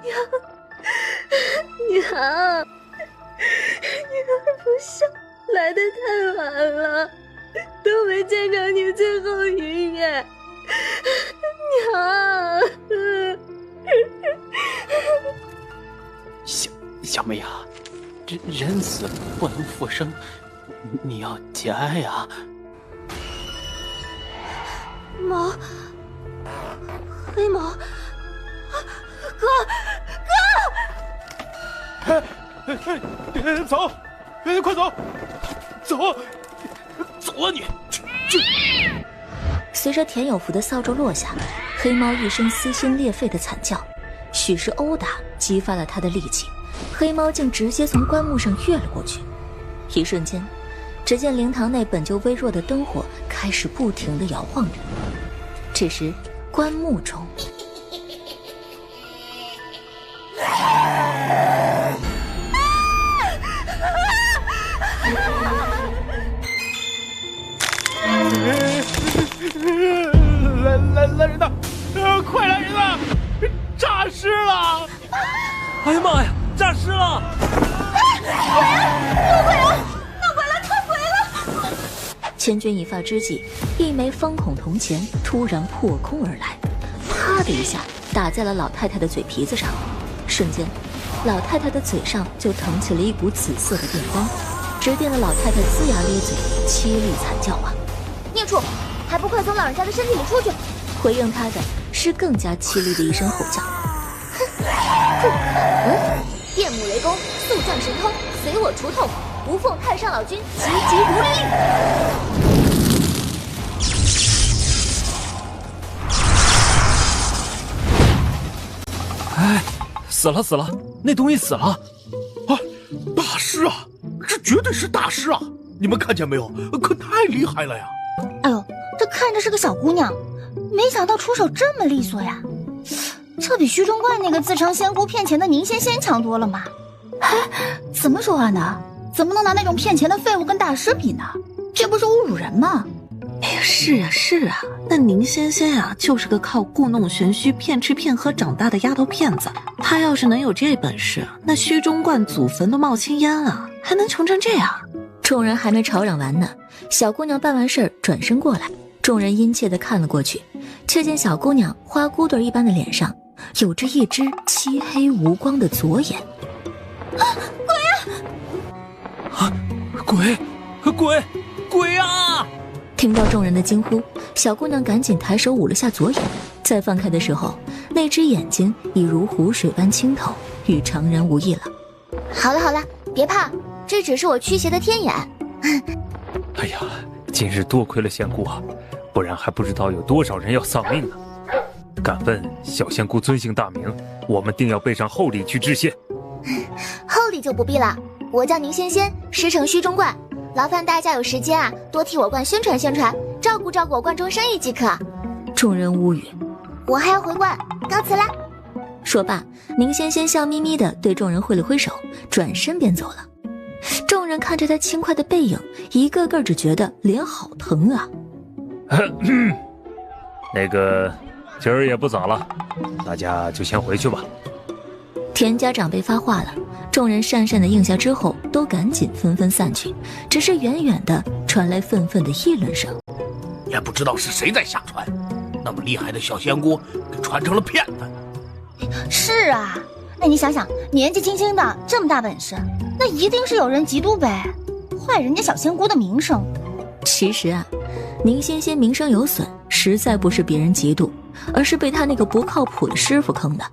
娘，女儿不孝，来得太晚了，都没见着你最后一面。娘，小梅呀，人死了不能复生，你要节哀呀。毛，黑毛，哥，走，快走，走啊你！随着田有福的扫帚落下，黑猫一声撕心裂肺的惨叫，许是殴打激发了他的力气，黑猫竟直接从棺木上跃了过去。一瞬间，只见灵堂内本就微弱的灯火开始不停地摇晃着。这时棺木中来人呐！快来人呐！诈尸了！哎呀妈呀，诈尸了！闹鬼了！千钧一发之际，一枚方孔铜钱突然破空而来，啪的一下打在了老太太的嘴皮子上，瞬间老太太的嘴上就腾起了一股紫色的电光，直电的老太太龇牙咧嘴，凄厉惨叫啊！孽畜，还不快从老人家的身体里出去！回应他的是更加凄厉的一声吼叫。电母雷公，速降神通，随我除痛，不奉太上老君急如律令。哎，死了，那东西死了！啊，大师啊，这绝对是大师啊！你们看见没有？可太厉害了呀！哎呦，这看着是个小姑娘，没想到出手这么利索呀！这比徐中怪那个自称仙姑骗钱的宁仙仙强多了嘛！哎，怎么说话呢？怎么能拿那种骗钱的废物跟大师比呢？这不是侮辱人吗？哎呀，是啊，那宁仙仙啊，就是个靠故弄玄虚、骗吃骗喝长大的丫头片子。她要是能有这本事，那虚中观祖坟都冒青烟了，还能穷成这样？众人还没吵嚷完呢，小姑娘办完事儿转身过来，众人殷切地看了过去，却见小姑娘花骨朵一般的脸上有着一只漆黑无光的左眼。鬼啊！听到众人的惊呼，小姑娘赶紧抬手捂了下左眼，再放开的时候，那只眼睛已如湖水般清透，与常人无异了。好了，别怕，这只是我驱邪的天眼。哎呀，今日多亏了仙姑啊，不然还不知道有多少人要丧命呢。敢问小仙姑尊姓大名，我们定要备上厚礼去致谢。厚礼就不必了，我叫宁仙仙，师承虚中观，劳烦大家有时间啊，多替我观宣传，照顾我观中生意即可。众人无语，我还要回观，告辞啦。说罢，宁仙仙笑眯眯地对众人挥了挥手，转身便走了。众人看着他轻快的背影，一个个只觉得脸好疼啊。那个，今儿也不早了，大家就先回去吧。田家长辈发话了，众人讪讪的应下之后，都赶紧纷纷散去，只是远远的传来愤愤的议论声。也不知道是谁在瞎传，那么厉害的小仙姑给传成了骗子。是啊，那你想想，年纪轻轻的这么大本事，那一定是有人嫉妒呗，坏人家小仙姑的名声。其实啊，宁仙仙名声有损，实在不是别人嫉妒，而是被他那个不靠谱的师傅坑的。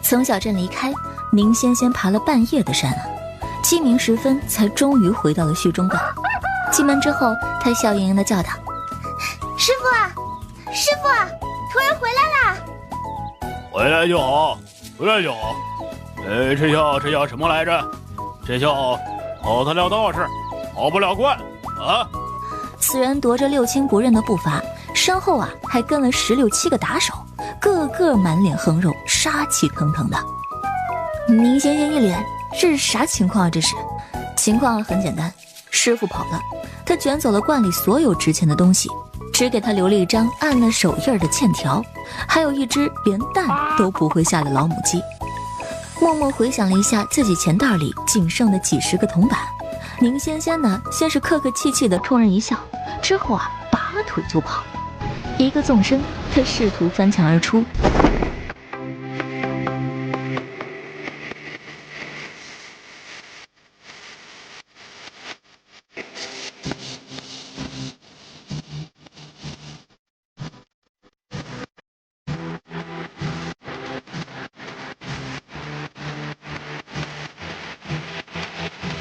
从小镇离开，宁仙仙爬了半夜的山啊，鸡鸣时分才终于回到了虚中观。进门之后，她笑盈盈地叫道：“师傅啊，徒儿回来啦！”回来就好。这叫什么来着？这叫跑得了道士，跑不了观啊！此人踱着六亲不认的步伐，身后啊还跟了16、17个打手，个个满脸横肉，杀气腾腾的。宁仙仙一脸，这是啥情况啊？这是情况很简单，师傅跑了，他卷走了观里所有值钱的东西，只给他留了一张按了手印的欠条，还有一只连蛋都不会下的老母鸡。默默回想了一下自己钱袋里仅剩的几十个铜板，宁仙仙呢，先是客客气气地冲人一笑，之后拔腿就跑。一个纵身，他试图翻墙而出。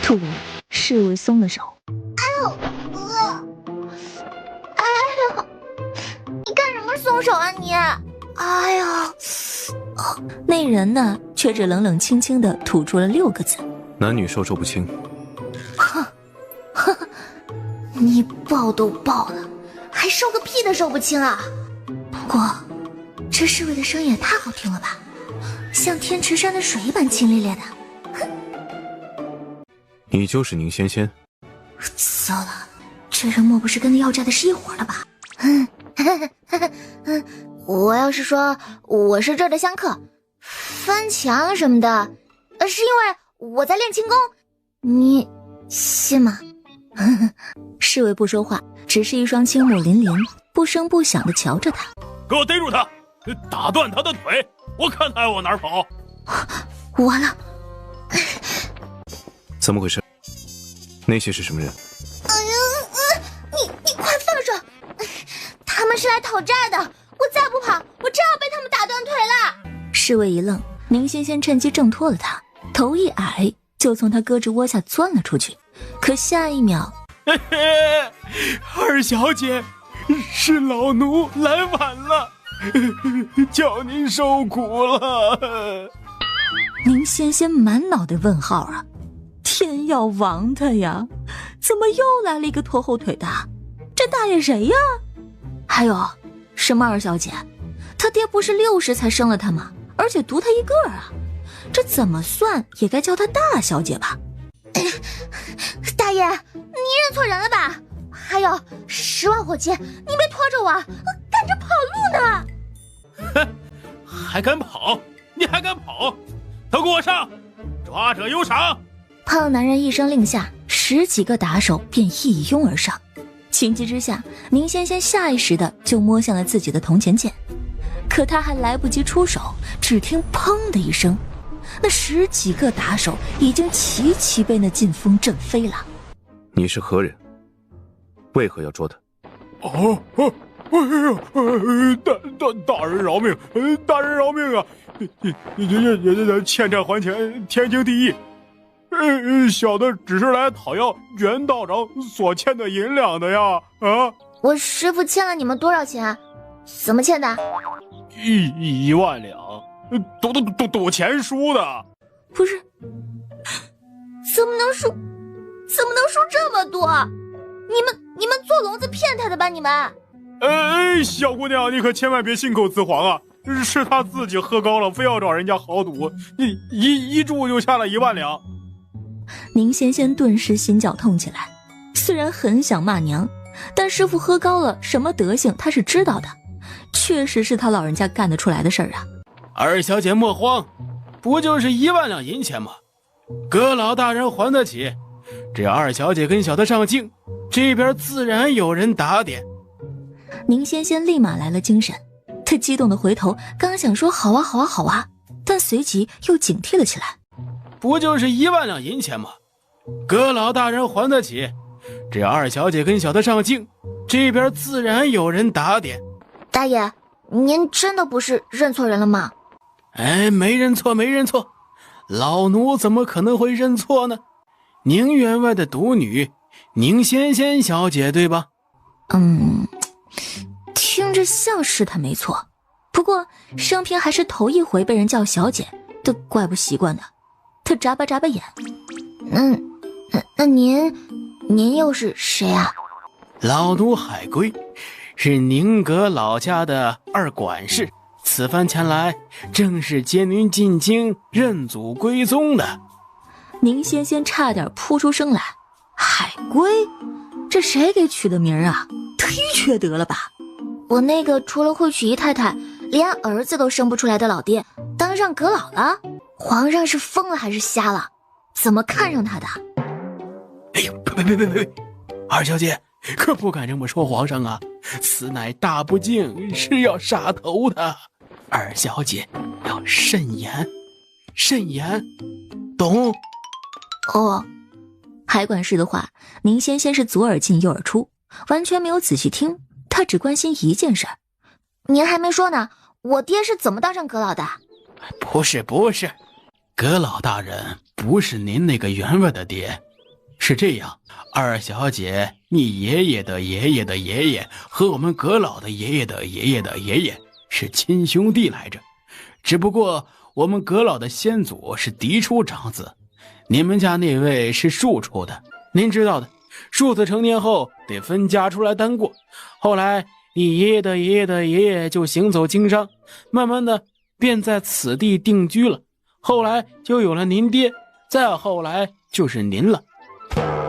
突然，侍卫松了手。你干什么松手啊你？哎呀！那人呢，却只冷冷清清地吐出了6个字：男女授受不亲。哼，你抱都抱了，还受个屁的受不清啊！不过，这侍卫的声音也太好听了吧，像天池山的水一般清冽冽的。你就是宁仙仙？糟了，这人莫不是跟那要债的是一伙的吧？我要是说我是这儿的香客，翻墙什么的，是因为我在练轻功，你信吗？侍卫不说话，只是一双青目粼粼，不声不响地瞧着他。给我逮住他，打断他的腿，我看他要往哪儿跑。完了！怎么回事？那些是什么人？你快放手！他们是来讨债的，我再不跑，我真要被他们打断腿了。侍卫一愣，宁仙仙趁机挣脱了他，头一矮就从他胳肢窝下钻了出去。可下一秒，二小姐，是老奴来晚了，叫您受苦了。宁仙仙满脑袋问号啊！天要亡他呀！怎么又来了一个拖后腿的？这大爷谁呀？还有什么二小姐？他爹不是60才生了他吗？而且独他一个啊！这怎么算也该叫他大小姐吧？大爷，你认错人了吧？还有10万火急，你别拖着我，赶着跑路呢！哼，还敢跑？你还敢跑？都给我上！抓者有赏！胖男人一声令下，10几个打手便一拥而上。情急之下，宁仙仙下意识的就摸向了自己的铜钱剑，可他还来不及出手，只听砰的一声，那10几个打手已经齐齐被那劲风震飞了。你是何人？为何要捉他？大人饶命！大人饶命啊！欠债还钱，天经地义。小的只是来讨要袁道长所欠的银两的呀！啊，我师父欠了你们多少钱？怎么欠的？1万两，赌钱输的。不是，怎么能输这么多？你们做聋子骗他的吧？你们？小姑娘，你可千万别信口雌黄啊！是他自己喝高了，非要找人家豪赌，一注就下了1万两。宁仙仙顿时心绞痛起来，虽然很想骂娘，但师父喝高了什么德行他是知道的，确实是他老人家干得出来的事儿啊。二小姐莫慌，不就是1万两银钱吗？阁老大人还得起，只要二小姐跟小的上镜，这边自然有人打点。宁仙仙立马来了精神，她激动地回头，刚想说好啊好啊好啊，但随即又警惕了起来。不就是1万两银钱吗？阁老大人还得起，只要二小姐跟小的上镜，这边自然有人打点。大爷，您真的不是认错人了吗？没认错，老奴怎么可能会认错呢？宁员外的独女宁仙仙小姐，对吧？听着像是她没错，不过生平还是头一回被人叫小姐，都怪不习惯的。他眨巴眨巴眼，那您又是谁啊？老奴海龟，是宁阁老家的二管事，此番前来正是接您进京认祖归宗的。宁仙仙差点扑出声来，海龟，这谁给取的名啊？忒缺德了吧！我那个除了会娶姨太太，连儿子都生不出来的老爹，当上阁老了？皇上是疯了还是瞎了？怎么看上他的？哎呦，呸！二小姐可不敢这么说皇上啊，此乃大不敬，是要杀头的。二小姐要慎言，懂？哦。海管事的话，宁仙仙是左耳进右耳出，完全没有仔细听，他只关心一件事。您还没说呢，我爹是怎么当上阁老的？不是，阁老大人不是您那个员外的爹，是这样，二小姐，你爷爷的爷爷的爷爷和我们阁老的爷爷的爷爷的爷爷是亲兄弟来着，只不过我们阁老的先祖是嫡出长子，你们家那位是庶出的，您知道的，庶子成年后得分家出来单过，后来你爷爷的爷爷的爷爷就行走经商，慢慢的便在此地定居了，后来就有了您爹，再后来就是您了。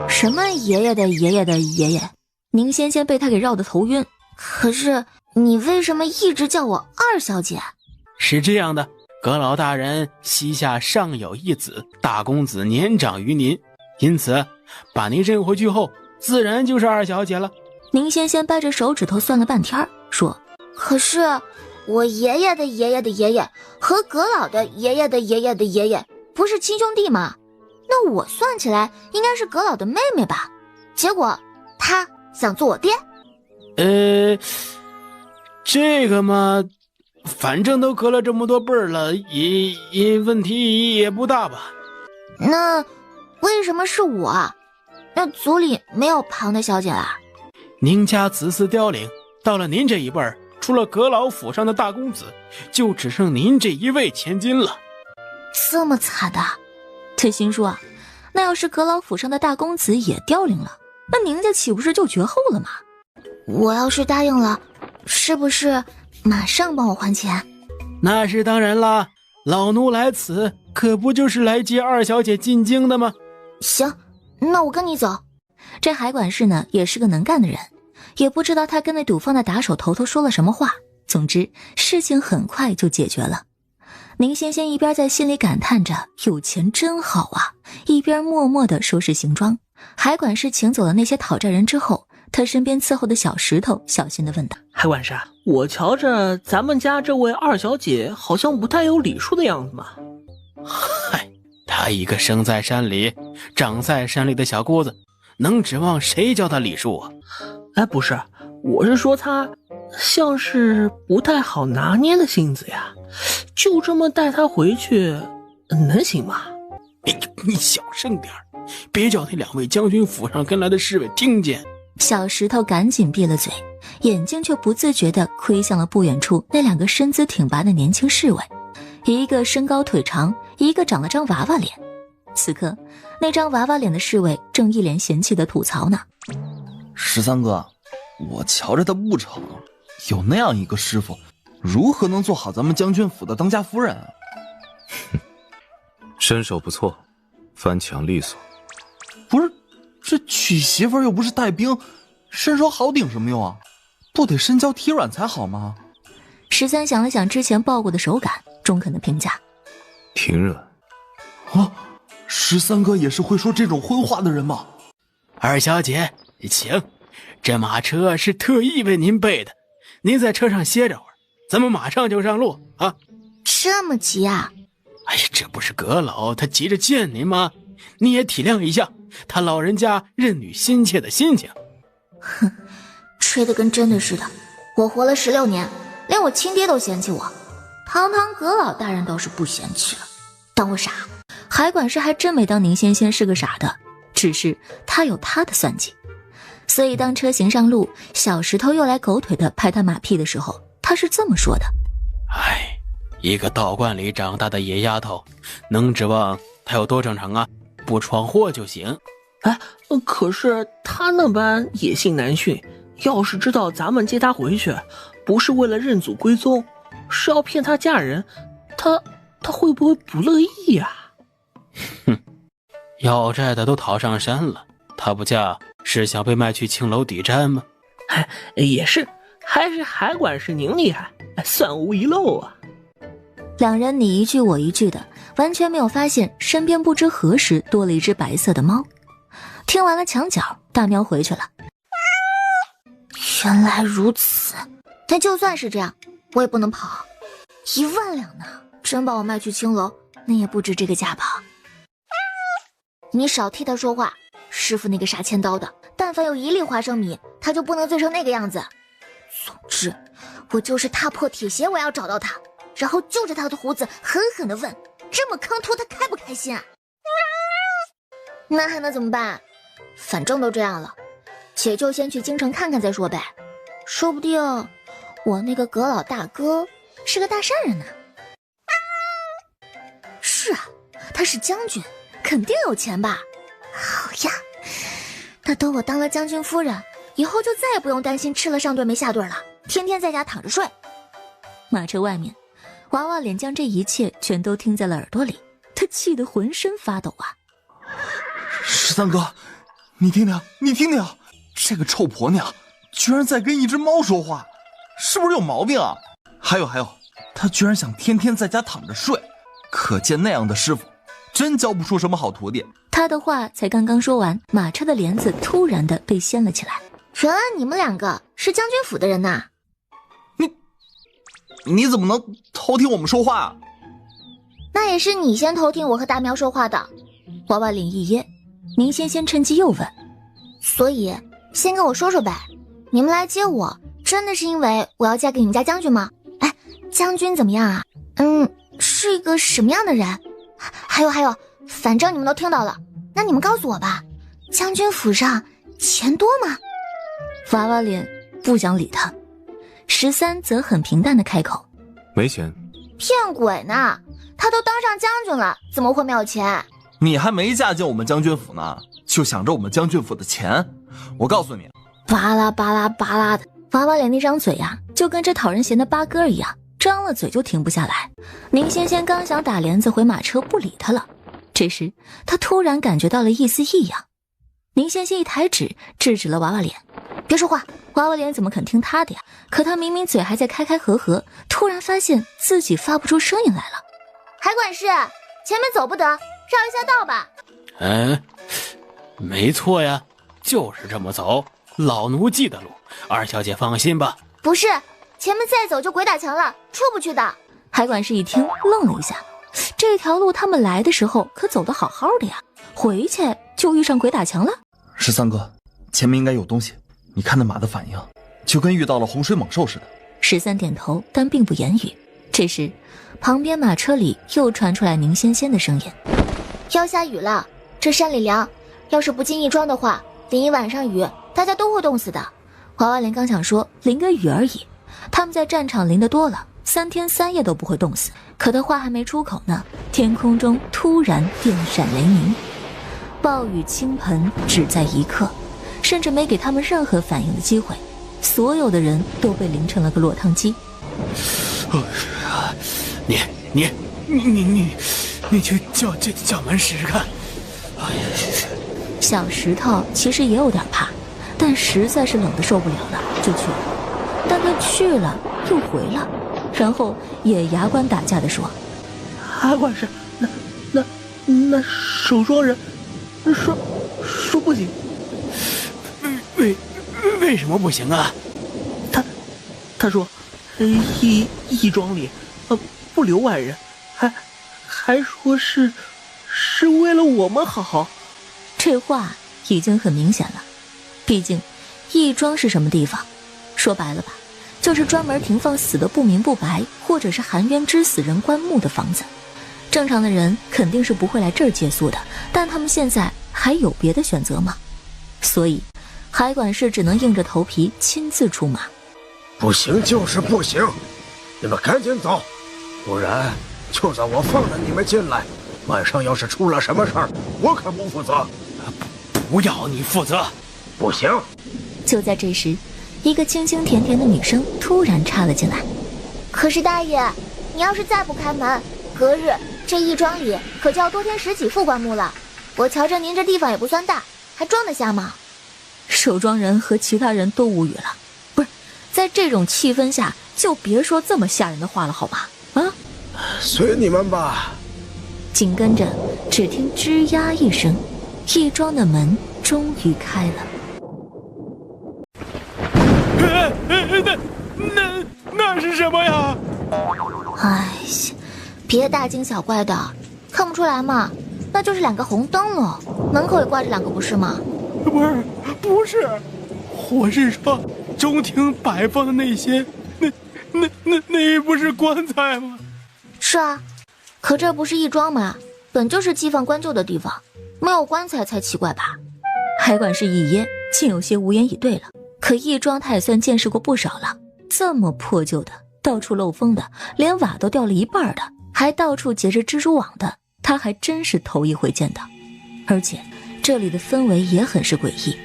什么爷爷的爷爷的爷爷？宁仙仙被他给绕得头晕。可是你为什么一直叫我二小姐？是这样的，阁老大人膝下尚有一子，大公子年长于您，因此把您认回去后，自然就是二小姐了。宁仙仙掰着手指头算了半天，说：可是我爷爷的爷爷的爷爷和阁老的爷爷的爷爷的爷爷不是亲兄弟吗？那我算起来应该是阁老的妹妹吧？结果他想做我爹。这个嘛，反正都隔了这么多辈儿了，也问题也不大吧。那为什么是我？那族里没有旁的小姐啊？您家子嗣凋零，到了您这一辈儿，除了阁老府上的大公子，就只剩您这一位千金了。这么惨的？他心说啊，那要是阁老府上的大公子也凋零了，那宁家岂不是就绝后了吗？我要是答应了，是不是马上帮我还钱？那是当然啦，老奴来此可不就是来接二小姐进京的吗？行，那我跟你走。这海管事呢，也是个能干的人，也不知道他跟那赌坊的打手头头说了什么话，总之事情很快就解决了。宁仙仙一边在心里感叹着有钱真好啊，一边默默地收拾行装。海管事请走了那些讨债人之后，他身边伺候的小石头小心地问道：海管事，我瞧着咱们家这位二小姐好像不太有礼数的样子嘛。嗨，她一个生在山里长在山里的小姑子，能指望谁教她礼数啊？哎，不是，我是说她像是不太好拿捏的性子呀，就这么带她回去能行吗？你小声点，别叫那两位将军府上跟来的侍卫听见。小石头赶紧闭了嘴，眼睛却不自觉地窥向了不远处那两个身姿挺拔的年轻侍卫，一个身高腿长，一个长了张娃娃脸。此刻那张娃娃脸的侍卫正一脸嫌弃地吐槽呢。13哥，我瞧着他不成，有那样一个师傅，如何能做好咱们将军府的当家夫人啊？身手不错，翻墙利索。不是，这娶媳妇又不是带兵，身手好顶什么用啊？不得身娇体软才好吗？13想了想之前抱过的手感，中肯的评价：挺软。啊，13哥也是会说这种荤话的人吗？二小姐，请，这马车是特意为您备的，您在车上歇着会儿，咱们马上就上路啊。这么急啊？哎呀，这不是阁老他急着见您吗？你也体谅一下他老人家认女心切的心情。哼，吹得跟真的似的。我活了16年，连我亲爹都嫌弃我，堂堂阁老大人倒是不嫌弃了，当我傻？海管事还真没当宁仙仙是个傻的，只是他有他的算计。所以当车行上路，小石头又来狗腿的拍他马屁的时候，他是这么说的：哎，一个道观里长大的野丫头，能指望她有多正常啊？不闯祸就行。哎，可是她那般野性难驯，要是知道咱们接她回去不是为了认祖归宗，是要骗她嫁人，她会不会不乐意呀？哼，要债的都逃上山了，她不嫁是想被卖去青楼抵债吗？也是，还是海管事您厉害，算无遗漏啊。两人你一句我一句的，完全没有发现身边不知何时多了一只白色的猫。听完了墙角，大喵回去了。原来如此，但就算是这样，我也不能跑。1万两呢，真把我卖去青楼，那也不值这个价吧？你少替他说话，师傅那个杀千刀的，但凡有1粒花生米，他就不能醉成那个样子。总之，我就是踏破铁鞋，我要找到他，然后揪着他的胡子，狠狠地问：这么康秃，他开不开心啊？那还能怎么办？反正都这样了，且就先去京城看看再说呗。说不定我那个阁老大哥是个大善人呢。是啊，他是将军，肯定有钱吧？好呀，那等我当了将军夫人，以后就再也不用担心吃了上顿没下顿了，天天在家躺着睡。马车外面，娃娃脸将这一切全都听在了耳朵里，他气得浑身发抖啊！13哥，你听听，你听听，这个臭婆娘居然在跟一只猫说话，是不是有毛病啊？还有，她居然想天天在家躺着睡，可见那样的师傅真教不出什么好徒弟。他的话才刚刚说完，马车的帘子突然的被掀了起来。原来你们2个是将军府的人呐！你怎么能偷听我们说话啊？那也是你先偷听我和大喵说话的。娃娃脸一噎，宁仙仙趁机又问：所以先跟我说说呗，你们来接我真的是因为我要嫁给你们家将军吗？哎，将军怎么样啊？是一个什么样的人？还有，反正你们都听到了，那你们告诉我吧，将军府上钱多吗？娃娃脸不想理他。13则很平淡的开口：没钱。骗鬼呢，他都当上将军了，怎么会没有钱？你还没嫁进我们将军府呢，就想着我们将军府的钱。我告诉你，巴拉巴拉巴拉的。娃娃脸那张嘴呀，就跟这讨人嫌的八哥一样，张了嘴就停不下来。宁仙仙刚想打帘子回马车不理他了，这时他突然感觉到了一丝异样。宁仙仙一抬指制止了娃娃脸：别说话。娃娃脸怎么肯听他的呀？可他明明嘴还在开开合合，突然发现自己发不出声音来了。海管事，前面走不得，绕一下道吧。没错呀，就是这么走，老奴记得路。二小姐放心吧。不是，前面再走就鬼打墙了，出不去的。海管事一听愣了一下，这条路他们来的时候可走得好好的呀，回去就遇上鬼打墙了。13哥，前面应该有东西，你看那马的反应，就跟遇到了洪水猛兽似的。13点头，但并不言语。这时旁边马车里又传出来宁仙仙的声音：要下雨了，这山里凉，要是不进义庄的话，淋一晚上雨，大家都会冻死的。娃娃脸刚想说淋个雨而已，他们在战场淋得多了，3天3夜都不会冻死。可他话还没出口呢，天空中突然电闪雷鸣，暴雨倾盆，只在一刻，甚至没给他们任何反应的机会，所有的人都被淋成了个落汤鸡。你去叫门试试看。小石头其实也有点怕，但实在是冷得受不了了，就去了。但他去了又回了，然后也牙关打架的说：海管事，那守庄人说不行。为什么不行啊？他说义庄里不留外人，还说是为了我们好。这话已经很明显了，毕竟义庄是什么地方？说白了吧，就是专门停放死的不明不白或者是含冤之死人棺木的房子。正常的人肯定是不会来这儿借宿的，但他们现在还有别的选择吗？所以海管事只能硬着头皮亲自出马。不行就是不行，你们赶紧走，不然就算我放了你们进来，晚上要是出了什么事儿，我可不负责。不要你负责。不行。就在这时，一个清清甜甜的女声突然插了进来：可是大爷，你要是再不开门，隔日这义庄里可就要多添10几副棺木了。我瞧着您这地方也不算大，还装得下吗？守庄人和其他人都无语了。不是，在这种气氛下，就别说这么吓人的话了，好吗？啊，随你们吧。紧跟着，只听吱呀一声，义庄的门终于开了。那是什么呀？哎呀，别大惊小怪的，看不出来吗？那就是2个红灯笼，门口也挂着2个，不是吗？不是，我是说中庭摆放的那些，那不是棺材吗？是啊，可这不是义庄吗？本就是祭放棺柩的地方，没有棺材才奇怪吧？海管事一噎，竟有些无言以对了。可义庄他也算见识过不少了，这么破旧的，到处漏风的，连瓦都掉了一半的，还到处结着蜘蛛网的，他还真是头一回见到。而且这里的氛围也很是诡异，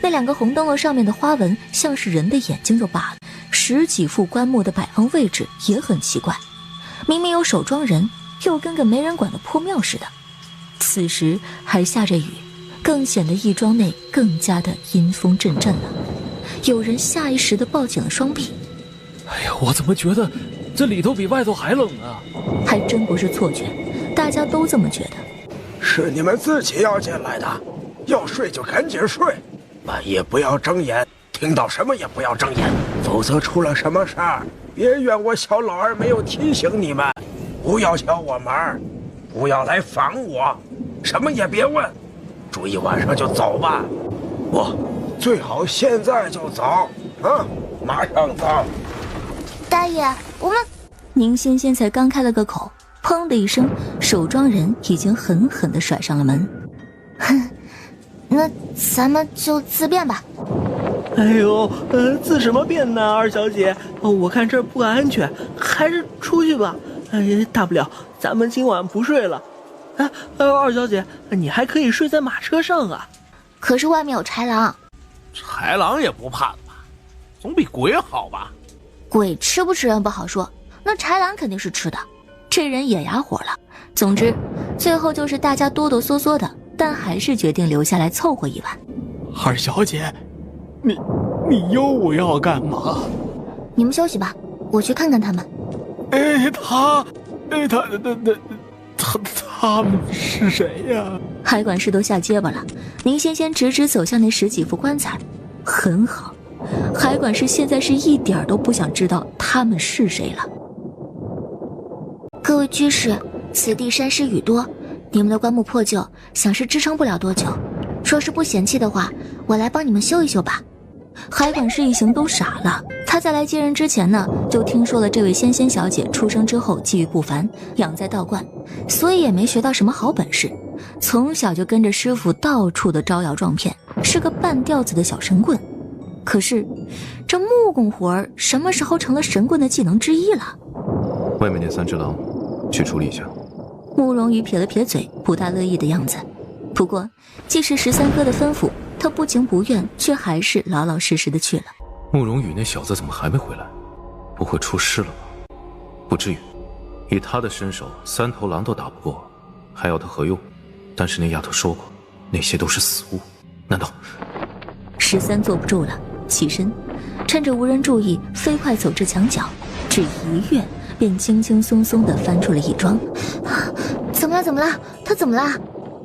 那2个红灯笼上面的花纹像是人的眼睛就罢了，10几副棺木的摆放位置也很奇怪，明明有守庄人，又跟个没人管的破庙似的。此时还下着雨，更显得义庄内更加的阴风阵阵了。有人下意识地抱紧了双臂。哎呀，我怎么觉得这里头比外头还冷啊？还真不是错觉，大家都这么觉得。是你们自己要进来的，要睡就赶紧睡，半夜不要睁眼，听到什么也不要睁眼，否则出了什么事儿，别怨我小老二没有提醒你们。不要敲我门，不要来烦我，什么也别问，注意晚上就走吧。不，最好现在就走啊，马上走。大爷，我们……宁仙仙才刚开了个口，砰的一声，守庄人已经狠狠地甩上了门。哼，那咱们就自便吧。哎呦，自什么便呢，二小姐？我看这儿不安全，还是出去吧。大不了咱们今晚不睡了。二小姐，你还可以睡在马车上啊。可是外面有豺狼。豺狼也不怕的吧？总比鬼好吧？鬼吃不吃人不好说，那豺狼肯定是吃的。这人也哑火了。总之，最后就是大家哆哆嗦嗦的，但还是决定留下来凑合一晚。二小姐，你邀我要干嘛？你们休息吧，我去看看他们。他们是谁呀？海管事都下结巴了。宁仙仙直直走向那10几副棺材。很好，海管事现在是一点都不想知道他们是谁了。各位居士，此地山湿雨多，你们的棺木破旧，想是支撑不了多久。若是不嫌弃的话，我来帮你们修一修吧。海管事一行都傻了，他在来接人之前呢，就听说了这位仙仙小姐出生之后际遇不凡，养在道观，所以也没学到什么好本事，从小就跟着师傅到处的招摇撞骗，是个半吊子的小神棍。可是这木工活儿什么时候成了神棍的技能之一了？外面那3只狼，去处理一下。慕容羽撇了撇嘴，不大乐意的样子。不过既是13哥的吩咐，他不情不愿，却还是老老实实的去了。慕容羽那小子怎么还没回来？不会出事了吧？不至于，以他的身手，3头狼都打不过，还要他何用？但是那丫头说过，那些都是死物，难道？13坐不住了，起身，趁着无人注意，飞快走至墙角，只一跃便轻轻松松地翻出了一桩。怎么了？怎么了？他怎么了？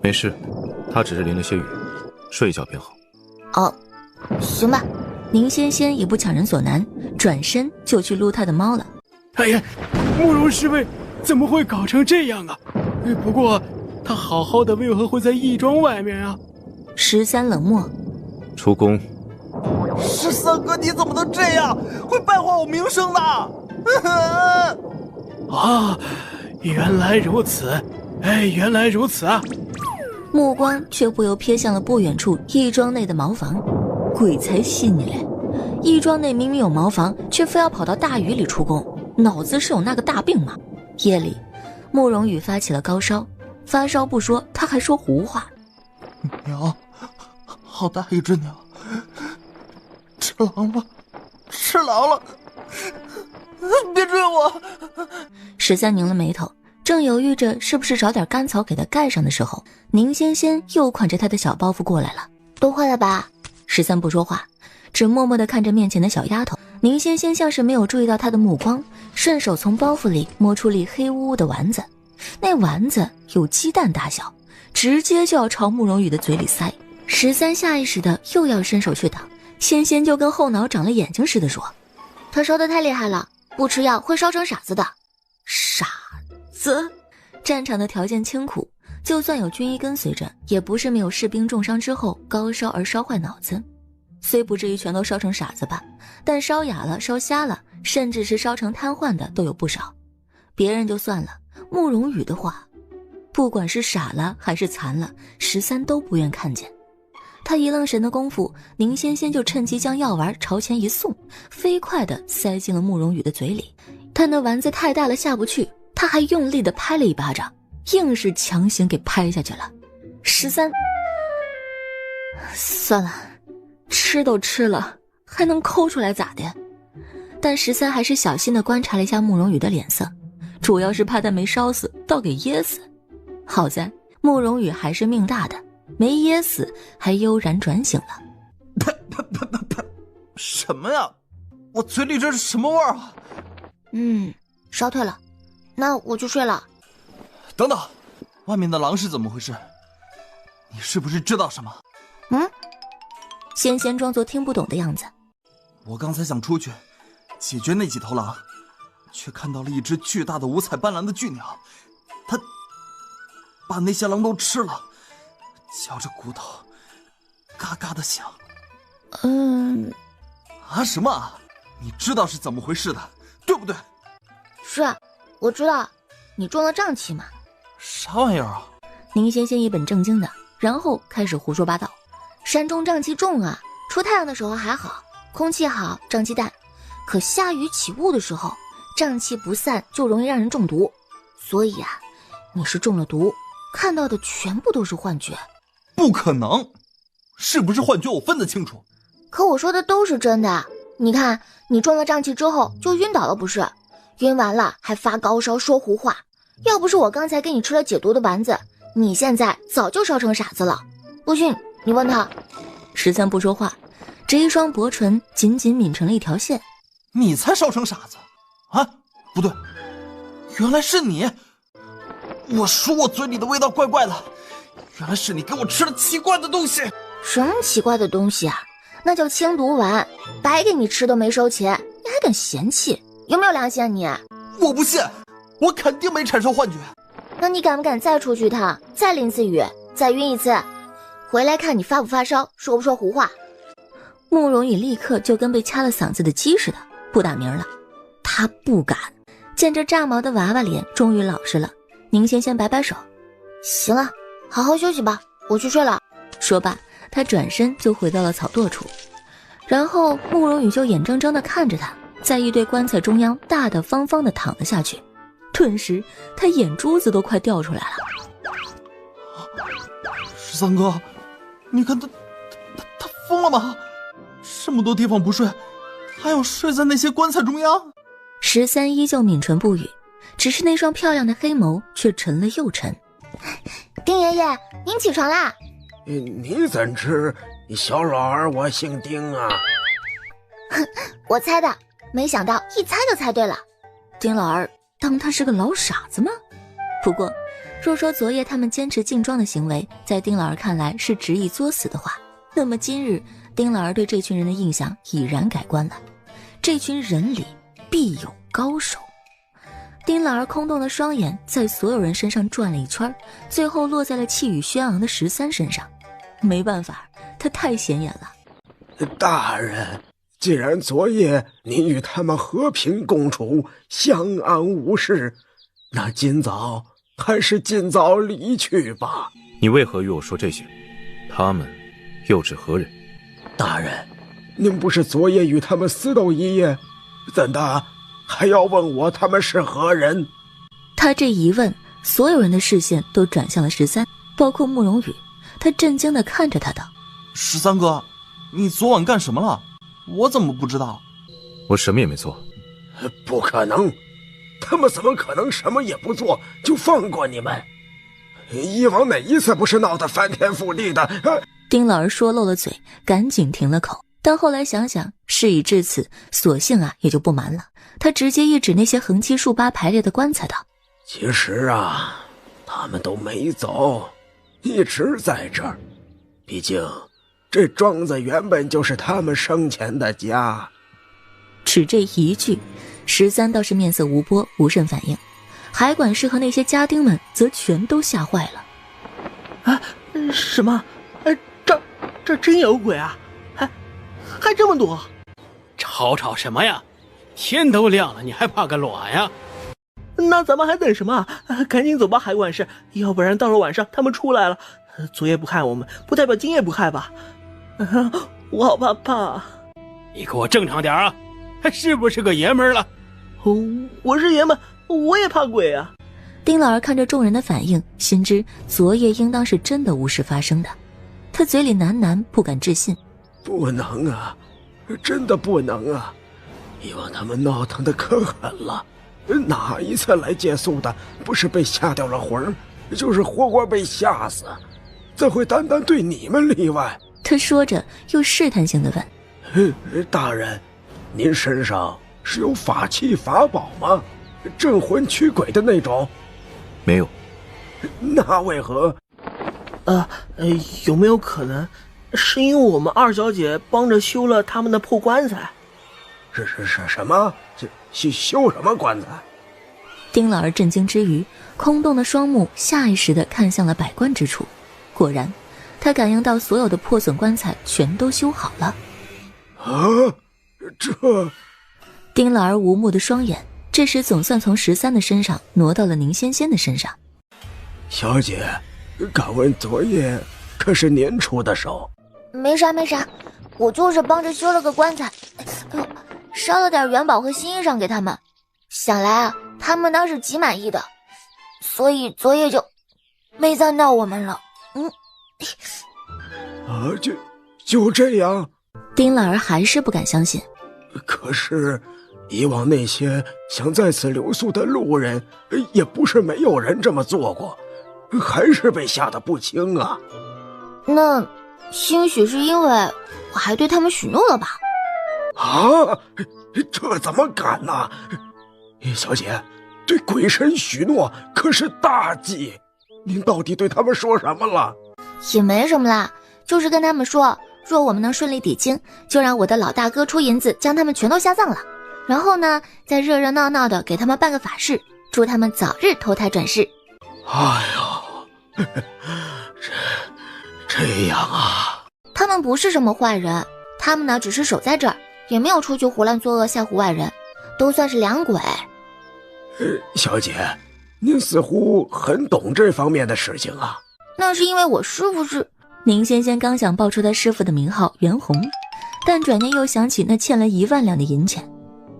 没事，他只是淋了些雨，睡一觉便好。哦，行吧。宁仙仙也不强人所难，转身就去撸他的猫了。哎呀，慕容师妹怎么会搞成这样啊？不过他好好的为何会在义庄外面啊？13冷漠。出宫。13哥，你怎么能这样？会败坏我名声的。啊，原来如此，原来如此啊！目光却不由瞥向了不远处义庄内的茅房，鬼才信你嘞！义庄内明明有茅房，却非要跑到大雨里出宫，脑子是有那个大病吗？夜里，慕容羽发起了高烧，发烧不说，他还说胡话。娘，好大一只娘，吃狼了，吃狼了！别追我！13拧了眉头，正犹豫着是不是找点干草给他盖上的时候，宁仙仙又挎着他的小包袱过来了。都坏了吧？ 13不说话，只默默地看着面前的小丫头。宁仙仙像是没有注意到她的目光，顺手从包袱里摸出粒黑乎乎的丸子，那丸子有鸡蛋大小，直接就要朝慕容羽的嘴里塞。13下意识的又要伸手去挡，仙仙就跟后脑长了眼睛似的说：“他烧得太厉害了，不吃药会烧成傻子的。”傻子？战场的条件清苦，就算有军医跟随着，也不是没有士兵重伤之后高烧而烧坏脑子。虽不至于全都烧成傻子吧，但烧哑了、烧瞎了，甚至是烧成瘫痪的都有不少。别人就算了，慕容羽的话，不管是傻了还是残了，13都不愿看见。他一愣神的功夫，宁仙仙就趁机将药丸朝前一送，飞快地塞进了慕容羽的嘴里。但那丸子太大了下不去，他还用力地拍了一巴掌，硬是强行给拍下去了。13，算了，吃都吃了，还能抠出来咋的？但13还是小心地观察了一下慕容羽的脸色，主要是怕他没烧死，倒给噎死。好在慕容羽还是命大的，没噎死，还悠然转醒了。什么呀？我嘴里这是什么味儿啊？烧退了，那我去睡了。等等，外面的狼是怎么回事？你是不是知道什么？仙仙装作听不懂的样子。我刚才想出去解决那几头狼，却看到了一只巨大的五彩斑斓的巨鸟，它把那些狼都吃了，嚼着骨头嘎嘎的响。什么？你知道是怎么回事的，对不对？是，我知道，你中了瘴气嘛。啥玩意儿啊？宁仙仙一本正经的，然后开始胡说八道。山中瘴气重啊，出太阳的时候还好，空气好，瘴气淡，可下雨起雾的时候，瘴气不散就容易让人中毒。所以啊，你是中了毒，看到的全部都是幻觉。不可能，是不是幻觉我分得清楚。可我说的都是真的。你看，你中了瘴气之后就晕倒了不是？晕完了还发高烧说胡话，要不是我刚才给你吃了解毒的丸子，你现在早就烧成傻子了。不信你问他。13不说话，这一双薄唇紧紧抿成了一条线。你才烧成傻子啊？不对，原来是你。我说我嘴里的味道怪怪的，原来是你给我吃了奇怪的东西。什么奇怪的东西啊？那叫清毒丸，白给你吃都没收钱，你还敢嫌弃？有没有良心啊你？我不信，我肯定没产生幻觉。那你敢不敢再出去一趟，再淋次雨，再晕一次，回来看你发不发烧，说不说胡话？慕容羽立刻就跟被掐了嗓子的鸡似的，不打鸣了。他不敢。见这炸毛的娃娃脸终于老实了，宁仙仙摆摆手：“行了，好好休息吧，我去睡了。”说罢，他转身就回到了草垛处，然后慕容羽就眼睁睁地看着他在一堆棺材中央大大方方地躺了下去，顿时他眼珠子都快掉出来了。13哥，你看他疯了吗？这么多地方不睡，还要睡在那些棺材中央？13依旧抿唇不语，只是那双漂亮的黑眸却沉了又沉。丁爷爷，您起床啦！你怎知小老儿我姓丁啊？我猜的，没想到一猜就猜对了。丁老儿当他是个老傻子吗？不过若说昨夜他们坚持劲装的行为在丁老儿看来是执意作死的话，那么今日丁老儿对这群人的印象已然改观了。这群人里必有高手。丁老儿空洞的双眼在所有人身上转了一圈，最后落在了气宇轩昂的13身上。没办法，他太显眼了。大人，既然昨夜您与他们和平共处，相安无事，那今早还是尽早离去吧。你为何与我说这些？他们又是何人？大人，您不是昨夜与他们厮斗一夜，怎的还要问我他们是何人？他这一问，所有人的视线都转向了13，包括慕容羽。他震惊地看着他道：13哥，你昨晚干什么了？我怎么不知道？我什么也没做。不可能，他们怎么可能什么也不做就放过你们？以往哪一次不是闹得翻天覆地的？丁老儿说漏了嘴，赶紧停了口。但后来想想，事已至此，索性也就不瞒了。他直接一指那些横七竖八排列的棺材道：其实他们都没走，一直在这儿。毕竟这庄子原本就是他们生前的家。只这一句，13倒是面色无波，无甚反应。海管事和那些家丁们则全都吓坏了。什么？这真有鬼啊？还这么多？吵什么呀？天都亮了，你还怕个卵呀？那咱们还等什么？赶紧走吧，海管事，要不然到了晚上他们出来了，昨夜不害我们，不代表今夜不害吧？我好怕。你给我正常点啊！是不是个爷们儿了？我是爷们，我也怕鬼啊！丁老儿看着众人的反应，心知昨夜应当是真的无事发生的。他嘴里喃喃不敢置信：不能啊，真的不能啊！以往他们闹腾的可狠了，哪一次来借宿的不是被吓掉了魂，就是活活被吓死，怎会单单对你们例外？他说着又试探性地问：大人，您身上是有法器法宝吗？镇魂驱鬼的那种？没有。那为何？有没有可能是因为我们二小姐帮着修了他们的破棺材？是什么？修什么棺材？丁老儿震惊之余，空洞的双目下意识地看向了摆棺之处。果然，他感应到所有的破损棺材全都修好了。这……丁老儿无目的双眼这时总算从13的身上挪到了宁仙仙的身上。小姐，敢问昨夜可是您出的手？没啥，我就是帮着修了个棺材，烧了点元宝和新衣裳给他们，想来他们当时极满意的，所以昨夜就没再闹我们了。就这样？丁老儿还是不敢相信。可是以往那些想在此留宿的路人，也不是没有人这么做过，还是被吓得不轻啊。那兴许是因为我还对他们许诺了吧？这怎么敢呢？小姐，对鬼神许诺可是大忌，您到底对他们说什么了？也没什么啦，就是跟他们说，若我们能顺利抵京，就让我的老大哥出银子将他们全都下葬了，然后呢再热热闹闹的给他们办个法事，祝他们早日投胎转世。这样啊？他们不是什么坏人，他们呢只是守在这儿，也没有出去胡乱作恶吓唬外人，都算是良鬼。小姐，您似乎很懂这方面的事情啊。那是因为我师父是……宁仙仙刚想报出他师父的名号袁弘，但转念又想起那欠了1万两的银钱，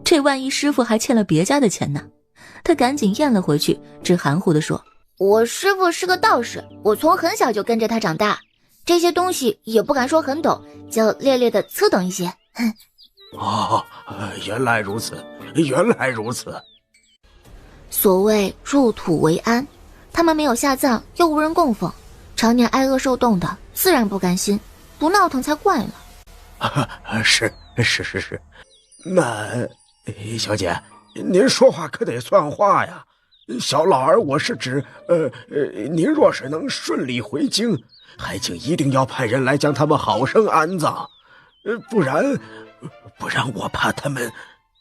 这万一师父还欠了别家的钱呢？他赶紧咽了回去，只含糊地说：我师父是个道士，我从很小就跟着他长大，这些东西也不敢说很懂，就略略的粗懂一些。原来如此。所谓入土为安，他们没有下葬，又无人供奉，常年挨饿受冻的，自然不甘心，不闹腾才怪呢。是。那小姐，您说话可得算话呀。小老儿我是指，您若是能顺利回京，还请一定要派人来将他们好生安葬，不然我怕他们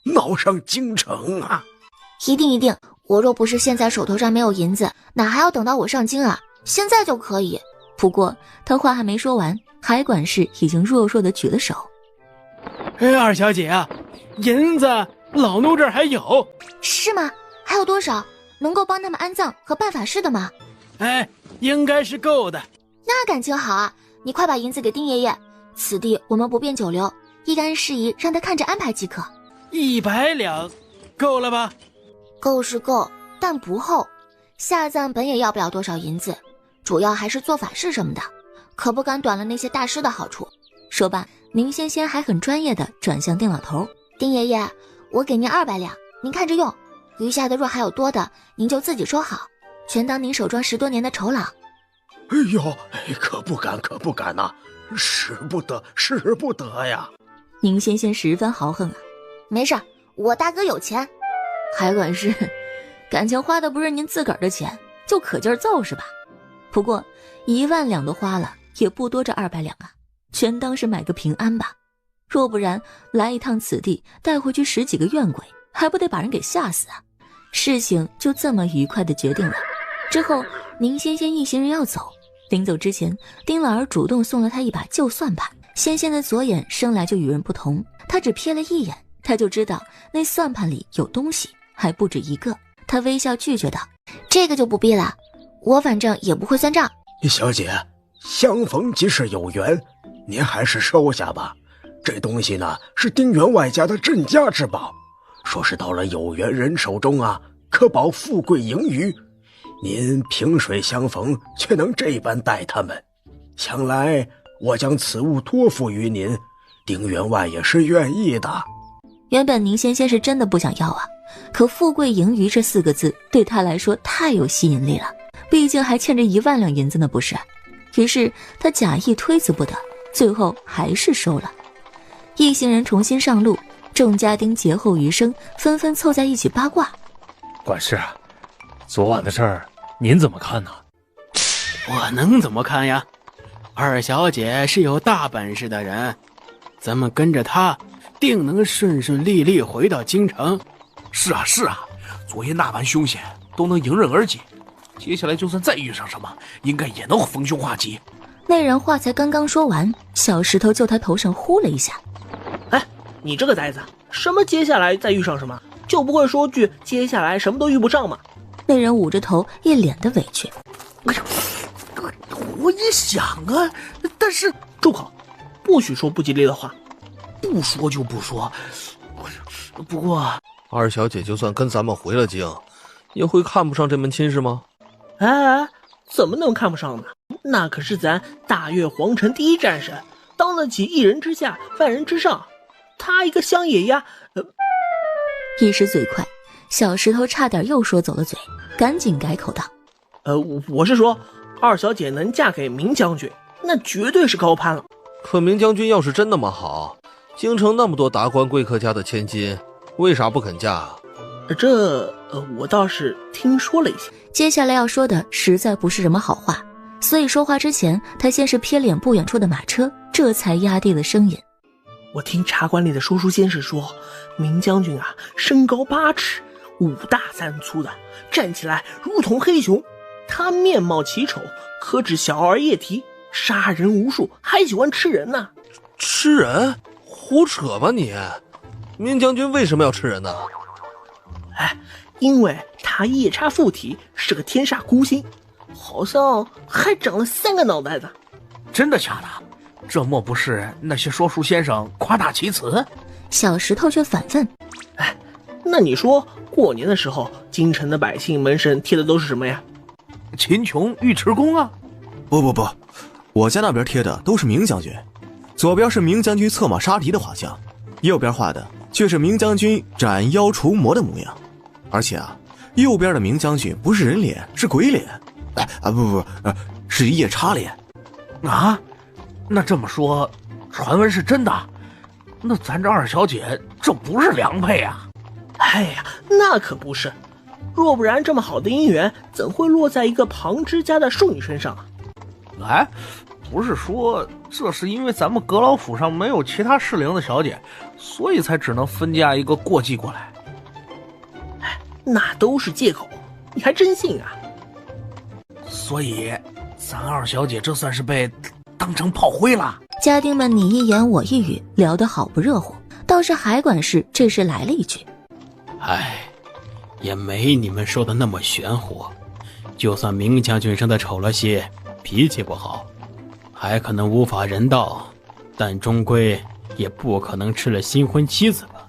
闹上京城啊。一定，我若不是现在手头上没有银子，哪还要等到我上京啊？现在就可以。不过他话还没说完，海管事已经弱弱地举了手。二小姐啊，银子老奴这儿还有。是吗？还有多少？能够帮他们安葬和办法事的吗？应该是够的。那感情好啊，你快把银子给丁爷爷，此地我们不便久留，一干事宜让他看着安排即可。100两够了吧？够是够，但不厚，下葬本也要不了多少银子，主要还是做法事什么的，可不敢短了那些大师的好处。说罢，宁仙仙还很专业地转向丁老头：丁爷爷，我给您200两，您看着用，余下的若还有多的，您就自己收好，全当您守庄10多年的酬劳。可不敢呐，使不得呀！宁仙仙十分豪横啊。没事，我大哥有钱，还管事，感情花的不是您自个儿的钱，就可劲儿造是吧？不过1万两都花了，也不多这200两啊，全当是买个平安吧。若不然来一趟此地，带回去10几个怨鬼，还不得把人给吓死啊？事情就这么愉快地决定了。之后宁仙仙一行人要走，临走之前，丁老儿主动送了他一把旧算盘。仙仙的左眼生来就与人不同，他只瞥了一眼，他就知道那算盘里有东西，还不止一个。他微笑拒绝道：“这个就不必了，我反正也不会算账。”小姐，相逢即是有缘，您还是收下吧。这东西呢，是丁员外家的镇家之宝，说是到了有缘人手中啊，可保富贵盈余。您萍水相逢，却能这般待他们，想来我将此物托付于您，丁员外也是愿意的。原本宁仙仙是真的不想要啊，可富贵盈余这4个字对他来说太有吸引力了，毕竟还欠着1万两银子呢，不是？于是他假意推辞不得，最后还是收了。一行人重新上路，众家丁劫后余生，纷纷凑在一起八卦。管事，昨晚的事儿您怎么看呢？我能怎么看呀？二小姐是有大本事的人，咱们跟着她，定能顺顺利利回到京城。是啊，昨夜那般凶险都能迎刃而解，接下来就算再遇上什么，应该也能逢凶化吉。那人话才刚刚说完，小石头就他头上呼了一下。哎，你这个呆子，什么接下来再遇上什么，就不会说句接下来什么都遇不上吗？那人捂着头，一脸的委屈。哎呀，我也想啊，但是住口，不许说不吉利的话。不说就不说。不过二小姐就算跟咱们回了京，也会看不上这门亲事吗？哎，怎么能看不上呢？那可是咱大越皇城第一战神，当得起一人之下万人之上。他一个乡野呀，一时嘴快，小石头差点又说走了嘴，赶紧改口道：我是说，二小姐能嫁给明将军，那绝对是高攀了。可明将军要是真那么好，京城那么多达官贵客家的千金，为啥不肯嫁啊？我倒是听说了一些。接下来要说的实在不是什么好话，所以说话之前，他先是瞥脸不远处的马车，这才压低了声音。我听茶馆里的说书先生说，明将军啊，身高8尺，5大3粗的，站起来如同黑熊。他面貌奇丑，可指小儿夜啼，杀人无数，还喜欢吃人呢。吃人？胡扯吧你！明将军为什么要吃人呢？哎，因为他夜叉附体，是个天煞孤星，好像还长了3个脑袋的。真的假的？这莫不是那些说书先生夸大其词？小石头却反问：哎，那你说过年的时候，京城的百姓门神贴的都是什么呀？秦琼尉迟恭啊？不，我家那边贴的都是明将军，左边是明将军策马杀敌的画像，右边画的却是明将军斩妖除魔的模样。而且啊，右边的明将军不是人脸，是鬼脸。是夜叉脸。啊？那这么说，传闻是真的？那咱这二小姐这不是良配啊？哎呀，那可不是。若不然这么好的姻缘，怎会落在一个旁支家的庶女身上啊？哎，不是说这是因为咱们阁老府上没有其他适龄的小姐，所以才只能分嫁一个过继过来？哎，那都是借口，你还真信啊？所以咱二小姐这算是被当成炮灰了。家丁们你一言我一语，聊得好不热乎。倒是海管事这时来了一句：哎，也没你们说的那么玄乎。就算明将军生得丑了些，脾气不好，还可能无法人道，但终归也不可能吃了新婚妻子吧？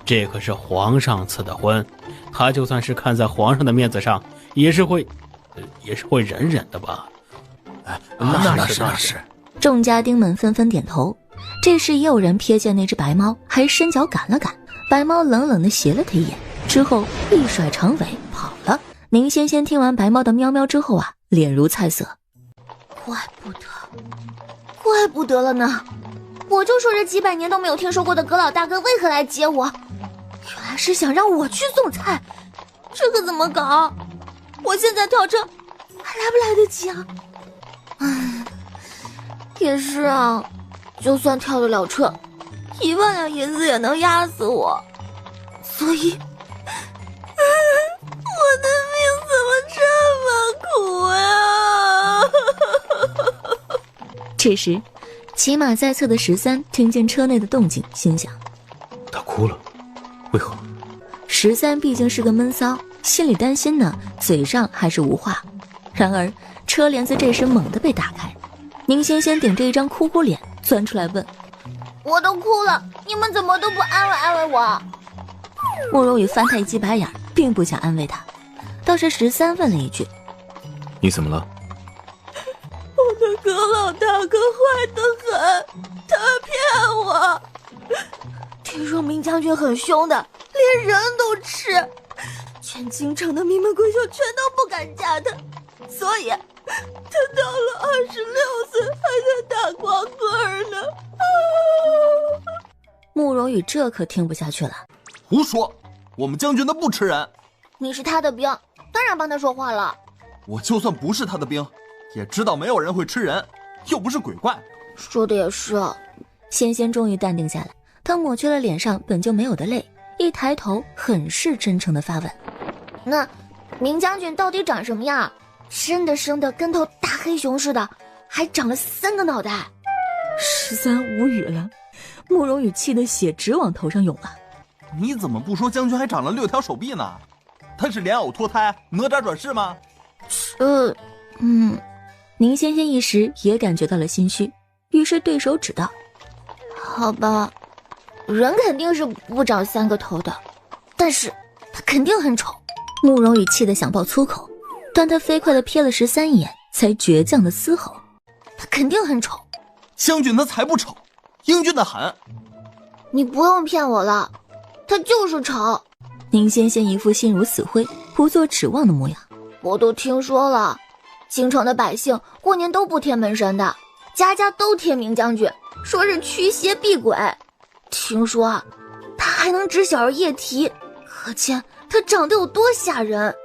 这可是皇上赐的婚，他就算是看在皇上的面子上，也是会忍忍的吧？哎，那是。众家丁们纷纷点头。这时也有人瞥见那只白猫，还伸脚赶了赶。白猫冷冷地斜了他一眼，之后一甩长尾跑了。宁仙仙听完白猫的喵喵之后啊，脸如菜色。怪不得怪不得了呢，我就说这几百年都没有听说过的葛老大哥为何来接我，原来是想让我去送菜，这可怎么搞？我现在跳车还来不来得及啊？唉，也是啊，就算跳得了车，1万两银子也能压死我，所以我的命怎么这么苦啊？这时骑马在侧的13听见车内的动静，心想他哭了，为何？13毕竟是个闷骚，心里担心呢，嘴上还是无话。然而车帘子这时猛地被打开，宁仙仙顶着一张哭哭脸钻出来问：我都哭了，你们怎么都不安慰安慰我？慕容羽翻他一记白眼，并不想安慰他，倒是13问了一句：你怎么了？我的葛老大哥坏得很，他骗我。听说明将军很凶的，连人都吃，全京城的名门闺秀全都不敢嫁他，所以他到了26岁还在打光棍呢。慕容羽这可听不下去了，胡说，我们将军他不吃人。你是他的兵，当然帮他说话了。我就算不是他的兵，也知道没有人会吃人，又不是鬼怪。说的也是。仙仙终于淡定下来，她抹去了脸上本就没有的泪，一抬头很是真诚地发问：那明将军到底长什么样？生的跟头大黑熊似的，还长了3个脑袋。13无语了，慕容羽气得血直往头上涌了。你怎么不说将军还长了6条手臂呢？他是莲藕脱胎，哪吒转世吗？宁仙仙一时也感觉到了心虚，于是对手指道：好吧，人肯定是不长3个头的，但是他肯定很丑。慕容羽气得想爆粗口，但他飞快地瞥了13一眼，才倔强地嘶吼：他肯定很丑。将军他才不丑，英俊的很。你不用骗我了，他就是丑。宁仙仙一副心如死灰，不做指望的模样。我都听说了，京城的百姓过年都不贴门神的，家家都贴明将军，说是驱邪避鬼。听说啊，他还能止小儿夜啼，可见他长得有多吓人。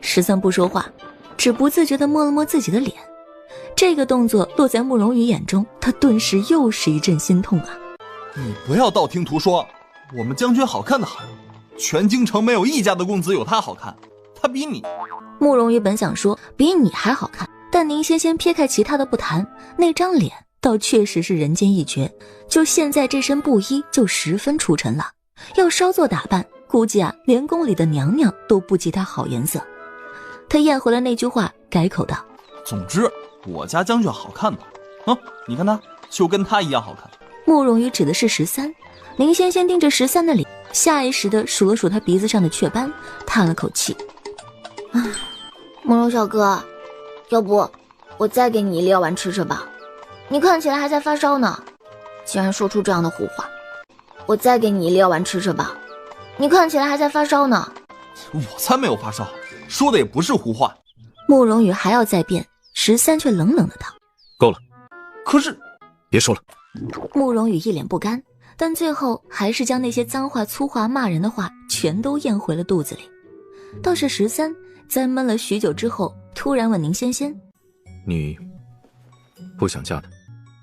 13不说话，只不自觉地摸了摸自己的脸。这个动作落在慕容羽眼中，他顿时又是一阵心痛啊！你不要道听途说，我们将军好看的很，全京城没有一家的公子有他好看，他比你。慕容羽本想说比你还好看，但宁仙仙撇开其他的不谈，那张脸倒确实是人间一绝，就现在这身布衣就十分出尘了，要稍作打扮，估计啊连宫里的娘娘都不及他好颜色。他咽回了那句话，改口道：总之我家将军好看的，你看他就跟他一样好看。慕容羽指的是13，宁仙仙盯着13的脸，下意识地数了数他鼻子上的雀斑，叹了口气：慕容小哥，要不我再给你1粒药丸吃吃吧，你看起来还在发烧呢，竟然说出这样的胡话。我再给你1粒药丸吃吃吧，你看起来还在发烧呢。我才没有发烧，说的也不是胡话。慕容羽还要再辩，13却冷冷的道：够了。可是别说了。慕容羽一脸不甘，但最后还是将那些脏话粗话骂人的话全都咽回了肚子里。倒是13在闷了许久之后，突然问宁仙仙：你不想嫁他？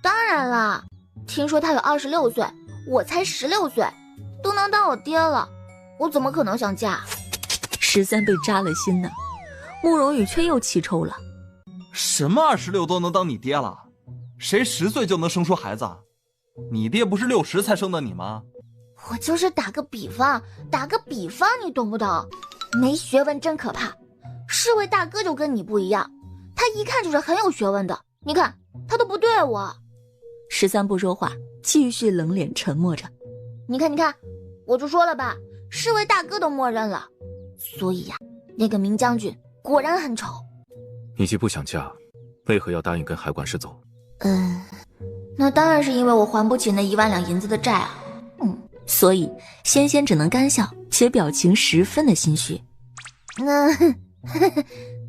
当然啦，听说他有26岁，我才16岁，都能当我爹了，我怎么可能想嫁？13被扎了心呢，慕容羽却又气抽了。什么26都能当你爹了？谁10岁就能生出孩子？你爹不是60才生的你吗？我就是打个比方，你懂不懂？没学问真可怕。侍卫大哥就跟你不一样，他一看就是很有学问的，你看他都不对我。13不说话，继续冷脸沉默着。你看，我就说了吧，侍卫大哥都默认了，所以呀，那个明将军果然很丑。你既不想嫁，为何要答应跟海管事走？那当然是因为我还不起那1万两银子的债啊。所以仙仙只能干笑，且表情十分的心虚。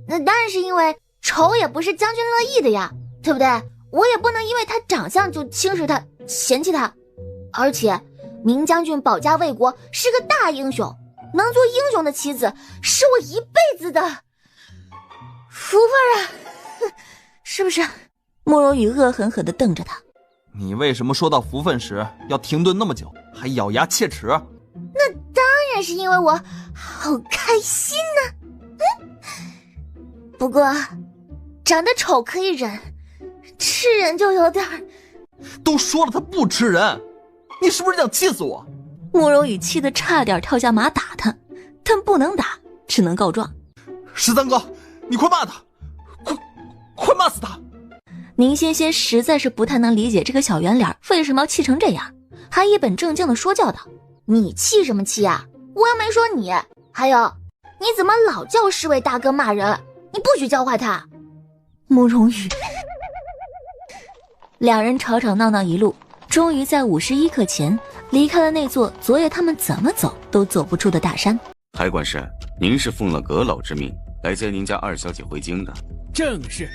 那当然是因为丑也不是将军乐意的呀，对不对？我也不能因为他长相就轻视他、嫌弃他。而且，明将军保家卫国是个大英雄，能做英雄的妻子是我一辈子的福分啊！是不是？慕容羽恶狠狠地瞪着他。你为什么说到福分时要停顿那么久，还咬牙切齿？那当然是因为我好开心呢。不过，长得丑可以忍，吃人就有点儿。都说了他不吃人，你是不是想气死我？慕容羽气得差点跳下马打他，但不能打，只能告状。13哥，你快骂他，快骂死他！宁仙仙实在是不太能理解这个小圆脸为什么要气成这样，还一本正经地说教道：“你气什么气啊？我又没说你。还有，你怎么老叫侍卫大哥骂人？你不许教坏他。”慕容羽。两人吵吵闹闹一路，终于在51刻前离开了那座昨夜他们怎么走都走不出的大山。海管事，您是奉了阁老之命来接您家二小姐回京的？正是。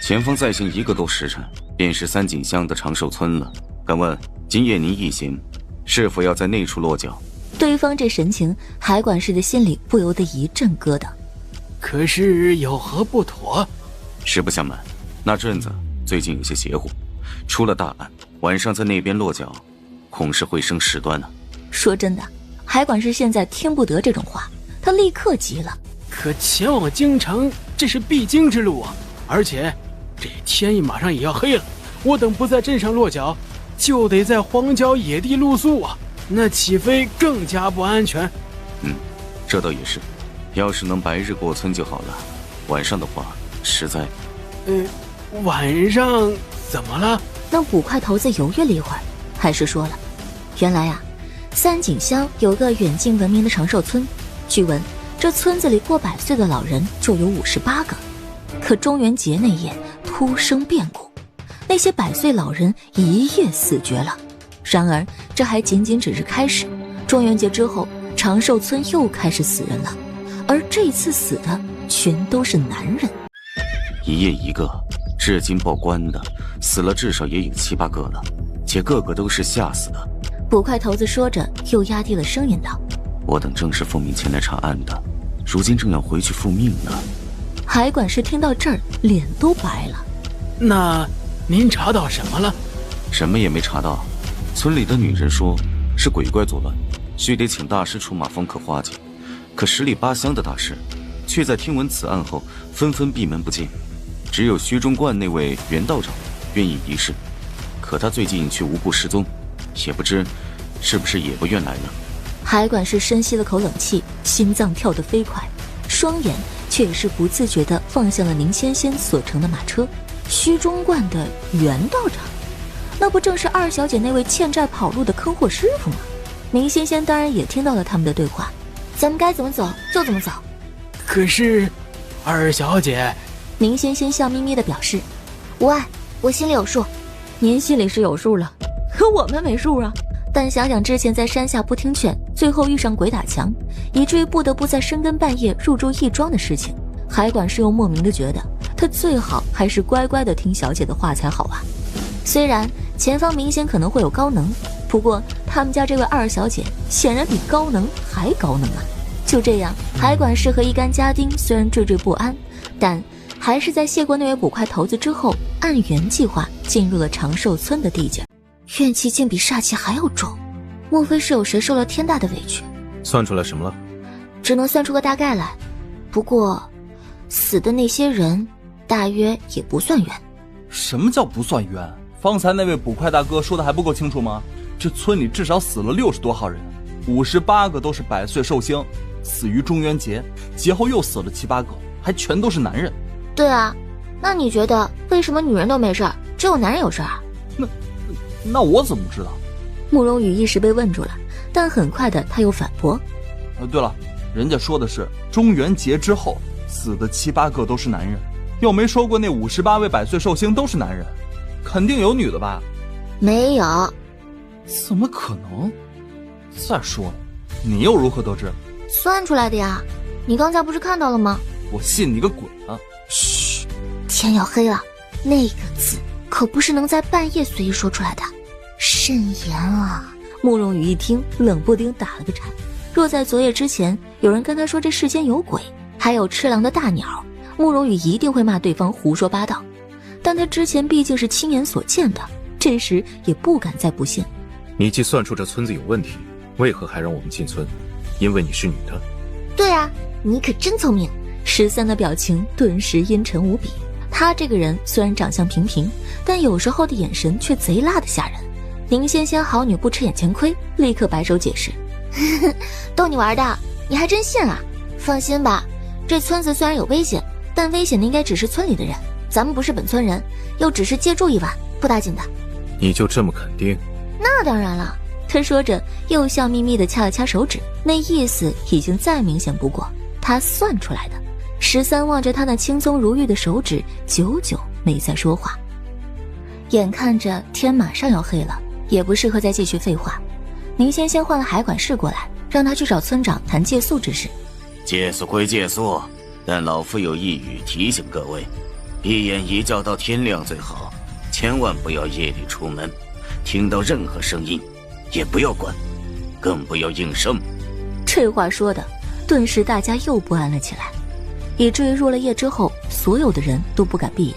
前方再行1个多时辰，便是三井乡的长寿村了。敢问今夜您一行是否要在那处落脚？对方这神情，海管事的心里不由得一阵疙瘩。可是有何不妥？实不相瞒，那镇子最近有些邪乎，出了大案，晚上在那边落脚，恐是会生事端呢。说真的，海管事现在听不得这种话，他立刻急了。可前往京城，这是必经之路啊！而且这天一马上也要黑了，我等不在镇上落脚，就得在荒郊野地露宿啊，那岂非更加不安全？这倒也是，要是能白日过村就好了，晚上的话实在……晚上怎么了？那捕快头子犹豫了一会儿，还是说了，原来啊，三井乡有个远近闻名的长寿村，据闻这村子里过100岁的老人就有58个。可中元节那夜突生变故，那些100岁老人一夜死绝了。然而这还仅仅只是开始，中元节之后，长寿村又开始死人了，而这次死的全都是男人。一夜一个，至今报官的死了至少也有7、8个了，且个个都是吓死的。捕快头子说着，又压低了声音道：“我等正是奉命前来查案的，如今正要回去复命呢。”海管事听到这儿，脸都白了。那您查到什么了？什么也没查到。村里的女人说是鬼怪作乱，须得请大师出马方可化解。可10里8乡的大师，却在听闻此案后纷纷闭门不见。只有虚中观那位袁道长愿意一试，可他最近却无故失踪，也不知是不是也不愿来了。海管事深吸了口冷气，心脏跳得飞快，双眼却也是不自觉地望向了宁仙仙所乘的马车。虚中观的袁道长，那不正是二小姐那位欠债跑路的坑货师傅吗？宁仙仙当然也听到了他们的对话，咱们该怎么走就怎么走。可是二小姐，宁仙仙笑眯眯地表示，无碍，我心里有数。您心里是有数了，可我们没数啊。但想想之前在山下不听劝，最后遇上鬼打墙，以至于不得不在深更半夜入住义庄的事情，海管事又莫名的觉得他最好还是乖乖的听小姐的话才好啊。虽然前方明显可能会有高能，不过他们家这位二小姐显然比高能还高能啊。就这样，海管事和一干家丁虽然惴惴不安，但还是在谢过那位捕快头子之后，按原计划进入了长寿村的地界。怨气竟比煞气还要重，莫非是有谁受了天大的委屈？算出来什么了？只能算出个大概来，不过死的那些人大约也不算冤。什么叫不算冤？方才那位捕快大哥说的还不够清楚吗？这村里至少死了60多号人，58个都是100岁寿星，死于中元节，节后又死了7、8个，还全都是男人。对啊，那你觉得为什么女人都没事儿，只有男人有事儿啊？那我怎么知道？慕容羽一时被问住了，但很快的他又反驳：对了，人家说的是中元节之后死的7、8个都是男人，又没说过那58位100岁寿星都是男人，肯定有女的吧？没有。怎么可能？再说了，你又如何得知？算出来的呀，你刚才不是看到了吗？我信你个鬼啊！嘘，天要黑了，那个字可不是能在半夜随意说出来的，慎言啊。慕容羽一听，冷不丁打了个颤。若在昨夜之前，有人跟他说这世间有鬼，还有吃狼的大鸟，慕容羽一定会骂对方胡说八道。但他之前毕竟是亲眼所见的，这时也不敢再不信。你既算出这村子有问题，为何还让我们进村？因为你是女的。对啊，你可真聪明。13的表情顿时阴沉无比。他这个人虽然长相平平，但有时候的眼神却贼辣的吓人。宁仙仙好女不吃眼前亏，立刻摆手解释：逗你玩的，你还真信啊？放心吧，这村子虽然有危险，但危险的应该只是村里的人，咱们不是本村人，又只是借住一晚，不打紧的。你就这么肯定？那当然了。他说着又笑眯眯地掐了掐手指，那意思已经再明显不过，他算出来的。13望着他那轻松如玉的手指，久久没再说话。眼看着天马上要黑了，也不适合再继续废话。宁仙仙换了海管事过来，让他去找村长谈借宿之事。借宿归借宿，但老夫有一语提醒各位：一眼一觉到天亮最好，千万不要夜里出门，听到任何声音也不要管，更不要应声。这话说的，顿时大家又不安了起来，以至于入了夜之后，所有的人都不敢闭眼。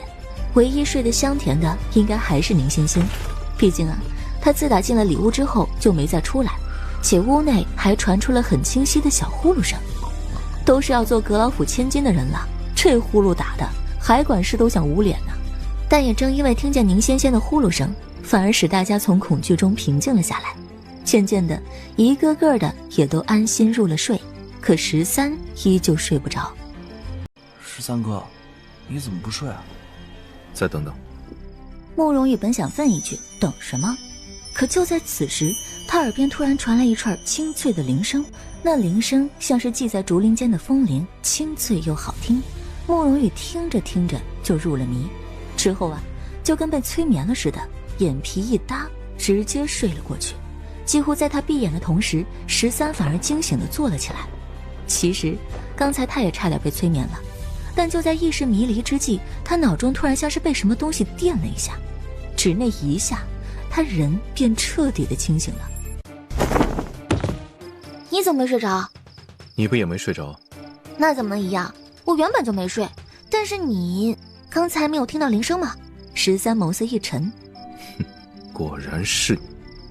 唯一睡得香甜的，应该还是宁仙仙。毕竟啊，她自打进了里屋之后就没再出来，且屋内还传出了很清晰的小呼噜声。都是要做阁老府千金的人了，这呼噜打的，海管事都想捂脸呢。但也正因为听见宁仙仙的呼噜声，反而使大家从恐惧中平静了下来。渐渐的，一个个的也都安心入了睡。可13依旧睡不着。13哥，你怎么不睡啊？再等等。慕容羽本想问一句等什么，可就在此时，他耳边突然传来一串清脆的铃声，那铃声像是系在竹林间的风铃，清脆又好听。慕容羽听着听着就入了迷，之后啊，就跟被催眠了似的，眼皮一搭，直接睡了过去。几乎在他闭眼的同时，13反而惊醒地坐了起来。其实刚才他也差点被催眠了，但就在意识迷离之际，他脑中突然像是被什么东西电了一下，只那一下，他人便彻底的清醒了。你怎么没睡着？你不也没睡着？那怎么能一样？我原本就没睡，但是你刚才没有听到铃声吗？13眸色一沉，果然是你。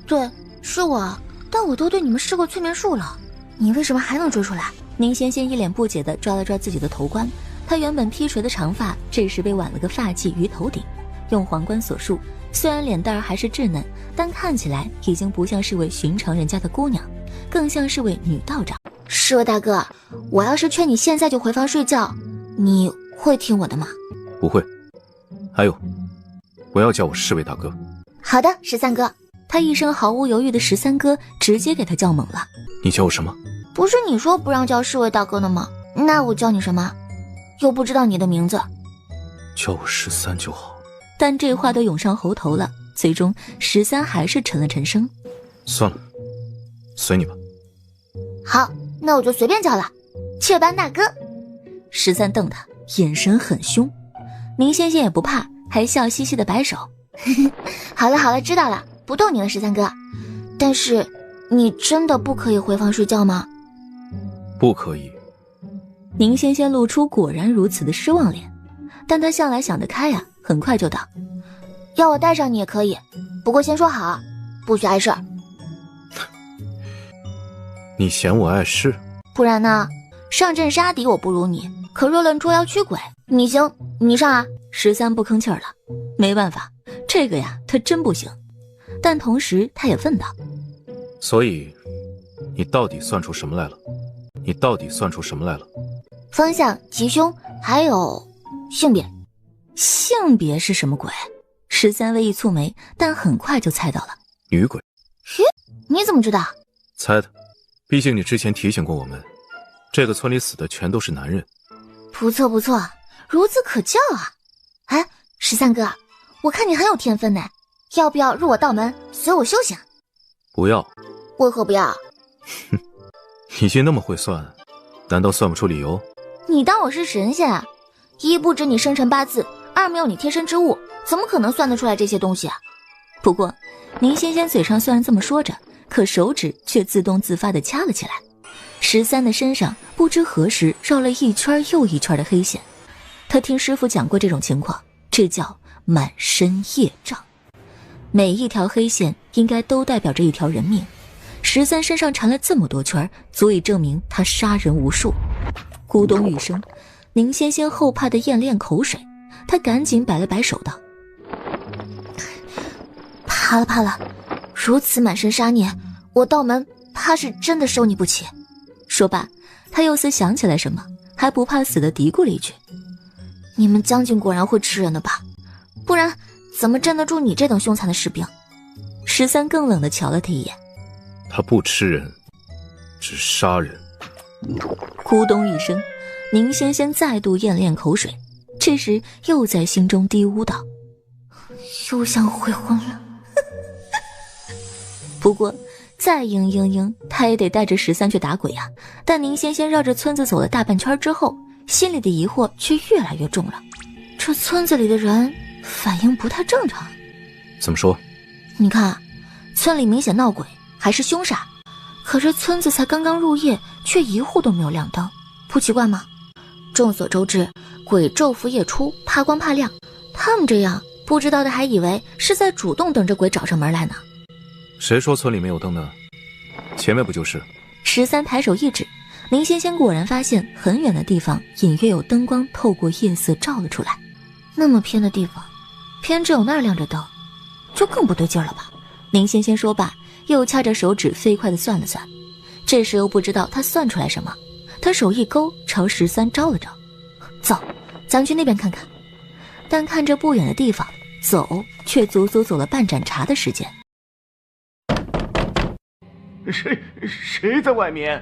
对，是我，但我都对你们试过催眠术了，你为什么还能追出来？宁仙仙一脸不解地抓了抓自己的头冠，她原本披垂的长发这时被挽了个发髻于头顶，用皇冠锁束，虽然脸蛋儿还是稚嫩，但看起来已经不像是位寻常人家的姑娘，更像是位女道长。侍卫大哥，我要是劝你现在就回房睡觉，你会听我的吗？不会。还有，不要叫我侍卫大哥。好的，13哥。他一声毫无犹豫的13哥直接给他叫猛了。你叫我什么？不是你说不让叫侍卫大哥的吗？那我叫你什么？又不知道你的名字。叫我13就好。但这话都涌上喉头了，最终13还是沉了沉声。算了，随你吧。好，那我就随便叫了。雀斑大哥。13瞪他，眼神很凶。宁仙仙也不怕，还笑嘻嘻的摆手。好了好了，知道了，不逗你了，13哥。但是你真的不可以回房睡觉吗？不可以。宁仙仙露出果然如此的失望脸，但她向来想得开啊，很快就道：要我带上你也可以，不过先说好，不许碍事儿。你嫌我碍事？不然呢？上阵杀敌我不如你，可若论捉妖驱鬼，你行，你上啊。13不吭气儿了，没办法，这个呀他真不行。但同时他也问道：所以你到底算出什么来了？你到底算出什么来了？方向、吉凶，还有性别。性别是什么鬼？13微一蹙眉，但很快就猜到了。女鬼。咦，你怎么知道？猜的，毕竟你之前提醒过我们，这个村里死的全都是男人。不错不错，孺子可教啊。哎，13哥，我看你很有天分呢，要不要入我道门，随我修行？不要。为何不要？哼，你竟那么会算，难道算不出理由？你当我是神仙啊？一不知你生辰八字，二没有你贴身之物，怎么可能算得出来这些东西啊？不过宁仙仙嘴上虽然这么说着，可手指却自动自发地掐了起来。13的身上不知何时绕了一圈又一圈的黑线，他听师傅讲过这种情况，这叫满身业障。每一条黑线应该都代表着一条人命，13身上缠了这么多圈，足以证明他杀人无数。咕咚一声，宁仙仙后怕的咽了咽口水，他赶紧摆了摆手道：怕了，如此满身杀孽，我道门怕是真的收你不起。说罢，他又似想起来什么，还不怕死的嘀咕了一句：你们将军果然会吃人的吧，不然怎么镇得住你这等凶残的士兵？13更冷地瞧了他一眼：他不吃人，只杀人。咕咚一声，宁仙仙再度咽了咽口水，这时又在心中低呜道：又想悔婚了。不过再嘤，他也得带着13去打鬼啊。但宁仙仙绕着村子走了大半圈之后，心里的疑惑却越来越重了。这村子里的人反应不太正常。怎么说？你看，村里明显闹鬼，还是凶杀，可这村子才刚刚入夜，却一户都没有亮灯，不奇怪吗？众所周知，鬼昼伏夜出，怕光怕亮，他们这样，不知道的还以为是在主动等着鬼找上门来呢。谁说村里没有灯呢？前面不就是？13抬手一指，宁仙仙果然发现很远的地方隐约有灯光透过夜色照了出来。那么偏的地方，偏只有那儿亮着灯，就更不对劲了吧？宁仙仙说罢，又掐着手指飞快地算了算。这时又不知道他算出来什么，他手一勾，朝13招了招：走，咱去那边看看。但看着不远的地方走，却足足走了半盏茶的时间。谁在外面？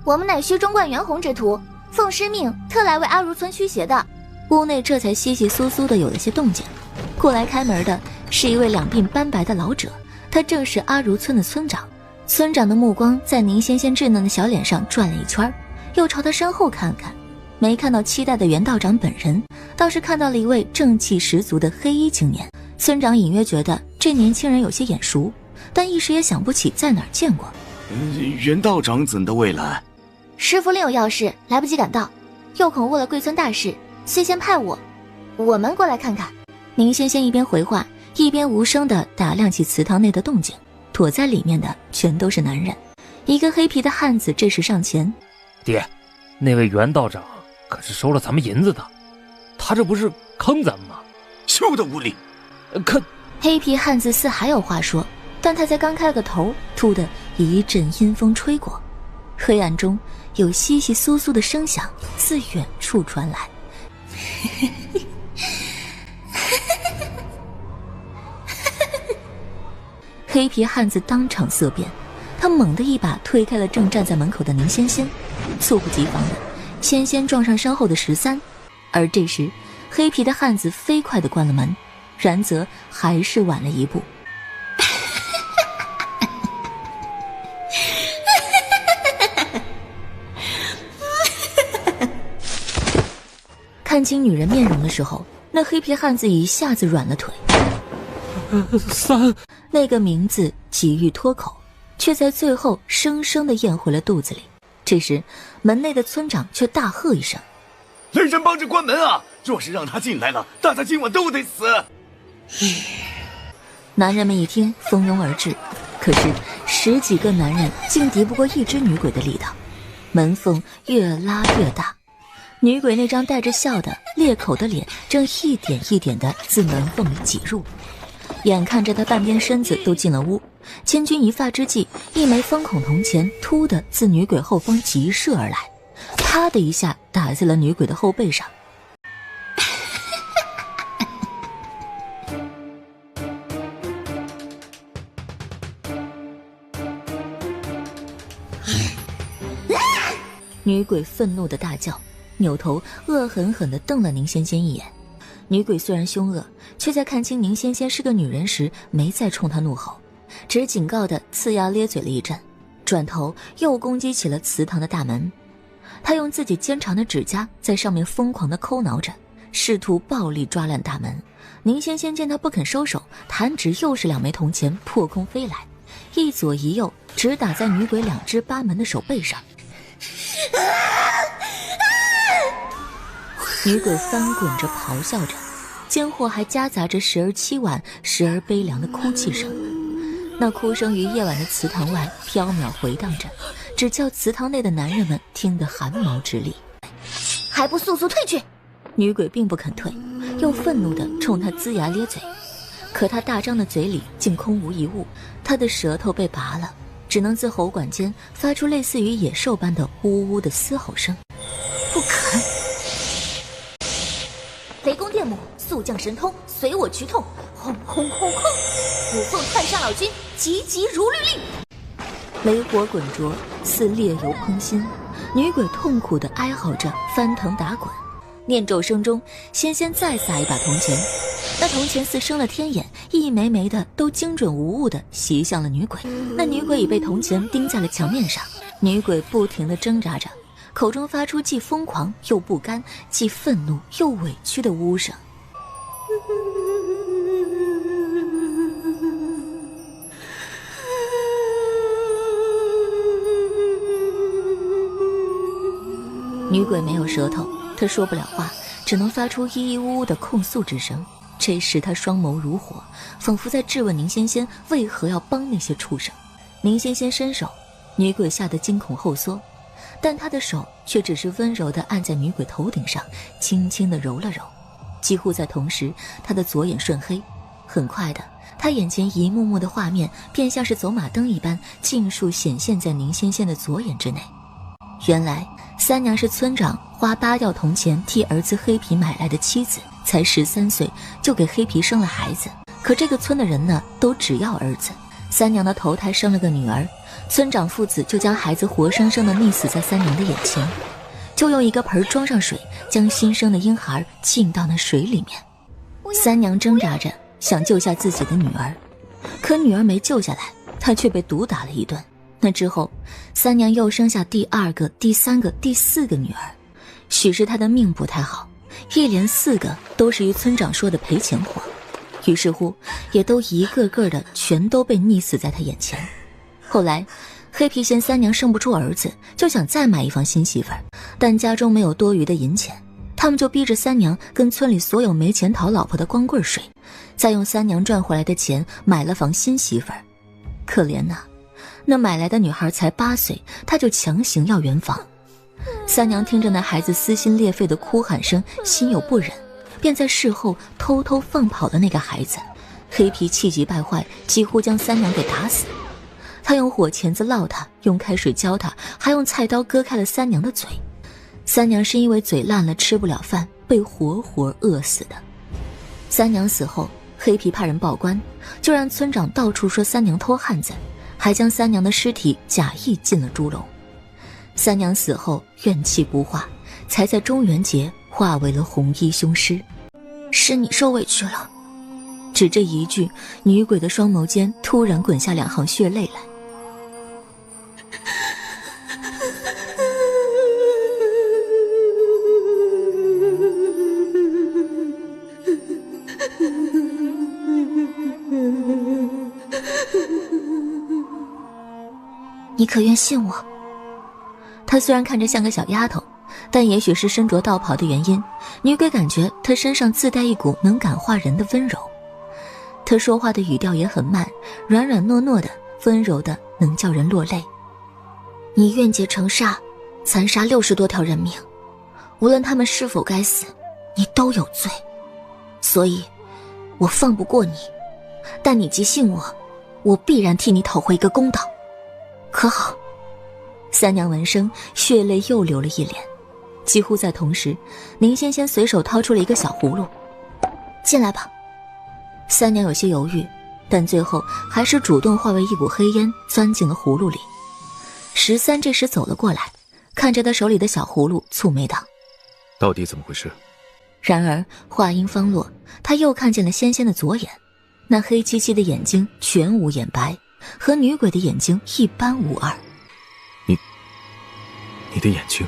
我们乃虚中观袁弘之徒，奉师命特来为阿如村驱邪的。屋内这才稀稀疏疏的有了些动静。过来开门的是一位两鬓斑白的老者，他正是阿如村的村长。村长的目光在宁仙仙稚嫩的小脸上转了一圈，又朝他身后看了看，没看到期待的袁道长本人，倒是看到了一位正气十足的黑衣青年。村长隐约觉得这年轻人有些眼熟，但一时也想不起在哪儿见过。袁道长怎的未来？师父另有要事，来不及赶到，又恐误了贵村大事，遂先派我们过来看看。宁仙仙一边回话，一边无声地打量起祠堂内的动静。躲在里面的全都是男人。一个黑皮的汉子这时上前：爹，那位袁道长可是收了咱们银子的，他这不是坑咱们吗？休得无礼！黑皮汉子似还有话说，但他才刚开个头，突的一阵阴风吹过，黑暗中有窸窸窣窣的声响自远处传来。黑皮汉子当场色变，他猛地一把推开了正站在门口的宁仙仙，猝不及防的先撞上身后的13，而这时黑皮的汉子飞快地关了门，然则还是晚了一步。看清女人面容的时候，那黑皮汉子一下子软了腿。3，那个名字急欲脱口，却在最后生生地咽回了肚子里。这时门内的村长却大喝一声：来人帮着关门啊！若是让他进来了，大家今晚都得死。男人们一听蜂拥而至，可是10几个男人竟敌不过一只女鬼的力道，门缝越拉越大，女鬼那张带着笑的裂口的脸正一点一点地自门缝里挤入。眼看着他半边身子都进了屋，千钧一发之际，一枚风孔铜钱突地自女鬼后方急射而来，啪的一下打在了女鬼的后背上。女鬼愤怒的大叫，扭头恶狠狠地瞪了宁仙仙一眼。女鬼虽然凶恶，却在看清宁仙仙是个女人时没再冲她怒吼，只警告地呲牙咧嘴了一阵，转头又攻击起了祠堂的大门。她用自己尖长的指甲在上面疯狂地抠挠着，试图暴力抓烂大门。宁仙仙见他不肯收手，弹指又是2枚铜钱破空飞来，一左一右直打在女鬼2只8门的手背上。女鬼翻滚着咆哮着，间或还夹杂着时而凄婉时而悲凉的哭泣声。那哭声于夜晚的祠堂外飘渺回荡着，只叫祠堂内的男人们听得汗毛直立。还不速速退去！女鬼并不肯退，又愤怒地冲他龇牙咧嘴，可他大张的嘴里竟空无一物，他的舌头被拔了，只能自喉管间发出类似于野兽般的呜呜的嘶吼声。不肯！雷公电母，速降神通，随我驱痛！轰轰轰轰！五凤太上老君，急急如律令！雷火滚灼，似烈油烹心。女鬼痛苦地哀嚎着，翻腾打滚。念咒声中，仙仙再撒一把铜钱，那铜钱似生了天眼，一枚枚的都精准无误地袭向了女鬼。那女鬼已被铜钱钉在了墙面上，女鬼不停地挣扎着，口中发出既疯狂又不甘，既愤怒又委屈的呜声。女鬼没有舌头，她说不了话，只能发出咿咿呜呜的控诉之声。这时她双眸如火，仿佛在质问宁仙仙为何要帮那些畜生。宁仙仙伸手，女鬼吓得惊恐后缩，但她的手却只是温柔地按在女鬼头顶上，轻轻地揉了揉。几乎在同时，她的左眼瞬黑，很快的，她眼前一幕幕的画面便像是走马灯一般，尽数显现在宁仙仙的左眼之内。原来三娘是村长花8吊铜钱替儿子黑皮买来的妻子，才13岁就给黑皮生了孩子。可这个村的人呢，都只要儿子。三娘的头胎生了个女儿，村长父子就将孩子活生生地溺死在三娘的眼前，就用一个盆装上水，将新生的婴孩浸到那水里面。三娘挣扎着想救下自己的女儿，可女儿没救下来，她却被毒打了一顿。那之后，三娘又生下第2个、第3个、第4个女儿。许是她的命不太好，一连4个都是与村长说的赔钱货，于是乎也都一个个的全都被溺死在她眼前。后来黑皮嫌三娘生不出儿子，就想再买一房新媳妇儿，但家中没有多余的银钱，他们就逼着三娘跟村里所有没钱讨老婆的光棍睡，再用三娘赚回来的钱买了房新媳妇儿。可怜呐，那买来的女孩才8岁，她就强行要圆房。三娘听着那孩子撕心裂肺的哭喊声，心有不忍，便在事后偷偷放跑了那个孩子。黑皮气急败坏，几乎将三娘给打死。他用火钳子烙她，用开水浇她，还用菜刀割开了三娘的嘴。三娘是因为嘴烂了吃不了饭，被活活饿死的。三娘死后，黑皮派人报官，就让村长到处说三娘偷汉子，还将三娘的尸体假意进了猪笼。三娘死后怨气不化，才在中元节化为了红衣凶尸。是你受委屈了。只这一句，女鬼的双眸间突然滚下2行血泪来。你可愿信我？她虽然看着像个小丫头，但也许是身着道袍的原因，女鬼感觉她身上自带一股能感化人的温柔。她说话的语调也很慢，软软糯糯的，温柔的能叫人落泪。你愿结成煞，残杀60多条人命，无论他们是否该死，你都有罪。所以我放不过你，但你既信我，我必然替你讨回一个公道，可好？三娘闻声，血泪又流了一脸。几乎在同时，宁仙仙随手掏出了一个小葫芦，进来吧。三娘有些犹豫，但最后还是主动化为一股黑烟，钻进了葫芦里。13这时走了过来，看着他手里的小葫芦，蹙眉道：到底怎么回事？然而话音方落，他又看见了仙仙的左眼，那黑漆漆的眼睛全无眼白，和女鬼的眼睛一般无二。你的眼睛。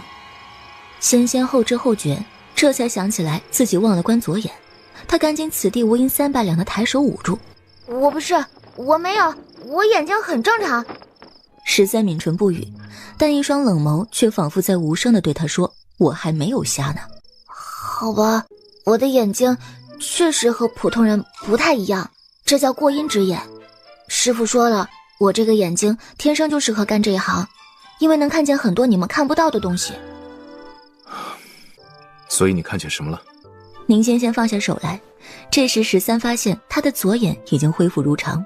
仙仙后知后觉，这才想起来自己忘了关左眼，他赶紧此地无银300两的抬手捂住。我不是，我没有，我眼睛很正常。13抿唇不语，但一双冷眸却仿佛在无声地对他说：我还没有瞎呢。好吧，我的眼睛确实和普通人不太一样，这叫过阴之眼。师傅说了，我这个眼睛天生就适合干这一行，因为能看见很多你们看不到的东西。所以你看见什么了？宁仙仙放下手来，这时13发现他的左眼已经恢复如常，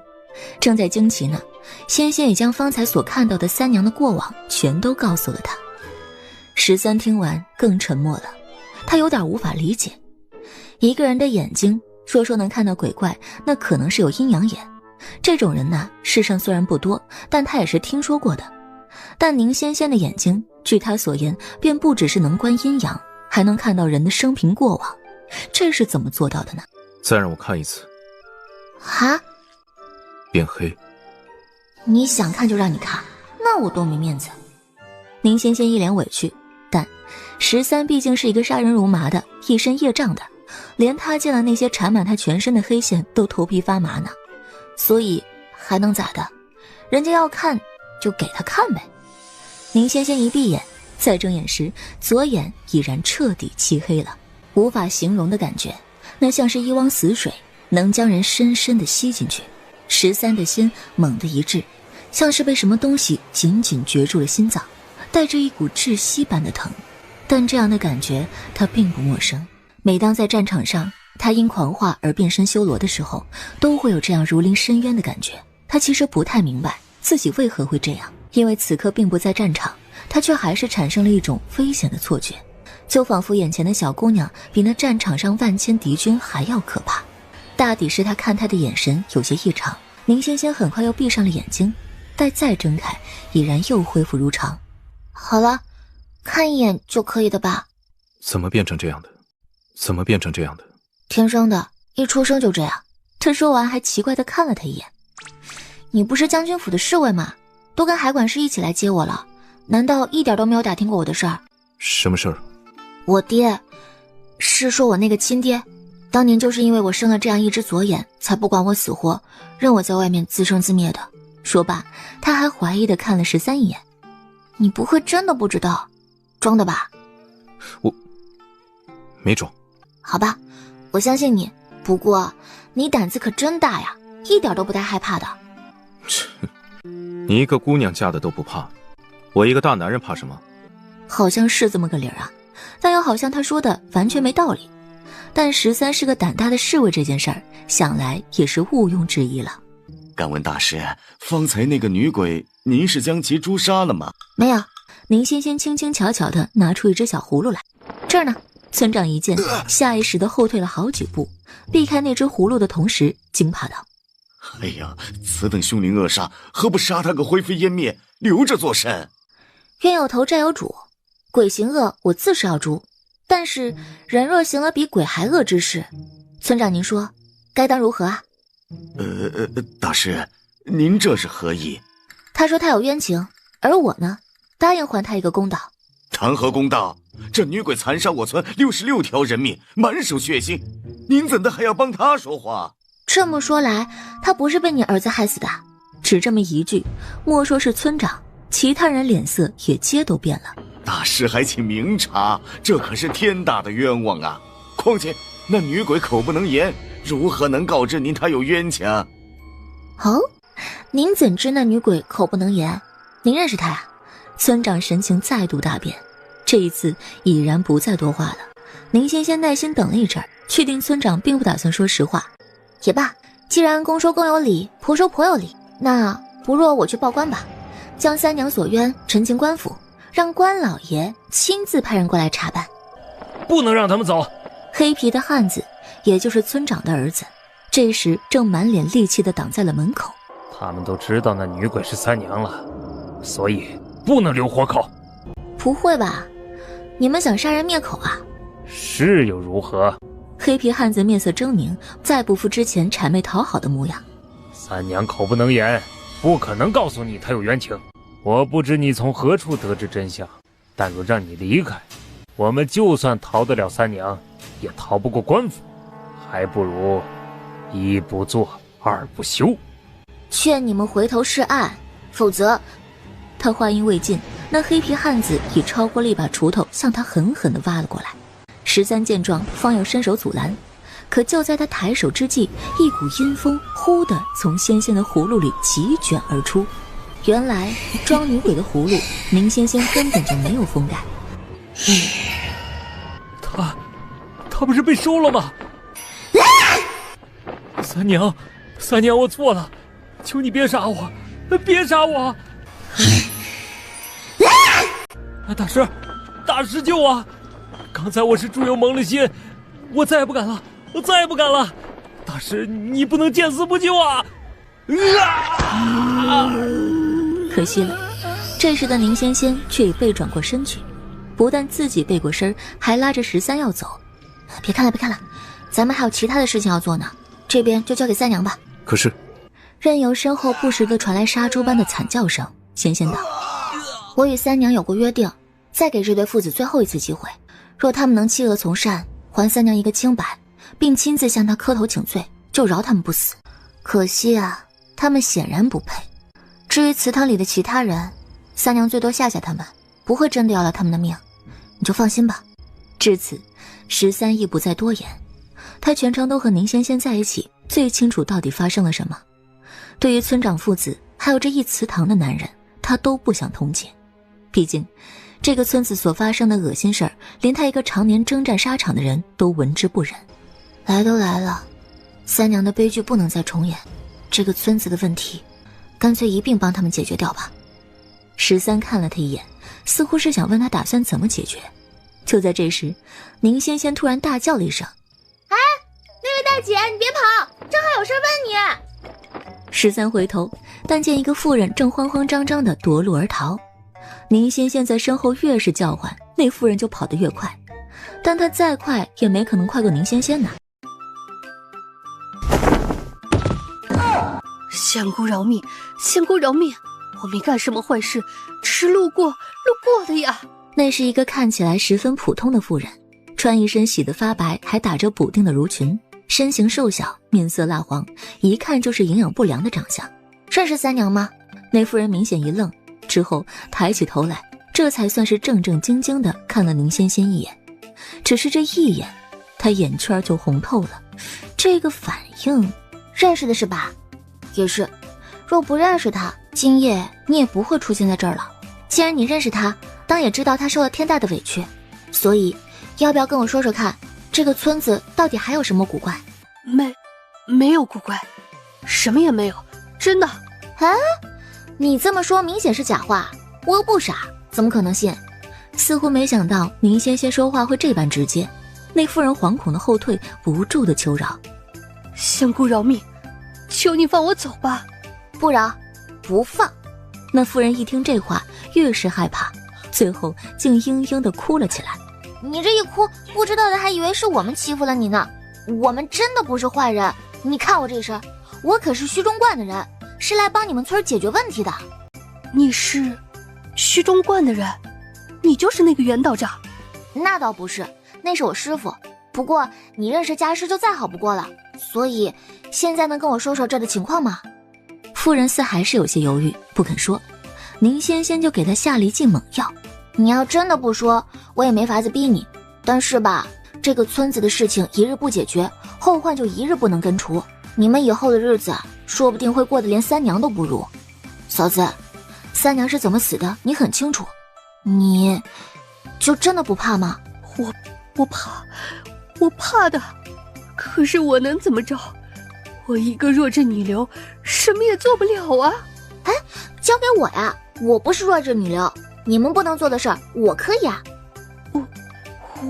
正在惊奇呢。仙仙也将方才所看到的三娘的过往全都告诉了他。13听完更沉默了，他有点无法理解，一个人的眼睛说能看到鬼怪，那可能是有阴阳眼，这种人呢，世上虽然不多，但他也是听说过的。但宁仙仙的眼睛，据他所言，便不只是能观阴阳，还能看到人的生平过往，这是怎么做到的呢？再让我看一次。哈？变黑。你想看就让你看，那我多没面子。宁仙仙一脸委屈，但13毕竟是一个杀人如麻的，一身业障的，连他见了那些缠满他全身的黑线都头皮发麻呢，所以还能咋的？人家要看就给他看呗。宁仙仙一闭眼，再睁眼时，左眼已然彻底漆黑了，无法形容的感觉，那像是一汪死水，能将人深深地吸进去。13的心猛地一滞，像是被什么东西紧紧攫住了心脏，带着一股窒息般的疼。但这样的感觉他并不陌生，每当在战场上他因狂化而变身修罗的时候，都会有这样如临深渊的感觉。他其实不太明白自己为何会这样，因为此刻并不在战场，他却还是产生了一种危险的错觉，就仿佛眼前的小姑娘比那战场上万千敌军还要可怕。大抵是他看他的眼神有些异常，宁仙仙很快又闭上了眼睛，待再睁开，已然又恢复如常。好了，看一眼就可以的吧？怎么变成这样的？怎么变成这样的？天生的，一出生就这样。他说完还奇怪地看了他一眼。你不是将军府的侍卫吗？都跟海管事一起来接我了，难道一点都没有打听过我的事儿？什么事儿？我爹，是说我那个亲爹，当年就是因为我生了这样一只左眼，才不管我死活，任我在外面自生自灭的。说罢，他还怀疑地看了13一眼。你不会真的不知道，装的吧？我没装。好吧，我相信你。不过你胆子可真大呀，一点都不带害怕的。你一个姑娘家的都不怕，我一个大男人怕什么？好像是这么个理儿啊，但又好像他说的完全没道理。但13是个胆大的侍卫，这件事儿想来也是毋庸置疑了。敢问大师，方才那个女鬼，您是将其诛杀了吗？没有。宁仙仙轻轻巧巧地拿出一只小葫芦来，这儿呢。村长一见，下意识地后退了好几步，避开那只葫芦的同时惊怕道：哎呀，此等凶灵恶煞，何不杀他个灰飞烟灭，留着做甚？冤有头债有主，鬼行恶我自是要诛，但是人若行了比鬼还恶之事，村长您说该当如何啊？大师，您这是何意？他说他有冤情，而我呢，答应还他一个公道。谈何公道？这女鬼残杀我村66条人命，满手血腥，您怎的还要帮她说话？这么说来，他不是被你儿子害死的。只这么一句，莫说是村长，其他人脸色也皆都变了。大师还请明察，这可是天大的冤枉啊！况且那女鬼口不能言，如何能告知您她有冤情？哦，您怎知那女鬼口不能言？您认识她呀？村长神情再度大变，这一次已然不再多话了。宁仙仙耐心等了一阵，确定村长并不打算说实话。也罢，既然公说公有理，婆说婆有理，那不若我去报官吧，将三娘所冤陈情官府，让官老爷亲自派人过来查办。不能让他们走。黑皮的汉子，也就是村长的儿子，这时正满脸戾气地挡在了门口。他们都知道那女鬼是三娘了，所以不能留活口。不会吧？你们想杀人灭口啊？是又如何？黑皮汉子面色狰狞，再不复之前谄媚讨好的模样。三娘口不能言，不可能告诉你她有冤情。我不知你从何处得知真相，但若让你离开，我们就算逃得了三娘，也逃不过官府，还不如一不做二不休。劝你们回头是岸，否则……他话音未尽，那黑皮汉子已超过了一把锄头，向他狠狠地挖了过来。13见状，方要伸手阻拦，可就在他抬手之际，一股阴风忽地从仙仙的葫芦里急卷而出。原来装女鬼的葫芦，宁仙仙根本就没有封盖。他不是被收了吗？三娘，我错了，求你别杀我，别杀我！大师救我！刚才我是猪油蒙了心，我再也不敢了，大师，你不能见死不救啊！可惜了，这时的宁仙仙却已背转过身去，不但自己背过身，还拉着13要走。别看了，咱们还有其他的事情要做呢，这边就交给三娘吧。可是，任由身后不时地传来杀猪般的惨叫声，仙仙道：“我与三娘有过约定，再给这对父子最后一次机会，若他们能弃恶从善，还三娘一个清白，并亲自向她磕头请罪，就饶他们不死。可惜啊，他们显然不配。至于祠堂里的其他人，三娘最多吓吓他们，不会真的要了他们的命，你就放心吧。”至此13亦不再多言，他全程都和宁仙仙在一起，最清楚到底发生了什么。对于村长父子还有这一祠堂的男人，他都不想同情。毕竟这个村子所发生的恶心事儿，连他一个常年征战沙场的人都闻之不忍。来都来了，三娘的悲剧不能再重演，这个村子的问题干脆一并帮他们解决掉吧。13看了他一眼，似乎是想问他打算怎么解决。就在这时，宁仙仙突然大叫了一声：“哎，那位大姐，你别跑，正好有事问你。”13回头，但见一个妇人正慌慌张张地夺路而逃。宁仙仙在身后越是叫唤，那妇人就跑得越快，但她再快也没可能快过宁仙仙呐。仙姑饶命，仙姑饶命！我没干什么坏事，只是路过的呀。那是一个看起来十分普通的妇人，穿一身洗得发白还打着补丁的襦裙，身形瘦小，面色蜡黄，一看就是营养不良的长相。认识三娘吗？那妇人明显一愣，之后抬起头来，这才算是正正经经地看了宁仙仙一眼。只是这一眼，她眼圈就红透了。这个反应，认识的是吧？也是，若不认识他，今夜你也不会出现在这儿了。既然你认识他，当也知道他受了天大的委屈，所以要不要跟我说说看，这个村子到底还有什么古怪？没有古怪，什么也没有，真的。啊，你这么说明显是假话，我又不傻，怎么可能信？似乎没想到宁仙仙说话会这般直接，那妇人惶恐的后退，不住的求饶：“仙姑饶命，求你放我走吧！”不饶，不放。那妇人一听这话，越是害怕，最后竟嘤嘤地哭了起来。你这一哭，不知道的还以为是我们欺负了你呢。我们真的不是坏人，你看我这身，我可是虚中观的人，是来帮你们村解决问题的。你是虚中观的人？你就是那个袁道长？那倒不是，那是我师傅。不过你认识家师就再好不过了，所以现在能跟我说说这的情况吗？妇人似还是有些犹豫，不肯说。宁仙仙就给她下了一剂猛药。你要真的不说，我也没法子逼你。但是吧，这个村子的事情一日不解决，后患就一日不能根除。你们以后的日子说不定会过得连三娘都不如。嫂子，三娘是怎么死的你很清楚，你就真的不怕吗？我怕的，可是我能怎么着？我一个弱智女流，什么也做不了啊！哎，交给我呀，我不是弱智女流，你们不能做的事儿我可以啊。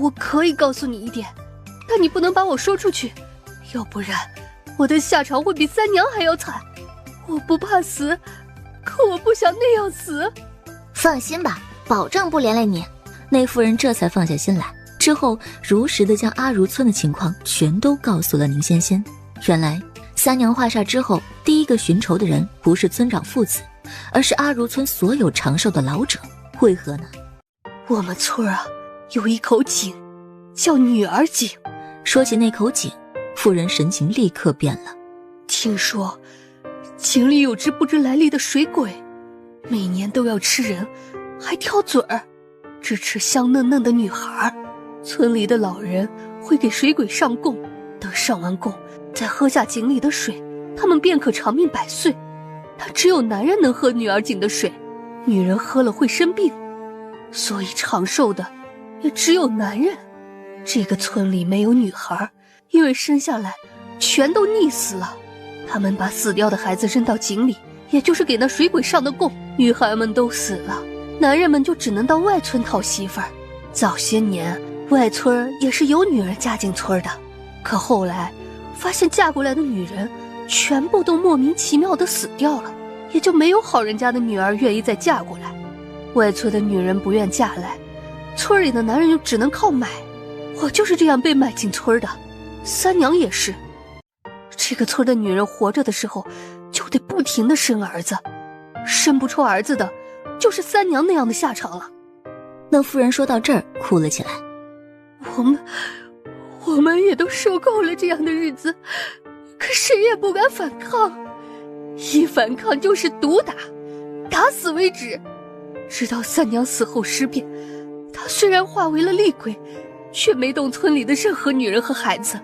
我可以告诉你一点，但你不能把我说出去，要不然我的下场会比三娘还要惨。我不怕死，可我不想那样死。放心吧，保证不连累你。那妇人这才放下心来，之后如实的将阿如村的情况全都告诉了宁仙仙。原来三娘化煞之后，第一个寻仇的人不是村长父子，而是阿如村所有长寿的老者。为何呢？我们村啊，有一口井，叫女儿井。说起那口井，妇人神情立刻变了。听说井里有只不知来历的水鬼，每年都要吃人，还挑嘴儿，只吃香嫩嫩的女孩。村里的老人会给水鬼上供，等上完供，再喝下井里的水，他们便可长命百岁。但只有男人能喝女儿井的水，女人喝了会生病，所以长寿的也只有男人。这个村里没有女孩，因为生下来全都溺死了。他们把死掉的孩子扔到井里，也就是给那水鬼上的供。女孩们都死了，男人们就只能到外村讨媳妇儿。早些年外村也是有女儿嫁进村的，可后来发现嫁过来的女人全部都莫名其妙地死掉了，也就没有好人家的女儿愿意再嫁过来。外村的女人不愿嫁来，村里的男人就只能靠买。我就是这样被买进村的，三娘也是。这个村的女人活着的时候就得不停地生儿子，生不出儿子的就是三娘那样的下场了。那妇人说到这儿哭了起来。我们也都受够了这样的日子，可谁也不敢反抗，一反抗就是毒打，打死为止。直到三娘死后尸变，她虽然化为了厉鬼，却没动村里的任何女人和孩子。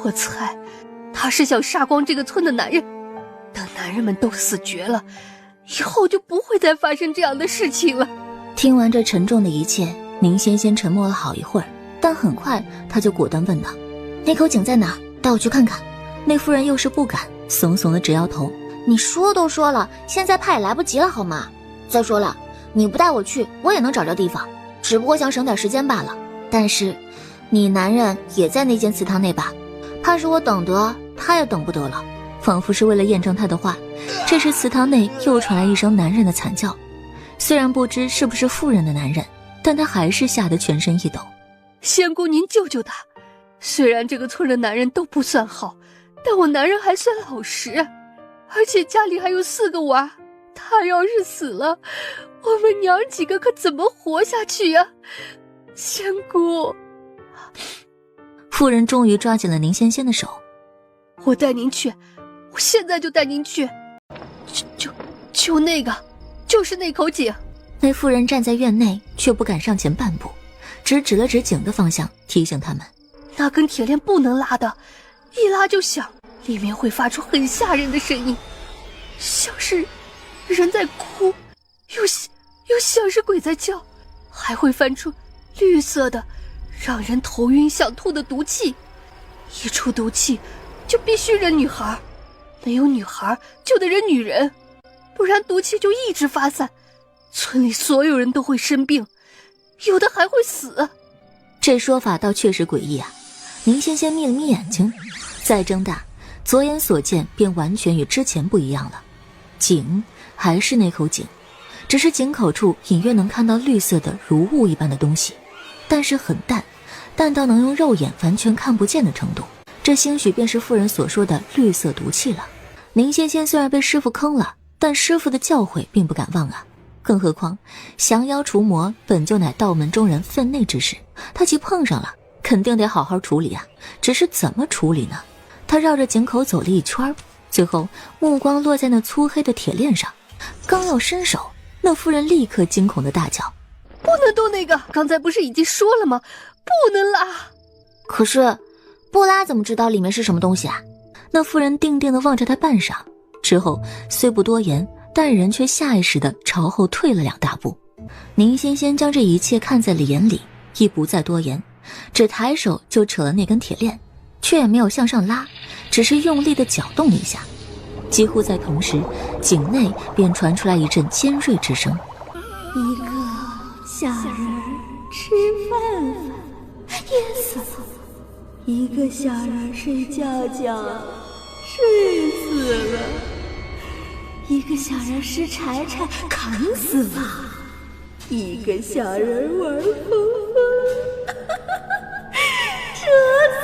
我猜她是想杀光这个村的男人，等男人们都死绝了，以后就不会再发生这样的事情了。听完这沉重的一切，宁仙仙沉默了好一会儿，但很快她就果断问道：那口井在哪？带我去看看。那妇人又是不敢，怂怂的直摇头。你说都说了，现在怕也来不及了好吗？再说了，你不带我去我也能找着地方，只不过想省点时间罢了。但是你男人也在那间祠堂内吧？怕是我等得他也等不得了。仿佛是为了验证他的话，这时祠堂内又传来一声男人的惨叫。虽然不知是不是妇人的男人，但他还是吓得全身一抖。仙姑您救救他，虽然这个村的男人都不算好，但我男人还算老实，而且家里还有4个娃，他要是死了，我们娘几个可怎么活下去呀？仙姑。妇人终于抓紧了宁仙仙的手。我带您去，我现在就带您去。就那个，就是那口井。那妇人站在院内，却不敢上前半步，只指了指井的方向，提醒他们：那根铁链不能拉的，一拉就响，里面会发出很吓人的声音，像是人在哭，又像是鬼在叫，还会翻出绿色的让人头晕想吐的毒气。一出毒气就必须扔女孩，没有女孩就得扔女人，不然毒气就一直发散，村里所有人都会生病，有的还会死。这说法倒确实诡异啊。宁仙仙眯了眯眼睛，再睁大，左眼所见便完全与之前不一样了。井还是那口井，只是井口处隐约能看到绿色的如雾一般的东西，但是很淡，淡到能用肉眼完全看不见的程度。这兴许便是妇人所说的绿色毒气了。宁仙仙虽然被师父坑了，但师父的教诲并不敢忘啊。更何况降妖除魔本就乃道门中人分内之事，他既碰上了，肯定得好好处理啊。只是怎么处理呢？他绕着井口走了一圈，最后目光落在那粗黑的铁链上，刚要伸手，那妇人立刻惊恐的大叫：不能动那个，刚才不是已经说了吗？不能拉。可是不拉怎么知道里面是什么东西啊？那妇人定定地望着他半晌，之后虽不多言，但人却下意识地朝后退了2大步。宁仙仙将这一切看在了眼里，亦不再多言，只抬手就扯了那根铁链，却也没有向上拉，只是用力地搅动了一下。几乎在同时，井内便传出来一阵尖锐之声：一个小人吃饭饭噎死了，一个小人睡觉觉睡死了，一个小人拾柴柴砍死了，一个小人玩风折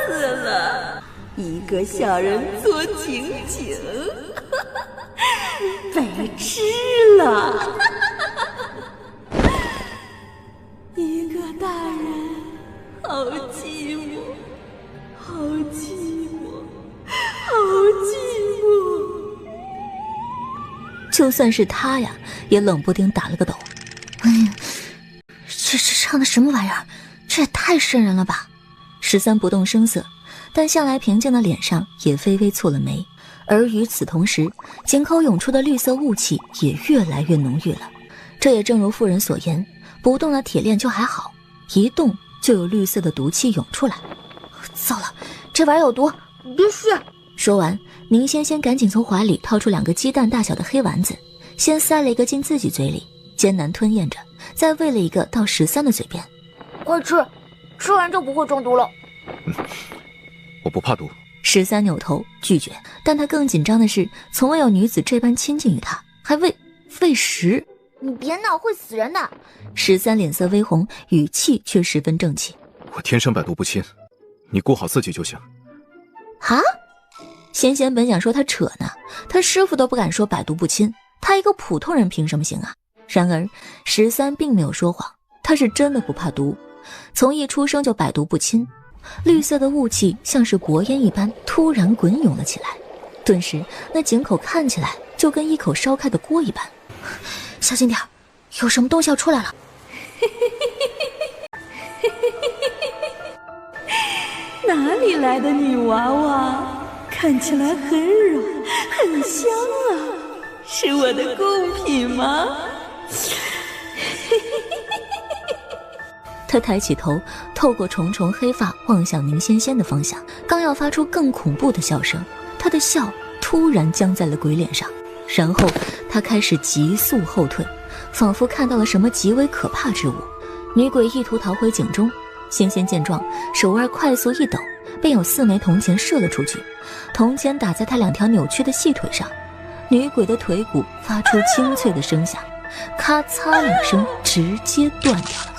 死了，一个小人做井井被吃了，一个大人好寂寞，好寂寞，好寂寞。就算是他呀，也冷不丁打了个抖。哎呀，这唱的什么玩意儿？这也太瘆人了吧！13不动声色，但向来平静的脸上也微微蹙了眉。而与此同时，井口涌出的绿色雾气也越来越浓郁了。这也正如妇人所言，不动的铁链就还好，一动就有绿色的毒气涌出来。糟了，这玩意有毒，必须！说完，宁仙仙赶紧从怀里掏出2个鸡蛋大小的黑丸子，先塞了一个进自己嘴里，艰难吞咽着，再喂了一个到13的嘴边。快吃，吃完就不会中毒了。我不怕毒。13扭头拒绝，但他更紧张的是，从未有女子这般亲近于他，还喂食。你别闹，会死人的。13脸色微红，语气却十分正气。我天生百毒不侵，你顾好自己就行。啊？仙仙本想说他扯呢，他师父都不敢说百毒不侵，他一个普通人凭什么行啊？然而13并没有说谎，他是真的不怕毒，从一出生就百毒不侵。绿色的雾气像是薄烟一般突然滚涌了起来，顿时那井口看起来就跟一口烧开的锅一般。小心点，有什么东西要出来了。哪里来的女娃娃？看起来很软很香啊，是我的贡品吗？他抬起头，透过重重黑发望向宁仙仙的方向，刚要发出更恐怖的笑声，他的笑突然僵在了鬼脸上，然后他开始急速后退，仿佛看到了什么极为可怕之物。女鬼意图逃回井中，仙仙见状，手腕快速一抖，便有4枚铜钱射了出去，铜钱打在她2条扭曲的细腿上，女鬼的腿骨发出清脆的声响，咔嚓2声直接断掉了。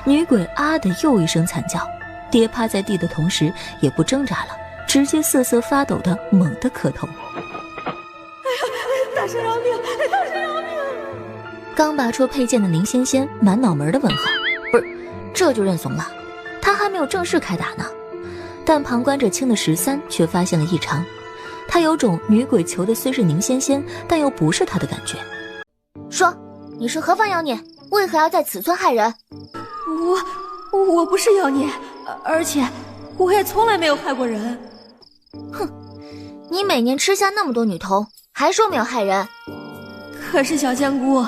女鬼啊的又一声惨叫，跌趴在地的同时也不挣扎了，直接瑟瑟发抖的猛地磕头。哎呀，大神饶命！大神饶命！刚拔出佩剑的宁仙仙满脑门的问号，不是，这就认怂了？他还没有正式开打呢。但旁观者清的13却发现了异常，他有种女鬼求的虽是宁仙仙，但又不是他的感觉。说，你是何方妖孽？为何要在此村害人？我不是妖孽，而且我也从来没有害过人。哼，你每年吃下那么多女童，还说没有害人？可是小仙姑，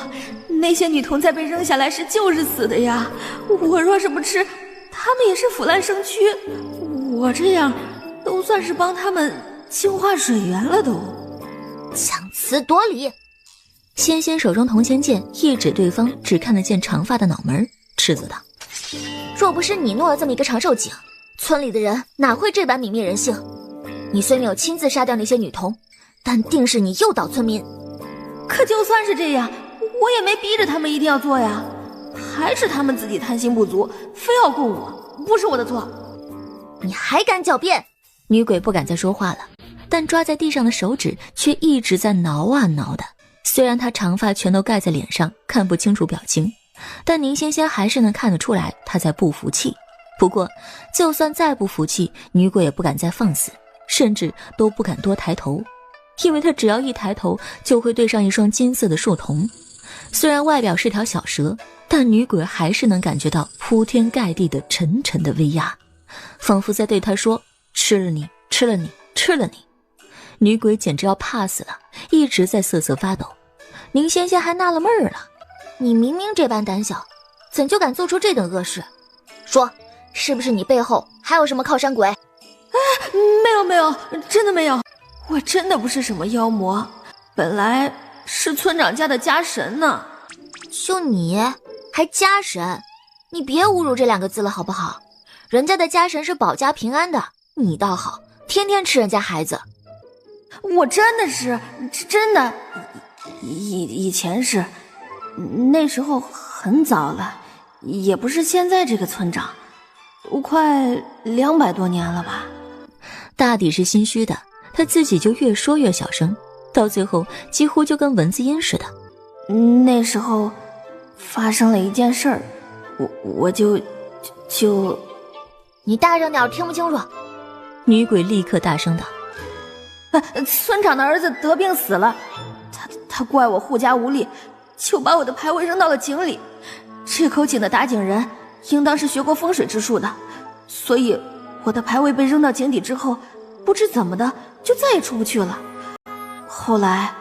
那些女童在被扔下来时就是死的呀，我若是不吃，她们也是腐烂生蛆，我这样都算是帮她们净化水源了都。强词夺理！仙仙手中铜钱剑一指对方只看得见长发的脑门，斥责道：若不是你弄了这么一个长寿井，村里的人哪会这般泯灭人性？你虽没有亲自杀掉那些女童，但定是你诱导村民。可就算是这样，我也没逼着他们一定要做呀，还是他们自己贪心不足，非要供我，不是我的错。你还敢狡辩？女鬼不敢再说话了，但抓在地上的手指却一直在挠啊挠的。虽然她长发全都盖在脸上，看不清楚表情，但宁仙仙还是能看得出来她在不服气。不过就算再不服气，女鬼也不敢再放肆，甚至都不敢多抬头，因为她只要一抬头就会对上一双金色的树瞳。虽然外表是条小蛇，但女鬼还是能感觉到铺天盖地的沉沉的威压，仿佛在对她说：吃了你，吃了你，吃了你。女鬼简直要怕死了，一直在瑟瑟发抖。宁仙仙还纳了闷儿了，你明明这般胆小，怎就敢做出这等恶事？说，是不是你背后还有什么靠山鬼？没有，真的没有，我真的不是什么妖魔，本来是村长家的家神呢。就你还家神？你别侮辱这2个字了好不好？人家的家神是保家平安的，你倒好，天天吃人家孩子。我真的是真的，以前是，那时候很早了，也不是现在这个村长，都快200多年了吧。大抵是心虚的，他自己就越说越小声，到最后几乎就跟蚊子音似的。那时候发生了一件事儿，我就你大声点，听不清楚。女鬼立刻大声道：村长的儿子得病死了，他怪我护家无力，就把我的牌位扔到了井里。这口井的打井人应当是学过风水之术的，所以我的牌位被扔到井底之后，不知怎么的就再也出不去了。后来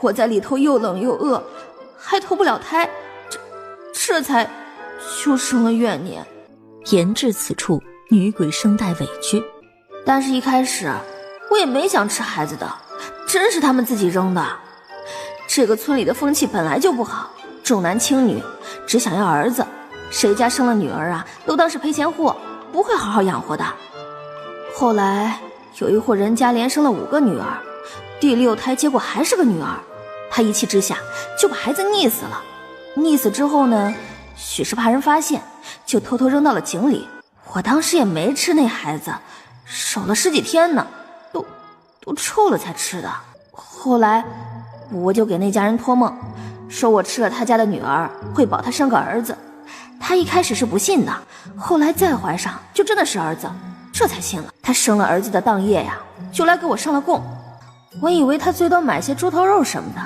我在里头又冷又饿，还投不了胎，这才就生了怨念。言至此处，女鬼声带委屈。但是一开始我也没想吃孩子的，真是他们自己扔的。这个村里的风气本来就不好，重男轻女，只想要儿子，谁家生了女儿啊，都当是赔钱货，不会好好养活的。后来有一户人家连生了5个女儿，第6胎结果还是个女儿，他一气之下就把孩子溺死了。溺死之后呢，许是怕人发现，就偷偷扔到了井里。我当时也没吃那孩子，守了10几天呢，都臭了才吃的。后来我就给那家人托梦，说我吃了他家的女儿会保他生个儿子。他一开始是不信的，后来再怀上就真的是儿子，这才信了。他生了儿子的当夜呀，就来给我上了供。我以为他最多买些猪头肉什么的，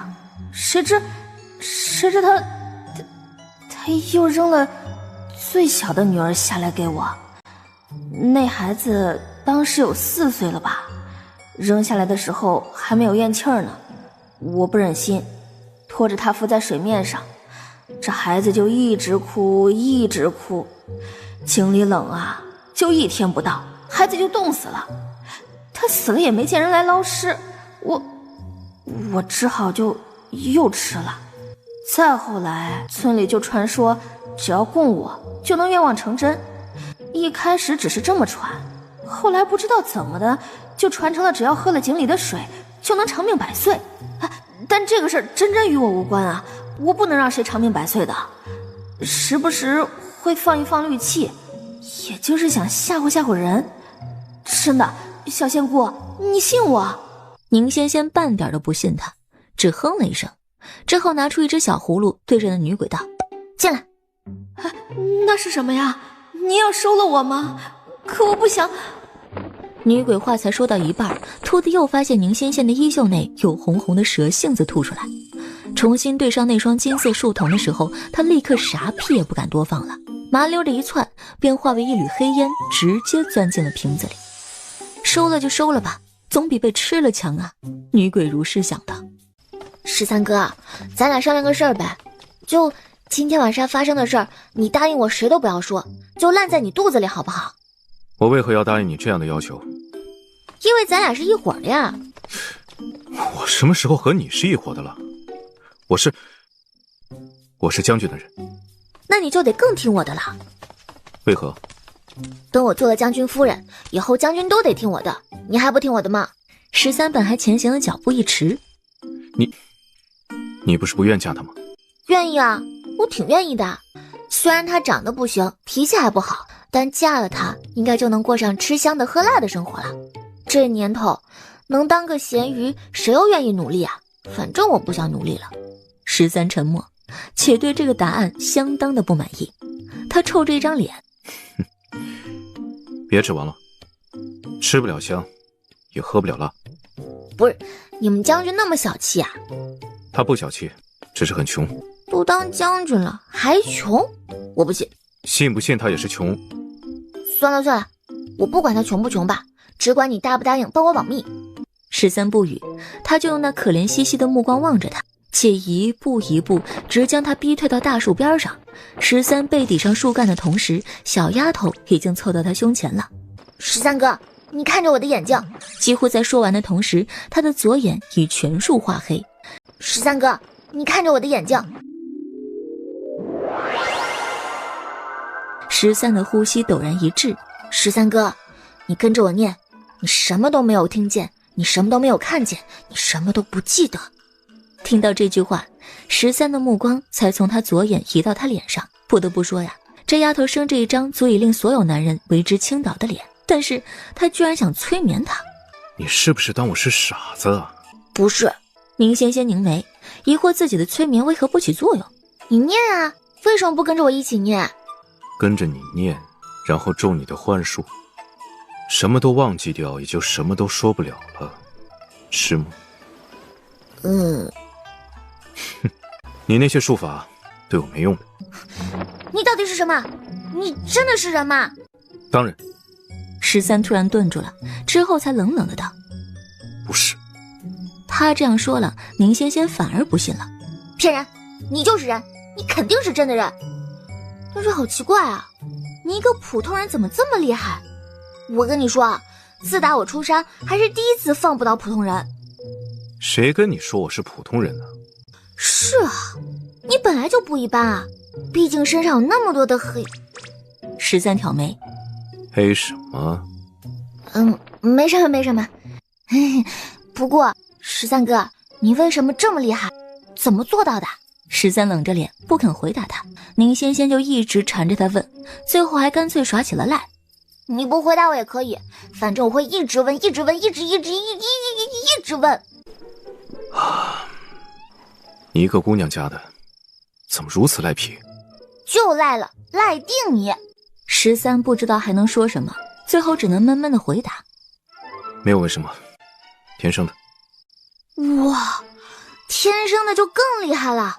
谁知他又扔了最小的女儿下来给我。那孩子当时有4岁了吧，扔下来的时候还没有咽气儿呢。我不忍心，拖着他浮在水面上，这孩子就一直哭一直哭。井里冷啊，就1天不到，孩子就冻死了。他死了也没见人来捞尸，我只好就又吃了。再后来村里就传说只要供我就能愿望成真，一开始只是这么传，后来不知道怎么的就传成了只要喝了井里的水就能长命百岁。但这个事儿真与我无关啊，我不能让谁长命百岁的，时不时会放一放绿气，也就是想吓唬人。真的，小仙姑，你信我？宁仙仙半点都不信他，只哼了一声，之后拿出一只小葫芦，对着那女鬼道：进来。那是什么呀？你要收了我吗？可我不想。女鬼话才说到一半，突地又发现宁仙仙的衣袖内有红红的蛇杏子吐出来。重新对上那双金色树瞳的时候，她立刻啥屁也不敢多放了，麻溜的一窜，便化为一缕黑烟，直接钻进了瓶子里。收了就收了吧，总比被吃了强啊。女鬼如是想到。13哥，咱俩商量个事儿呗，就今天晚上发生的事儿，你答应我谁都不要说，就烂在你肚子里好不好？我为何要答应你这样的要求？因为咱俩是一伙的呀。我什么时候和你是一伙的了？我是将军的人。那你就得更听我的了。为何？等我做了将军夫人以后，将军都得听我的，你还不听我的吗？13本还前行的脚步一迟。你不是不愿嫁他吗？愿意啊，我挺愿意的。虽然他长得不行，脾气还不好，但嫁了他应该就能过上吃香的喝辣的生活了。这年头能当个咸鱼，谁又愿意努力啊？反正我不想努力了。13沉默，且对这个答案相当的不满意。他臭着一张脸，别指望了，吃不了香，也喝不了辣。不是，你们将军那么小气啊？他不小气，只是很穷。都当将军了还穷？我不信。信不信他也是穷？算了，我不管他穷不穷吧，只管你答不答应帮我保密。13不语，他就用那可怜兮兮的目光望着他，且一步一步直将他逼退到大树边上。13背抵上树干的同时，小丫头已经凑到他胸前了。13哥，你看着我的眼睛。几乎在说完的同时，他的左眼已全数化黑。13哥，你看着我的眼睛。13的呼吸陡然一滞。13哥，你跟着我念，你什么都没有听见，你什么都没有看见，你什么都不记得。听到这句话，13的目光才从他左眼移到他脸上。不得不说呀，这丫头生这一张足以令所有男人为之倾倒的脸，但是她居然想催眠他。你是不是当我是傻子啊？不是。宁仙仙凝眉，疑惑自己的催眠为何不起作用。你念啊，为什么不跟着我一起念？跟着你念，然后中你的幻术。什么都忘记掉，也就什么都说不了了，是吗？你那些术法对我没用的。你到底是什么？你真的是人吗？当然。13突然顿住了，之后才冷冷的道：不是。他这样说了，宁仙仙反而不信了。骗人！你就是人，你肯定是真的人。但是好奇怪啊，你一个普通人怎么这么厉害？我跟你说啊，自打我出山，还是第一次放不倒普通人。谁跟你说我是普通人呢？是啊，你本来就不一般啊，毕竟身上有那么多的黑。13挑眉，黑什么？没什么没什么。不过13哥，你为什么这么厉害？怎么做到的？13冷着脸不肯回答他，宁仙仙就一直缠着他问，最后还干脆耍起了赖。你不回答我也可以，反正我会一直问，一直问，一直问。你一个姑娘家的，怎么如此赖皮？就赖了，赖定你。13不知道还能说什么，最后只能闷闷的回答：没有为什么，天生的。哇，天生的就更厉害了。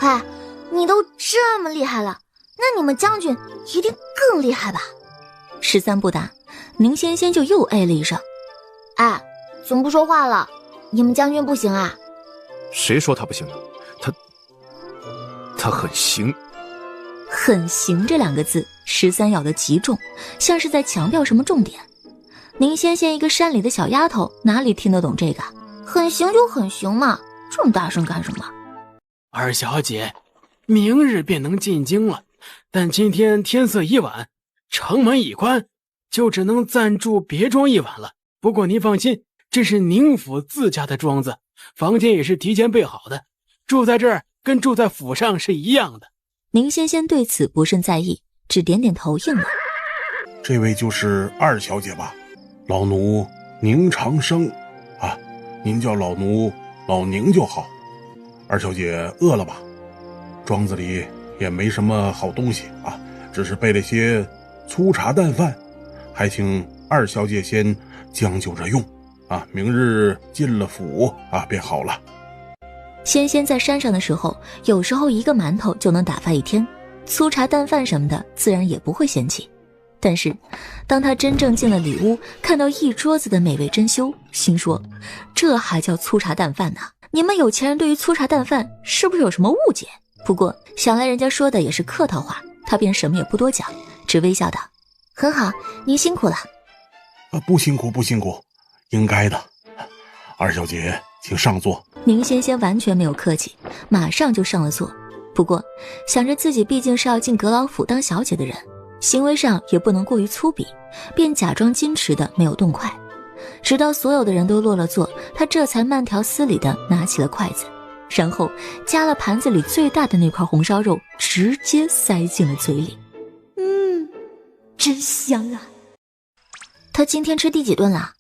哎，你都这么厉害了，那你们将军一定更厉害吧？13不答，宁仙仙就又哎了一声：哎，怎么不说话了？你们将军不行啊？谁说他不行了？他很行。很行这2个字，13咬得极重，像是在强调什么重点。宁仙仙一个山里的小丫头，哪里听得懂这个？很行就很行嘛，这么大声干什么？二小姐，明日便能进京了，但今天天色已晚，城门已关，就只能暂住别庄一晚了。不过您放心，这是宁府自家的庄子，房间也是提前备好的，住在这儿跟住在府上是一样的。宁仙仙对此不甚在意，只点点头应了。这位就是二小姐吧？老奴宁长生啊，您叫老奴老宁就好。二小姐饿了吧？庄子里也没什么好东西啊，只是备了些粗茶淡饭，还请二小姐先将就着用啊，明日进了府啊便好了。仙仙在山上的时候，有时候一个馒头就能打发一天，粗茶淡饭什么的自然也不会嫌弃。但是当他真正进了里屋，看到一桌子的美味珍馐，心说这还叫粗茶淡饭呢？你们有钱人对于粗茶淡饭是不是有什么误解？不过想来人家说的也是客套话，他便什么也不多讲，只微笑道：很好，您辛苦了。不辛苦不辛苦，应该的。二小姐请上座。宁仙仙完全没有客气，马上就上了座。不过想着自己毕竟是要进阁老府当小姐的人，行为上也不能过于粗鄙，便假装矜持的没有动筷。直到所有的人都落了座，他这才慢条斯理的拿起了筷子，然后夹了盘子里最大的那块红烧肉，直接塞进了嘴里。真香啊！他今天吃第几顿了？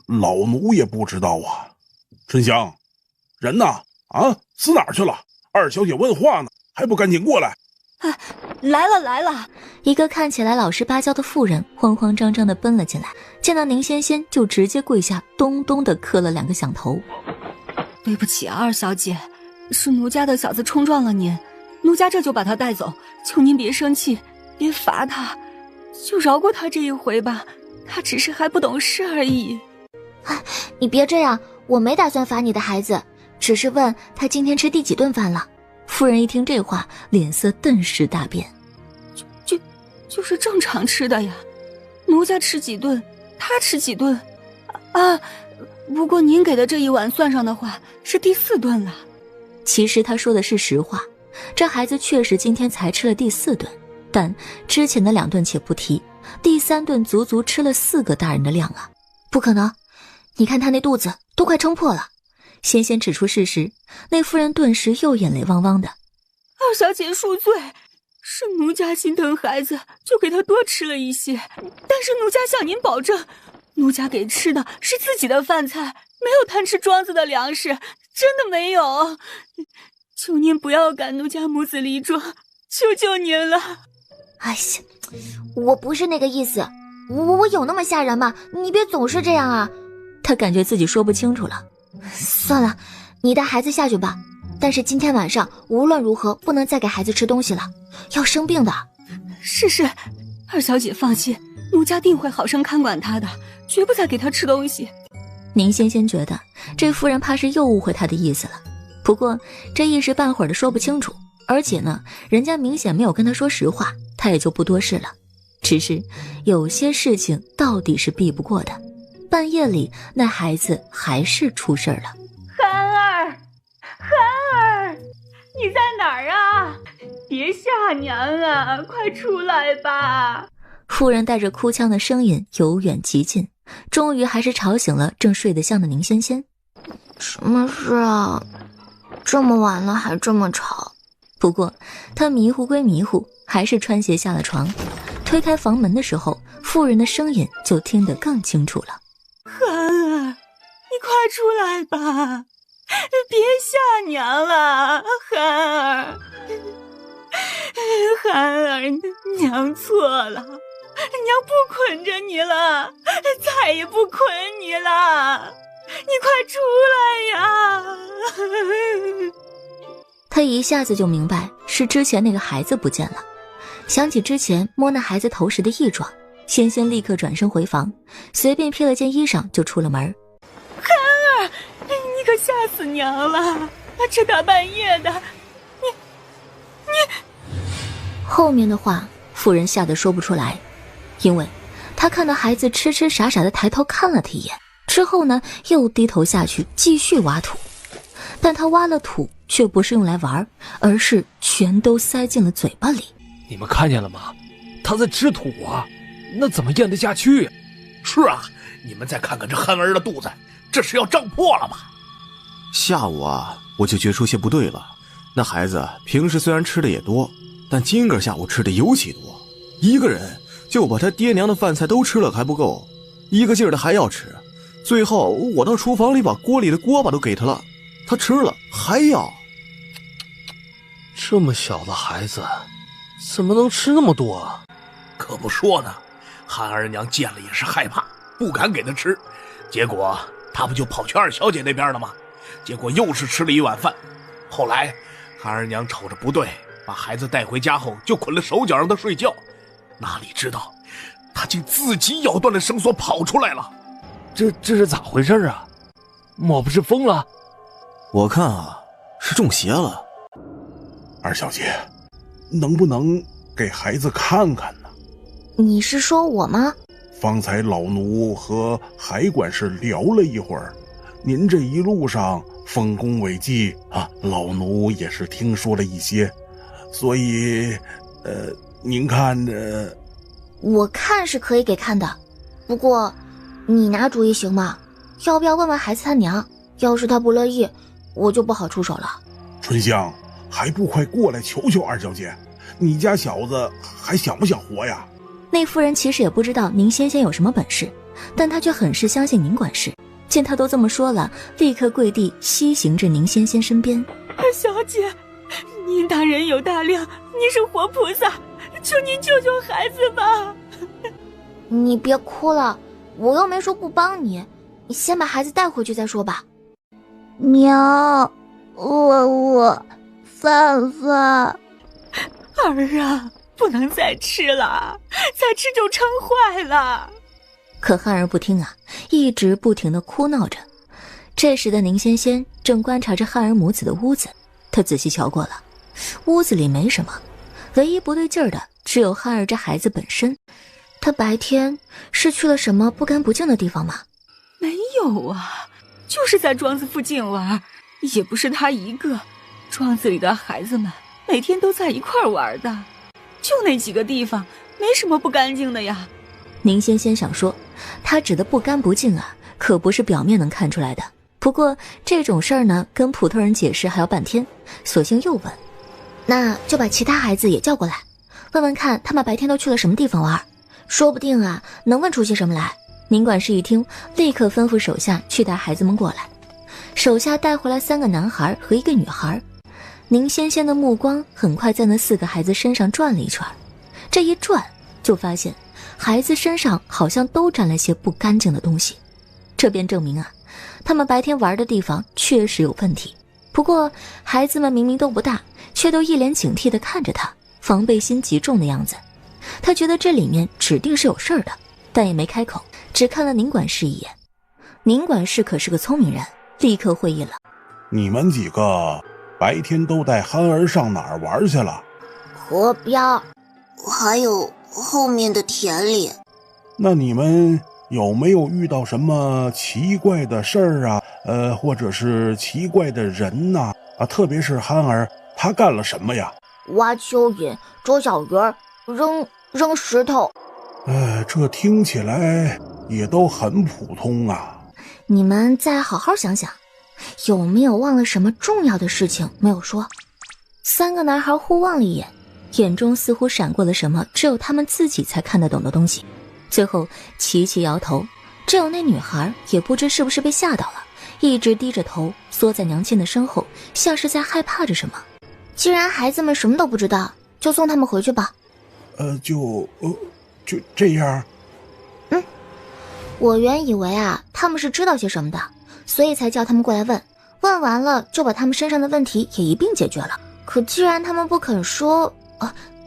老奴也不知道啊。春香，人呢？啊，死哪儿去了？二小姐问话呢，还不赶紧过来？来了！一个看起来老实巴交的妇人慌慌张张地奔了进来，见到宁仙仙就直接跪下，咚咚地磕了2个响头。对不起啊，二小姐，是奴家的小子冲撞了您，奴家这就把他带走，求您别生气，别罚他，就饶过他这一回吧，他只是还不懂事而已。你别这样，我没打算罚你的孩子，只是问他今天吃第几顿饭了。夫人一听这话，脸色顿时大变。就是正常吃的呀，奴家吃几顿，他吃几顿啊。不过您给的这一碗算上的话，是第4顿了。其实他说的是实话，这孩子确实今天才吃了第4顿，但之前的2顿且不提，第3顿足足吃了4个大人的量啊！不可能，你看他那肚子都快撑破了。仙仙指出事实，那夫人顿时又眼泪汪汪的。二小姐恕罪，是奴家心疼孩子，就给他多吃了一些，但是奴家向您保证，奴家给吃的是自己的饭菜，没有贪吃庄子的粮食，真的没有。求您不要赶奴家母子离庄，求求您了。哎呀，我不是那个意思，我有那么吓人吗？你别总是这样啊。他感觉自己说不清楚了。算了，你带孩子下去吧。但是今天晚上无论如何不能再给孩子吃东西了，要生病的。是，二小姐放心，奴家定会好生看管他的，绝不再给他吃东西。宁仙仙觉得这夫人怕是又误会她的意思了，不过这一时半会儿的说不清楚，而且呢，人家明显没有跟她说实话，她也就不多事了。只是有些事情到底是避不过的。半夜里，那孩子还是出事了。憨儿，你在哪儿啊？别吓娘啊，快出来吧！妇人带着哭腔的声音由远及近，终于还是吵醒了正睡得香的宁仙仙。什么事啊？这么晚了还这么吵。不过她迷糊归迷糊，还是穿鞋下了床。推开房门的时候，妇人的声音就听得更清楚了。憨儿，你快出来吧，别吓娘了，憨儿，娘错了，娘不捆着你了，再也不捆你了，你快出来呀！他一下子就明白是之前那个孩子不见了，想起之前摸那孩子头时的异状，仙仙立刻转身回房，随便披了件衣裳就出了门。憨儿，你可吓死娘了，这大半夜的，你……后面的话妇人吓得说不出来，因为她看到孩子痴痴傻傻的抬头看了他一眼，之后呢又低头下去继续挖土，但他挖了土却不是用来玩，而是全都塞进了嘴巴里。你们看见了吗？他在吃土啊，那怎么咽得下去？是啊，你们再看看这憨儿的肚子，这是要胀破了吧？下午啊，我就觉出些不对了。那孩子平时虽然吃的也多，但今个下午吃的尤其多，一个人就把他爹娘的饭菜都吃了还不够，一个劲儿的还要吃。最后我到厨房里把锅里的锅巴都给他了，他吃了还要。这么小的孩子怎么能吃那么多啊？可不说呢，憨儿娘见了也是害怕，不敢给他吃，结果他不就跑去二小姐那边了吗？结果又是吃了一碗饭。后来憨儿娘瞅着不对，把孩子带回家后就捆了手脚让他睡觉，哪里知道他竟自己咬断了绳索跑出来了。这是咋回事啊？莫不是疯了？我看啊，是中邪了。二小姐，能不能给孩子看看呢？你是说我吗？方才老奴和海管事聊了一会儿，您这一路上丰功伟绩啊，老奴也是听说了一些，所以您看我看是可以给看的，不过你拿主意行吗？要不要问问孩子他娘？要是他不乐意，我就不好出手了。春香，还不快过来求求二小姐，你家小子还想不想活呀？那夫人其实也不知道宁仙仙有什么本事，但她却很是相信宁管事。见她都这么说了，立刻跪地西行至宁仙仙身边。二小姐，您大人有大量，您是活菩萨，求您救救孩子吧。你别哭了，我又没说不帮你，你先把孩子带回去再说吧。娘，我饭饭。儿啊，不能再吃了，再吃就撑坏了。可憨儿不听啊，一直不停地哭闹着。这时的宁仙仙正观察着憨儿母子的屋子，她仔细瞧过了，屋子里没什么，唯一不对劲儿的只有憨儿这孩子本身。他白天是去了什么不干不净的地方吗？没有啊，就是在庄子附近玩，也不是他一个，庄子里的孩子们每天都在一块玩的，就那几个地方，没什么不干净的呀。宁仙仙想说，他指的不干不净啊，可不是表面能看出来的。不过这种事儿呢，跟普通人解释还要半天，索性又问，那就把其他孩子也叫过来，问问看他们白天都去了什么地方玩，说不定啊，能问出些什么来。宁管事一听，立刻吩咐手下去带孩子们过来。手下带回来3个男孩和1个女孩。宁仙仙的目光很快在那4个孩子身上转了一圈，这一转就发现孩子身上好像都沾了些不干净的东西，这便证明啊，他们白天玩的地方确实有问题。不过孩子们明明都不大，却都一脸警惕地看着他，防备心极重的样子。他觉得这里面指定是有事儿的，但也没开口，只看了宁管事一眼。宁管事可是个聪明人，立刻会意了。你们几个白天都带憨儿上哪儿玩去了？河边，还有后面的田里。那你们有没有遇到什么奇怪的事儿啊？或者是奇怪的人呐？特别是憨儿，他干了什么呀？挖蚯蚓，捉小鱼儿，扔石头。这听起来也都很普通啊。你们再好好想想，有没有忘了什么重要的事情没有说？3个男孩互望了一眼，眼中似乎闪过了什么只有他们自己才看得懂的东西，最后齐齐摇头。只有那女孩也不知是不是被吓到了，一直低着头缩在娘亲的身后，像是在害怕着什么。既然孩子们什么都不知道，就送他们回去吧。就这样。我原以为啊，他们是知道些什么的，所以才叫他们过来问，问完了就把他们身上的问题也一并解决了。可既然他们不肯说，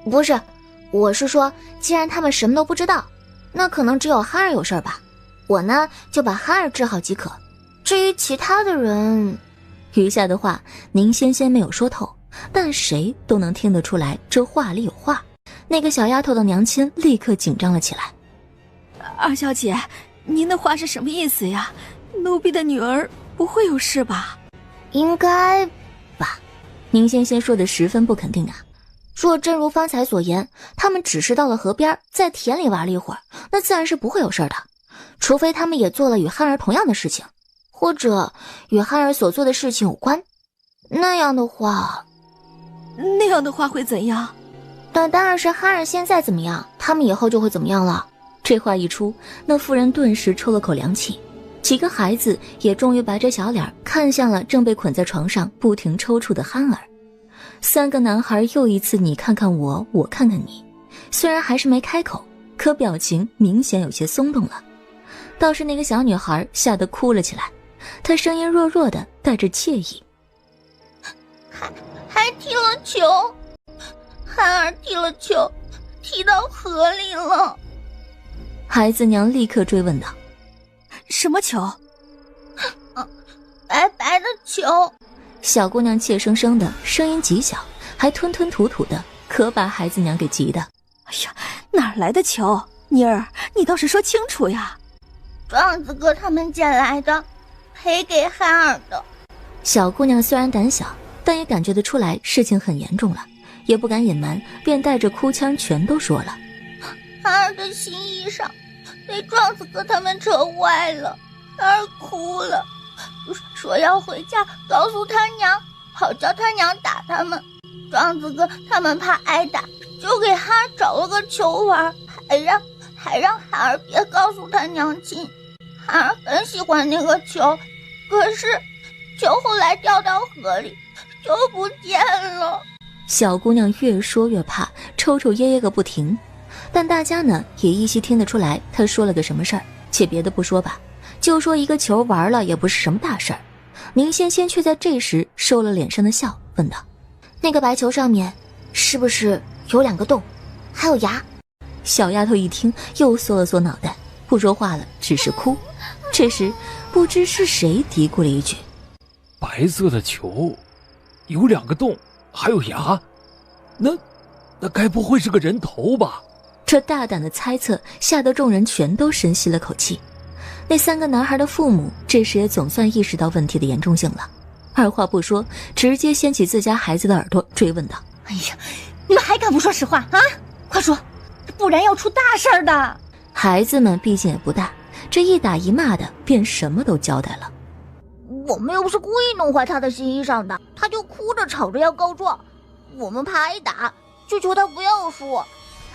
不是，我是说，既然他们什么都不知道，那可能只有憨儿有事儿吧。我呢，就把憨儿治好即可。至于其他的人，余下的话宁仙仙没有说透，但谁都能听得出来这话里有话。那个小丫头的娘亲立刻紧张了起来。二小姐，您的话是什么意思呀？奴婢的女儿不会有事吧？应该吧。宁仙仙说的十分不肯定啊。若真如方才所言，他们只是到了河边，在田里玩了一会儿，那自然是不会有事的。除非他们也做了与憨儿同样的事情，或者与憨儿所做的事情有关。那样的话会怎样？那当然是憨儿现在怎么样，他们以后就会怎么样了。这话一出，那妇人顿时抽了口凉气，几个孩子也终于白着小脸看向了正被捆在床上不停抽搐的憨儿。3个男孩又一次你看看我，我看看你，虽然还是没开口，可表情明显有些松动了。倒是那个小女孩吓得哭了起来，她声音弱弱的带着惬意，还踢了球，憨儿踢了球，踢到河里了。孩子娘立刻追问道：什么球？白白的球。小姑娘怯生生的，声音极小，还吞吞吐吐的，可把孩子娘给急的。哎呀，哪来的球？妮儿，你倒是说清楚呀。壮子哥他们捡来的，赔给憨儿的。小姑娘虽然胆小，但也感觉得出来事情很严重了，也不敢隐瞒，便带着哭腔全都说了。憨儿的新衣裳被壮子哥他们扯坏了，憨儿哭了，说要回家告诉他娘，好叫他娘打他们。壮子哥他们怕挨打，就给憨儿找了个球玩，还让憨儿别告诉他娘亲。憨儿很喜欢那个球，可是球后来掉到河里就不见了。小姑娘越说越怕，抽抽噎噎个不停。但大家呢也依稀听得出来她说了个什么事儿，且别的不说吧，就说一个球玩了也不是什么大事儿。宁仙仙却在这时收了脸上的笑，问道：那个白球上面是不是有2个洞，还有牙？小丫头一听又缩了缩脑袋，不说话了，只是哭。这时不知是谁嘀咕了一句：白色的球有2个洞还有牙，那该不会是个人头吧？这大胆的猜测吓得众人全都深吸了口气。那3个男孩的父母这时也总算意识到问题的严重性了，二话不说直接掀起自家孩子的耳朵追问道：哎呀，你们还敢不说实话啊？快说，不然要出大事儿的。孩子们毕竟也不大，这一打一骂的便什么都交代了。我们又不是故意弄坏他的新衣裳的，他就哭着吵着要告状，我们怕挨打，就求他不要说，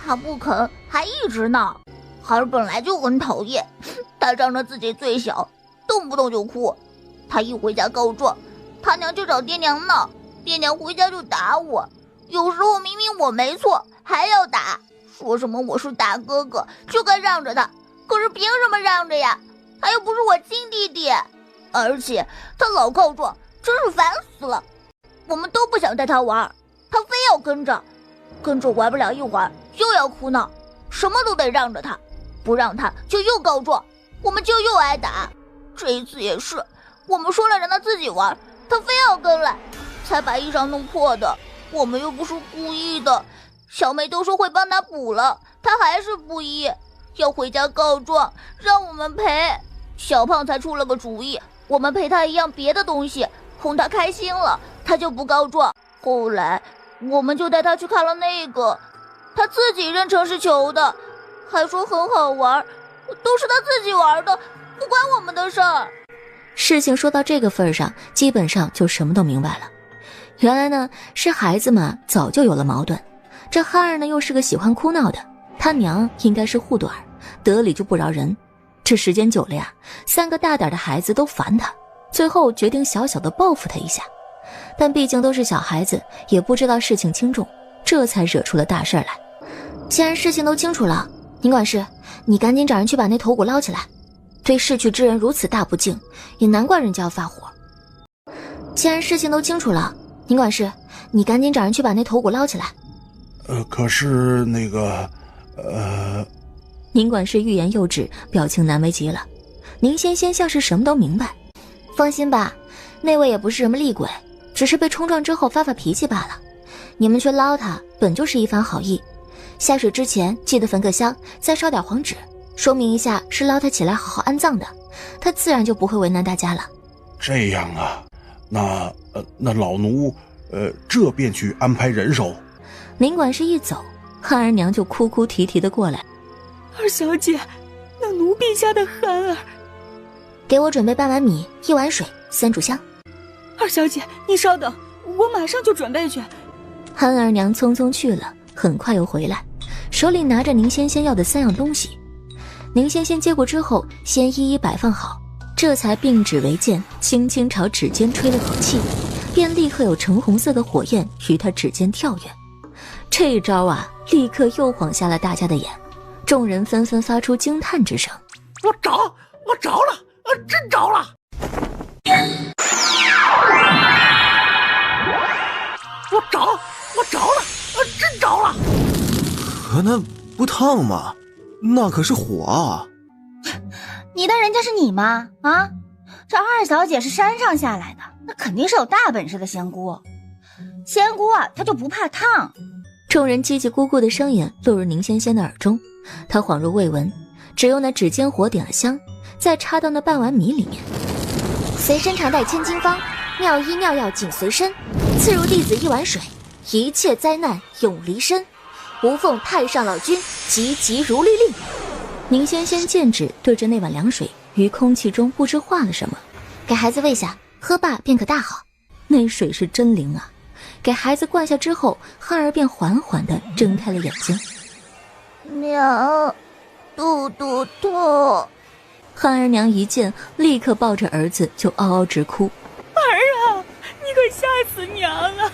他不肯，还一直闹。孩儿本来就很讨厌，他仗着自己最小，动不动就哭。他一回家告状，他娘就找爹娘闹，爹娘回家就打我。有时候明明我没错，还要打，说什么我是大哥哥就该让着他，可是凭什么让着呀？他又不是我亲弟弟，而且他老告状，真是烦死了。我们都不想带他玩，他非要跟着玩不了一会儿又要哭闹，什么都得让着他，不让他就又告状，我们就又挨打。这一次也是，我们说了让他自己玩，他非要跟来，才把衣裳弄破的。我们又不是故意的，小妹都说会帮他补了，他还是不依，要回家告状，让我们赔。小胖才出了个主意，我们赔他一样别的东西，哄他开心了，他就不告状。后来我们就带他去看了那个，他自己认成是球的，还说很好玩，都是他自己玩的，不关我们的事儿。事情说到这个份上，基本上就什么都明白了。原来呢，是孩子嘛早就有了矛盾，这憨儿呢又是个喜欢哭闹的，他娘应该是护短，得理就不饶人。这时间久了呀，3个大点的孩子都烦他，最后决定小小的报复他一下。但毕竟都是小孩子，也不知道事情轻重，这才惹出了大事来。既然事情都清楚了，宁管事，你赶紧找人去把那头骨捞起来。对逝去之人如此大不敬，也难怪人家要发火。既然事情都清楚了，宁管事，你赶紧找人去把那头骨捞起来。可是那个，宁管事欲言又止，表情难为极了。宁仙仙像是什么都明白，放心吧，那位也不是什么厉鬼，只是被冲撞之后发脾气罢了。你们去捞他，本就是一番好意。下水之前记得焚个香，再烧点黄纸，说明一下是捞他起来好好安葬的，他自然就不会为难大家了。这样啊，那老奴，这便去安排人手。宁管事一走，憨儿娘就哭哭啼啼的过来。二小姐，那奴婢家的憨儿，给我准备半碗米，1碗水，3炷香。二小姐，你稍等，我马上就准备去。憨儿娘匆匆去了，很快又回来，手里拿着宁仙仙要的3样东西。宁仙仙接过之后，先一一摆放好，这才并指为剑，轻轻朝指尖吹了口气，便立刻有橙红色的火焰于他指尖跳跃。这一招啊，立刻又晃瞎了大家的眼，众人纷纷发出惊叹之声。我着了，真着了！我着了，真着了！可那不烫吗？那可是火啊！你当人家是你吗？啊，这二小姐是山上下来的，那肯定是有大本事的仙姑。仙姑啊，她就不怕烫。众人叽叽咕咕的声音落入宁仙仙的耳中，她恍若未闻，只用那指尖火点了香，再插到那半碗米里面。随身常带千金方，妙医妙药紧随身，赐入弟子1碗水，一切灾难永离身，无奉太上老君急急如律令。宁仙仙剑指对着那碗凉水，于空气中不知化了什么，给孩子喂下，喝罢便可大好。那水是真灵啊！给孩子灌下之后，憨儿便缓缓地睁开了眼睛。娘，肚肚痛。憨儿娘一见，立刻抱着儿子就嗷嗷直哭。儿啊，你可吓死娘了！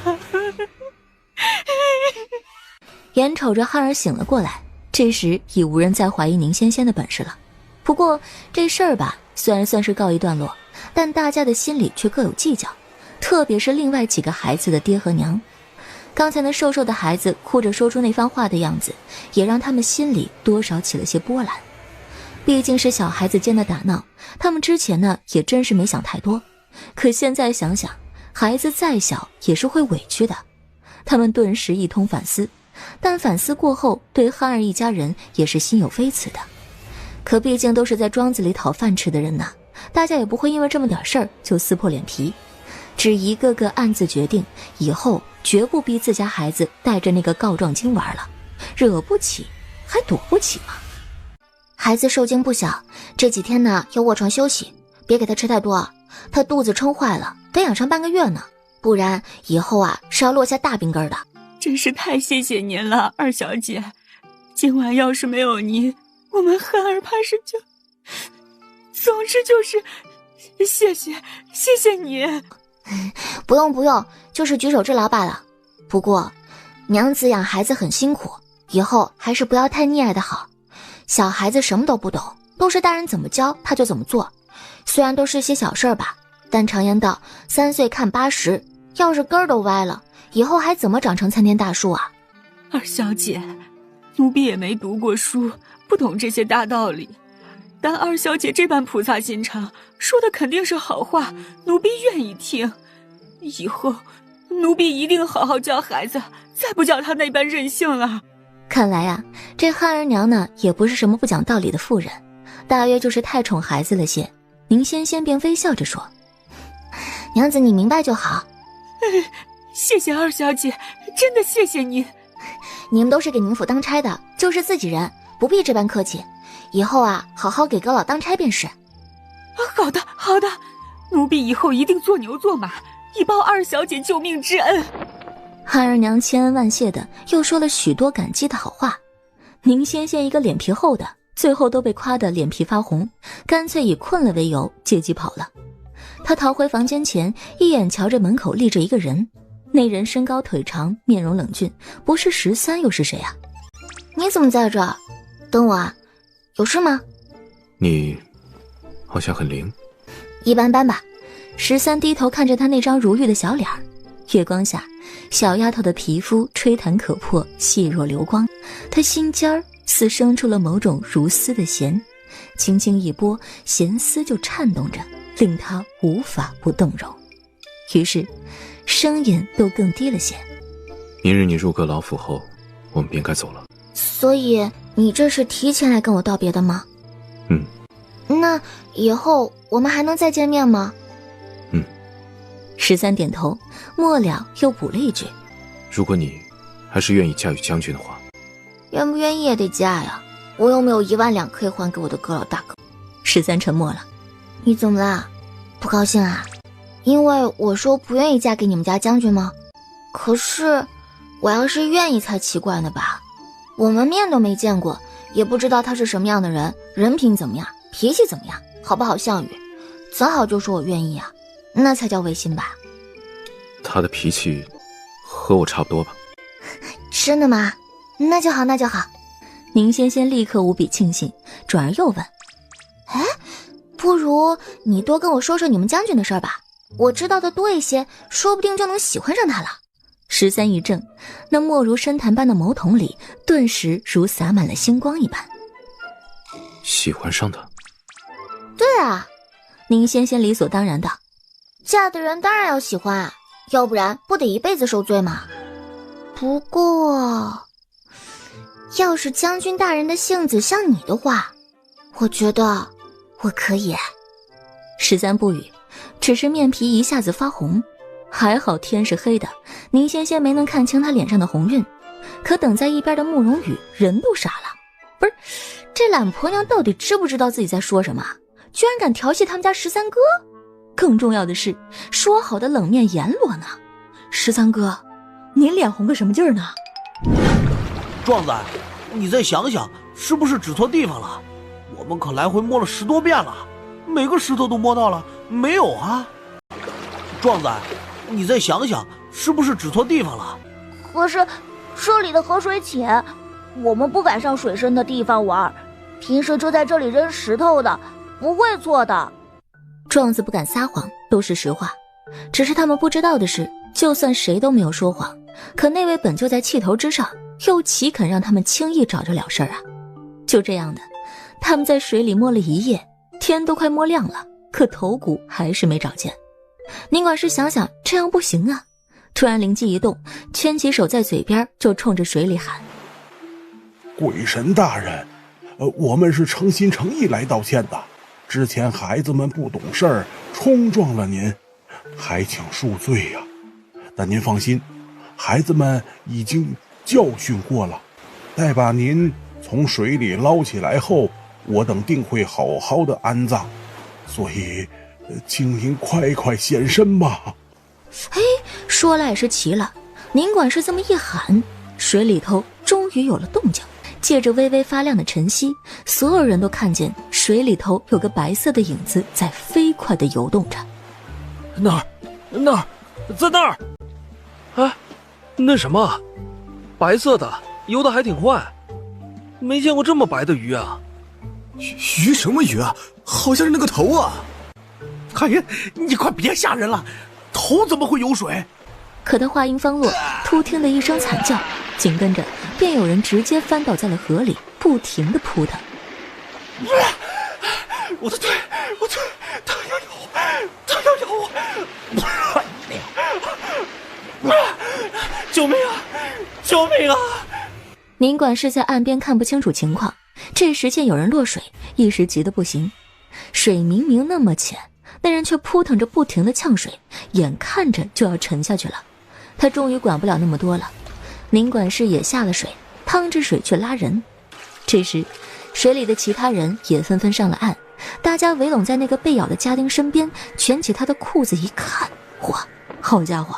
眼瞅着憨儿醒了过来，这时已无人再怀疑宁仙仙的本事了。不过这事儿吧，虽然算是告一段落，但大家的心里却各有计较，特别是另外几个孩子的爹和娘。刚才那瘦瘦的孩子哭着说出那番话的样子，也让他们心里多少起了些波澜。毕竟是小孩子间的打闹，他们之前呢也真是没想太多，可现在想想，孩子再小也是会委屈的。他们顿时一通反思，但反思过后，对憨儿一家人也是心有非此的。可毕竟都是在庄子里讨饭吃的人呐，大家也不会因为这么点事儿就撕破脸皮，只一个个暗自决定，以后绝不逼自家孩子带着那个告状精玩了，惹不起还躲不起嘛。孩子受惊不小，这几天呢要卧床休息，别给他吃太多，他肚子撑坏了，得养上半个月呢，不然以后啊是要落下大病根的。真是太谢谢您了，二小姐。今晚要是没有您，我们憨儿怕是就……总之就是谢谢您。不用，就是举手之劳罢了。不过娘子养孩子很辛苦，以后还是不要太溺爱的好。小孩子什么都不懂，都是大人怎么教他就怎么做。虽然都是些小事儿吧，但常言道3岁看80，要是根儿都歪了，以后还怎么长成参天大树啊？二小姐，奴婢也没读过书，不懂这些大道理。但二小姐这般菩萨心肠，说的肯定是好话，奴婢愿意听。以后奴婢一定好好教孩子，再不叫他那般任性了。看来啊，这汉儿娘呢也不是什么不讲道理的妇人，大约就是太宠孩子了些。宁仙仙便微笑着说：“娘子你明白就好。”谢谢二小姐，真的谢谢您。你们都是给宁府当差的，就是自己人，不必这般客气。以后啊，好好给阁老当差便是。好的，好的，奴婢以后一定做牛做马，以报二小姐救命之恩。汉儿娘千恩万谢的又说了许多感激的好话。宁仙仙一个脸皮厚的，最后都被夸得脸皮发红，干脆以困了为由借机跑了。他逃回房间前，一眼瞧着门口立着一个人，那人身高腿长，面容冷峻，不是13又是谁啊？你怎么在这儿？等我啊，有事吗？你好像很灵。一般般吧。13低头看着他那张如玉的小脸儿，月光下小丫头的皮肤吹弹可破，细若流光，她心尖儿似生出了某种如丝的弦，轻轻一拨，弦丝就颤动着，令她无法不动容。于是声音都更低了些。明日你入阁老府后，我们便该走了。所以你这是提前来跟我道别的吗？那以后我们还能再见面吗？13点头，末了又补了一句：如果你还是愿意嫁与将军的话。愿不愿意也得嫁呀，我又没有1万两可以还给我的阁老大哥。13沉默了。你怎么啦？不高兴啊？因为我说不愿意嫁给你们家将军吗？可是我要是愿意才奇怪呢吧。我们面都没见过，也不知道他是什么样的人，人品怎么样，脾气怎么样，好不好相与，怎好就说我愿意啊，那才叫违心吧。他的脾气和我差不多吧。真的吗？那就好，那就好。宁仙仙立刻无比庆幸，转而又问：不如你多跟我说说你们将军的事儿吧，我知道的多一些，说不定就能喜欢上他了。13一怔，那莫如深潭般的眸瞳里顿时如洒满了星光一般。喜欢上他？对啊，宁仙仙理所当然的。嫁的人当然要喜欢啊，要不然不得一辈子受罪吗？不过要是将军大人的性子像你的话，我觉得我可以。13不语，只是面皮一下子发红。还好天是黑的，宁仙仙没能看清他脸上的红晕。可等在一边的慕容羽人都傻了，不是，这懒婆娘到底知不知道自己在说什么？居然敢调戏他们家13哥？更重要的是，说好的冷面阎罗呢？13哥，您脸红个什么劲儿呢？壮仔，你再想想，是不是指错地方了？我们可来回摸了10多遍了，每个石头都摸到了，没有啊。壮仔，你再想想，是不是指错地方了？可是这里的河水浅，我们不敢上水深的地方玩，平时就在这里扔石头的，不会错的。壮子不敢撒谎，都是实话。只是他们不知道的是，就算谁都没有说谎，可那位本就在气头之上，又岂肯让他们轻易找着了事儿啊？就这样的，他们在水里摸了一夜，天都快摸亮了，可头骨还是没找见。宁管事想想这样不行啊，突然灵机一动，圈起手在嘴边就冲着水里喊：鬼神大人，我们是诚心诚意来道歉的，之前孩子们不懂事儿，冲撞了您，还请恕罪呀。但您放心，孩子们已经教训过了，待把您从水里捞起来后，我等定会好好的安葬，所以请您快快现身吧。说来也是奇了，宁管事这么一喊，水里头终于有了动静。借着微微发亮的晨曦，所有人都看见水里头有个白色的影子在飞快地游动着。那儿，在那儿！哎，那什么，白色的，游得还挺快，没见过这么白的鱼啊！鱼什么鱼啊？好像是那个头啊！哎呀，你快别吓人了，头怎么会有水？可他话音方落，突听的一声惨叫，紧跟着便有人直接翻倒在了河里，不停地扑腾。我的腿，他要咬我！救命啊！救命啊！宁管事在岸边看不清楚情况，这时见有人落水，一时急得不行。水明明那么浅，那人却扑腾着不停地呛水，眼看着就要沉下去了。他终于管不了那么多了，宁管事也下了水，趟着水去拉人。这时水里的其他人也纷纷上了岸，大家围拢在那个被咬的家丁身边，卷起他的裤子一看，哇，好家伙，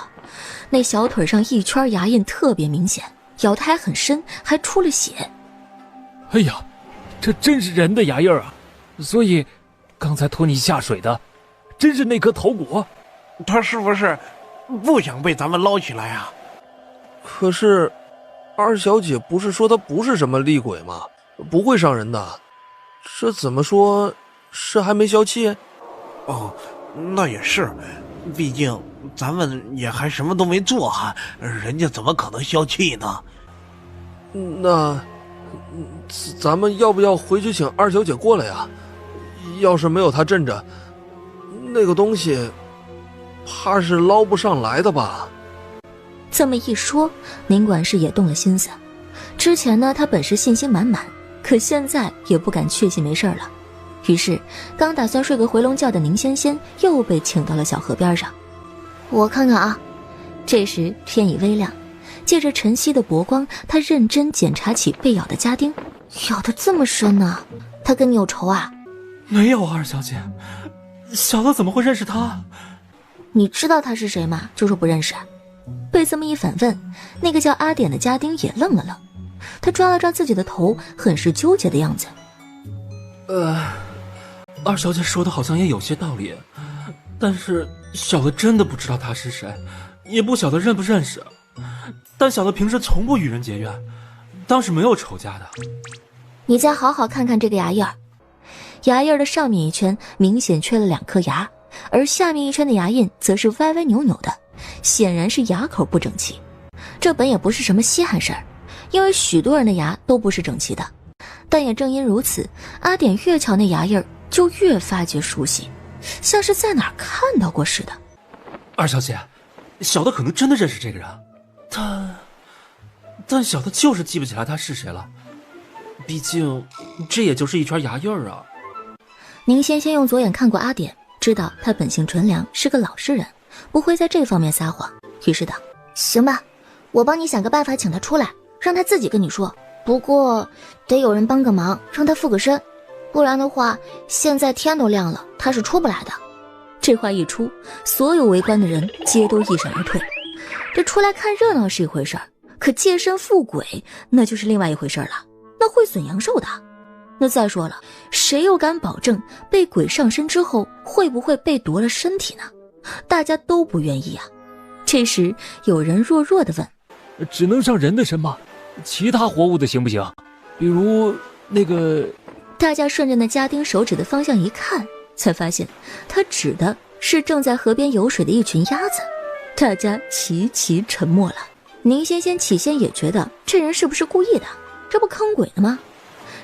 那小腿上一圈牙印特别明显，咬得还很深，还出了血。哎呀，这真是人的牙印啊！所以刚才拖你下水的真是那颗头骨？他是不是不想被咱们捞起来啊？可是二小姐不是说她不是什么厉鬼吗？不会伤人的，这怎么说是还没消气？哦，那也是，毕竟咱们也还什么都没做哈，人家怎么可能消气呢？那咱们要不要回去请二小姐过来呀？要是没有她镇着，那个东西怕是捞不上来的吧。这么一说，宁管事也动了心思。之前呢，他本是信心满满，可现在也不敢确信没事了。于是刚打算睡个回笼觉的宁仙仙又被请到了小河边上。我看看啊。这时天已微亮，借着晨曦的薄光，他认真检查起被咬的家丁。咬得这么深呢？他跟你有仇啊？没有，二小姐，小的怎么会认识他？你知道他是谁吗？就说不认识。被这么一反问，那个叫阿典的家丁也愣了愣，他抓了抓自己的头，很是纠结的样子。二小姐说的好像也有些道理，但是小的真的不知道他是谁，也不晓得认不认识，但小的平时从不与人结怨，当时没有仇家的。你再好好看看这个牙印儿，牙印的上面一圈明显缺了2颗牙，而下面一圈的牙印则是歪歪扭扭的，显然是牙口不整齐。这本也不是什么稀罕事儿，因为许多人的牙都不是整齐的。但也正因如此，阿典越瞧那牙印就越发觉熟悉，像是在哪儿看到过似的。二小姐，小的可能真的认识这个人，但小的就是记不起来他是谁了，毕竟这也就是一圈牙印啊。宁仙仙用左眼看过阿典，知道他本性纯良，是个老实人，不会在这方面撒谎，于是道：行吧，我帮你想个办法请他出来，让他自己跟你说，不过得有人帮个忙，让他附个身，不然的话现在天都亮了，他是出不来的。这话一出，所有围观的人皆都一闪而退。这出来看热闹是一回事儿，可借身附鬼那就是另外一回事了，那会损阳寿的。那再说了，谁又敢保证被鬼上身之后会不会被夺了身体呢？大家都不愿意啊。这时有人弱弱地问：只能上人的身吗？其他活物的行不行？比如那个……大家顺着那家丁手指的方向一看，才发现他指的是正在河边游水的一群鸭子。大家齐齐沉默了。宁仙仙起先也觉得这人是不是故意的，这不坑鬼的吗？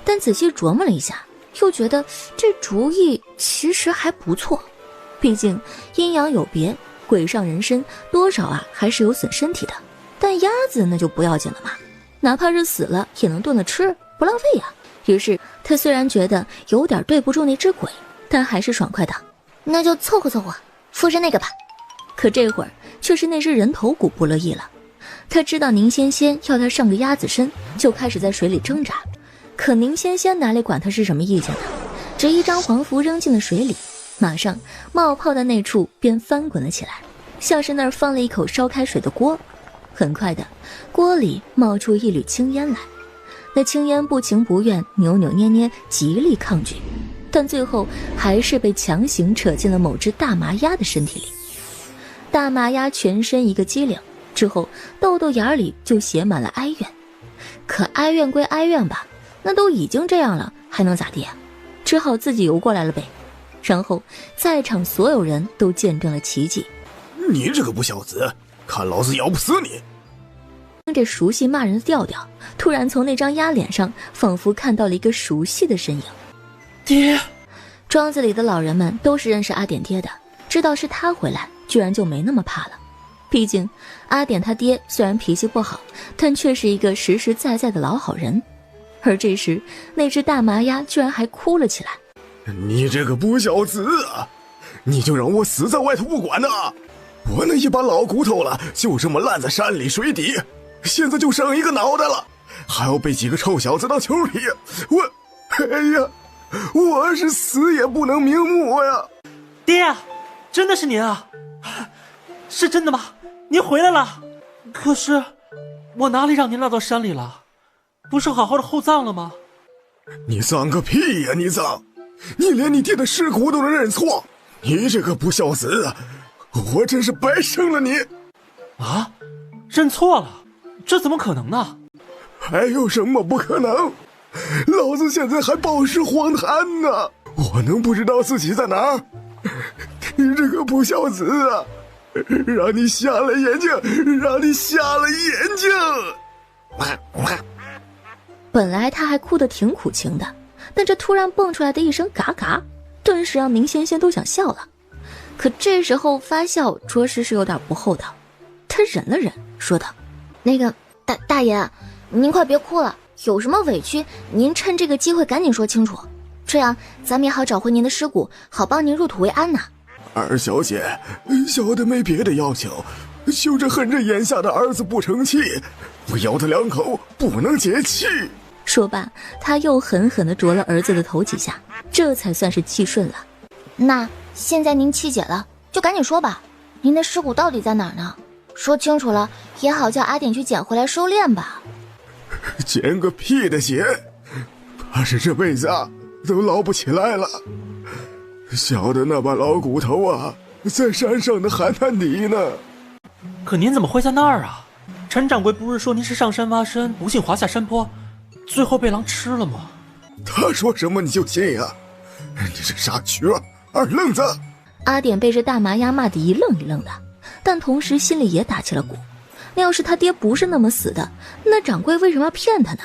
但仔细琢磨了一下，又觉得这主意其实还不错。毕竟阴阳有别，鬼上人身多少还是有损身体的，但鸭子那就不要紧了嘛，哪怕是死了也能炖了吃，不浪费呀。于是他虽然觉得有点对不住那只鬼，但还是爽快的：那就凑合凑合，附身那个吧。可这会儿却是那只人头骨不乐意了，他知道宁仙仙要他上个鸭子身，就开始在水里挣扎。可宁仙仙哪里管他是什么意见呢，只一张黄符扔进了水里，马上冒泡的那处便翻滚了起来，像是那儿放了一口烧开水的锅。很快的，锅里冒出一缕青烟来，那青烟不情不愿，扭扭捏捏，极力抗拒，但最后还是被强行扯进了某只大麻鸭的身体里。大麻鸭全身一个机灵，之后豆豆眼里就写满了哀怨。可哀怨归哀怨吧，那都已经这样了，还能咋地啊？只好自己游过来了呗。然后在场所有人都见证了奇迹。你这个不孝子，看老子咬不死你！听着熟悉骂人的调调，突然从那张鸭脸上仿佛看到了一个熟悉的身影。爹！庄子里的老人们都是认识阿点爹的，知道是他回来，居然就没那么怕了。毕竟阿点他爹虽然脾气不好，但却是一个实实在在的老好人。而这时那只大麻鸭居然还哭了起来。你这个不孝子啊，你就让我死在外头不管呢？我那一把老骨头了，就这么烂在山里水底，现在就剩一个脑袋了，还要被几个臭小子当球踢，哎呀，我是死也不能瞑目呀！爹啊，真的是您啊？是真的吗？您回来了？可是我哪里让您落到山里了？不是好好的厚葬了吗？你葬个屁呀！你葬！你连你爹的尸骨都能认错，你这个不孝子，我真是白生了你！啊，认错了？这怎么可能呢？还有什么不可能？老子现在还暴尸荒滩呢，我能不知道自己在哪儿？你这个不孝子啊，让你瞎了眼睛，让你瞎了眼睛！本来他还哭得挺苦情的，但这突然蹦出来的一声嘎嘎，顿时让宁仙仙都想笑了。可这时候发笑着实是有点不厚道，他忍了忍，说道：“那个大爷，您快别哭了，有什么委屈您趁这个机会赶紧说清楚，这样咱们也好找回您的尸骨，好帮您入土为安呐。”二小姐，小的没别的要求，就是恨着眼下的儿子不成器，我咬他两口不能解气。说罢，他又狠狠地啄了儿子的头几下，这才算是气顺了。那现在您气解了，就赶紧说吧，您的尸骨到底在哪儿呢？说清楚了，也好叫阿点去捡回来收敛吧。捡个屁的捡，怕是这辈子啊都捞不起来了。小的那把老骨头啊，在山上的寒潭底呢。可您怎么会在那儿啊？陈掌柜不是说您是上山挖参，不幸滑下山坡，最后被狼吃了吗？他说什么你就信呀？你这傻缺二愣子！阿点被这大麻鸭骂得一愣一愣的，但同时心里也打起了鼓。那要是他爹不是那么死的，那掌柜为什么要骗他呢？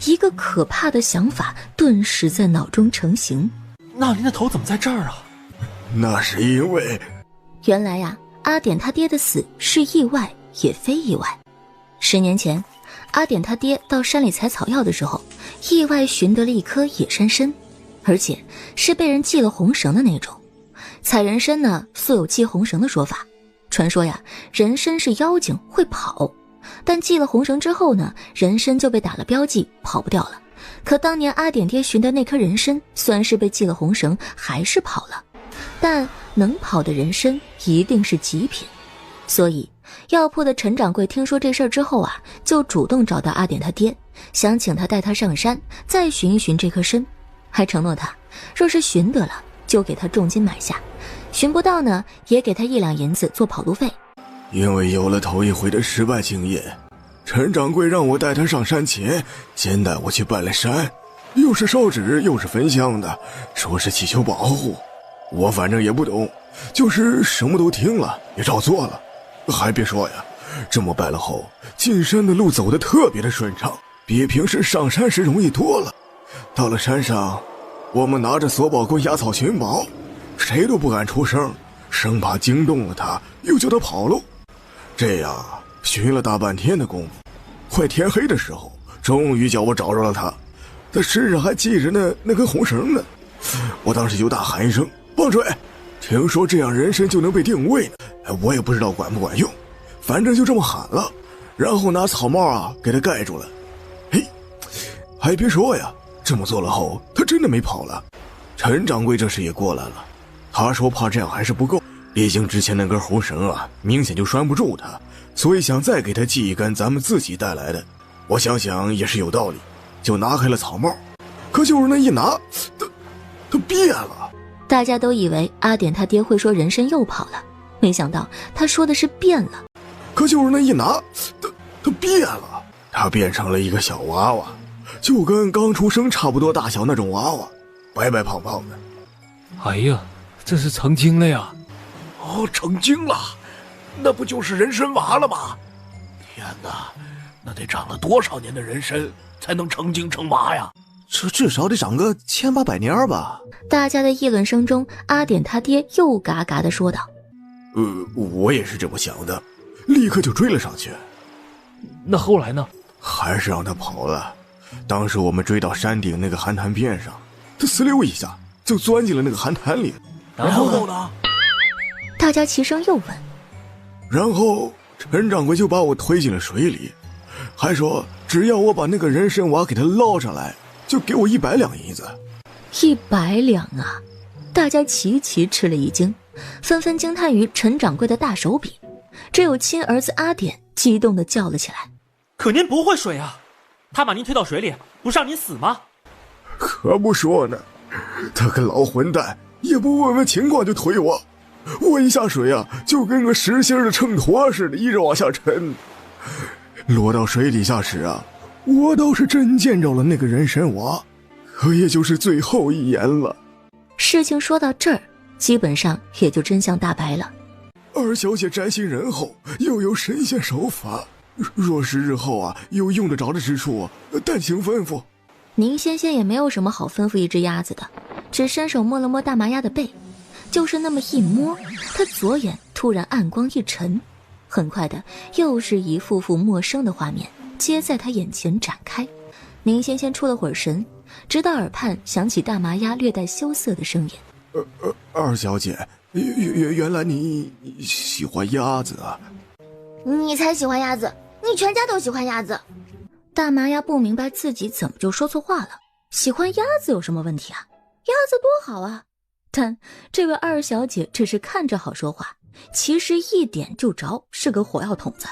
一个可怕的想法顿时在脑中成型。那您的头怎么在这儿啊？那是因为……原来呀，阿点他爹的死是意外，也非意外。10年前，阿点他爹到山里采草药的时候，意外寻得了一颗野山参，而且是被人系了红绳的那种。采人参呢，素有系红绳的说法，传说呀，人参是妖精会跑，但系了红绳之后呢，人参就被打了标记，跑不掉了。可当年阿点爹寻的那颗人参，虽然是被系了红绳，还是跑了，但能跑的人参一定是极品。所以药铺的陈掌柜听说这事儿之后啊，就主动找到阿点他爹，想请他带他上山再寻一寻这颗参，还承诺他若是寻得了就给他重金买下，寻不到呢也给他1两银子做跑路费。因为有了头一回的失败经验，陈掌柜让我带他上山前先带我去拜了山，又是烧纸又是焚香的，说是祈求保护。我反正也不懂，就是什么都听了也照做了。还别说呀，这么拜了后，进山的路走得特别的顺畅，比平时上山时容易多了。到了山上，我们拿着索宝棍压草寻宝，谁都不敢出声，生怕惊动了他，又叫他跑路。这样寻了大半天的功夫，快天黑的时候，终于叫我找着了他。他身上还系着那根红绳呢。我当时就大喊一声：“棒槌！”听说这样人参就能被定位呢。我也不知道管不管用，反正就这么喊了，然后拿草帽啊给他盖住了。嘿，还别说呀，这么做了后，他真的没跑了。陈掌柜这时也过来了，他说怕这样还是不够，毕竟之前那根红绳啊明显就拴不住他，所以想再给他系一根咱们自己带来的。我想想也是有道理，就拿开了草帽。可就是那一拿，他变了。大家都以为阿点他爹会说人参又跑了，没想到他说的是变了。可就是那一拿，他变了，他变成了一个小娃娃，就跟刚出生差不多大小那种娃娃，白白胖胖的。哎呀，这是成精了呀！哦，成精了，那不就是人参娃了吗？天哪，那得长了多少年的人参才能成精成娃呀？这至少得长个1800年吧。大家的议论声中，阿典他爹又嘎嘎地说道：我也是这么想的，立刻就追了上去。那后来呢？还是让他跑了。当时我们追到山顶那个寒潭边上，他呲溜一下就钻进了那个寒潭里。然后呢？大家齐声又问。然后陈掌柜就把我推进了水里，还说只要我把那个人参娃给他捞上来，就给我100两银子。100两啊！大家齐齐吃了一惊，纷纷惊叹于陈掌柜的大手笔。只有亲儿子阿典激动地叫了起来：可您不会水啊，他把您推到水里不是让您死吗？可不说呢，他个老混蛋也不问问情况就推我，我一下水啊就跟个实心的秤砣似的一直往下沉。落到水底下时啊，我倒是真见着了那个人参娃，可也就是最后一眼了。事情说到这儿，基本上也就真相大白了。二小姐宅心仁厚，又有神仙手法，若是日后啊有用得着的之处，但请吩咐。宁仙仙也没有什么好吩咐一只鸭子的，只伸手摸了摸大麻鸭的背，就是那么一摸，他左眼突然暗光一沉，很快的又是一幅幅陌生的画面皆在他眼前展开。宁仙仙出了会儿神，直到耳畔响起大麻鸭略带羞涩的声音：二小姐，原来你喜欢鸭子啊？你才喜欢鸭子，你全家都喜欢鸭子。大麻鸭不明白自己怎么就说错话了，喜欢鸭子有什么问题啊？鸭子多好啊！但这位二小姐只是看着好说话，其实一点就着，是个火药桶子。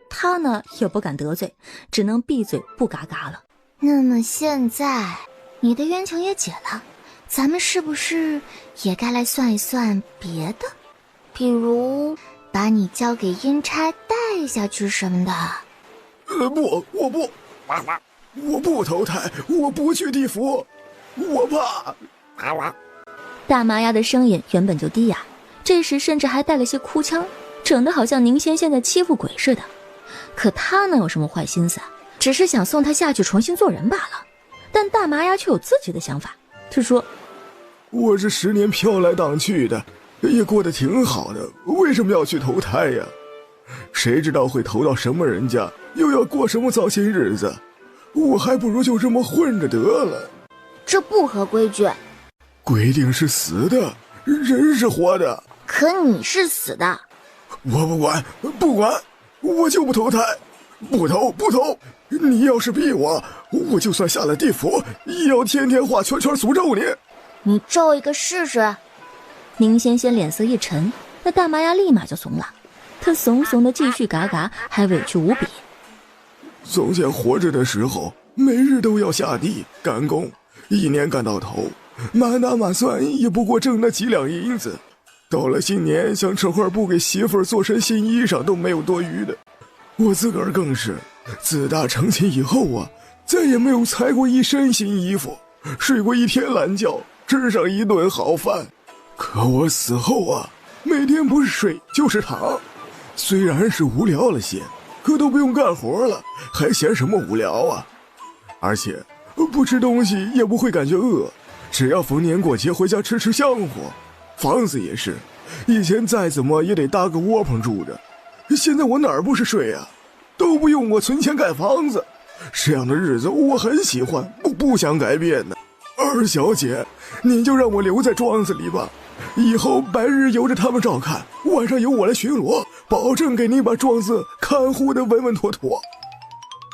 她呢也不敢得罪，只能闭嘴不嘎嘎了。那么现在你的冤情也解了，咱们是不是也该来算一算别的？比如把你交给阴差带下去什么的。不，我不投胎，我不去地府，我怕。大麻鸭的声音原本就低哑，这时甚至还带了些哭腔，整得好像宁仙仙在欺负鬼似的。可他哪有什么坏心思啊，只是想送他下去重新做人罢了。但大麻鸭却有自己的想法，他说：我这10年飘来荡去的，也过得挺好的，为什么要去投胎呀？谁知道会投到什么人家，又要过什么糟心日子，我还不如就这么混着得了。这不合规矩。规定是死的，人是活的。可你是死的。我不管，我就不投胎，不投。你要是逼我，我就算下了地府，也要天天画圈圈诅咒你。你咒一个试试。宁仙仙脸色一沉，那大麻鸭立马就怂了。他怂怂的继续嘎嘎，还委屈无比。从前活着的时候，每日都要下地干工，1年干到头，满打满算也不过挣那几两银子。到了新年，想扯块布给媳妇儿做身新衣裳都没有多余的。我自个儿更是，自打成亲以后啊，再也没有裁过一身新衣服，睡过一天懒觉，吃上一顿好饭。可我死后啊，每天不是睡就是躺。虽然是无聊了些，可都不用干活了，还嫌什么无聊啊？而且不吃东西也不会感觉饿，只要逢年过节回家吃香火。房子也是，以前再怎么也得搭个窝棚住着，现在我哪儿不是睡啊？都不用我存钱盖房子，这样的日子我很喜欢，不想改变呢。二小姐，您就让我留在庄子里吧，以后白日由着他们照看，晚上由我来巡逻，保证给你把庄子看护得稳稳妥妥。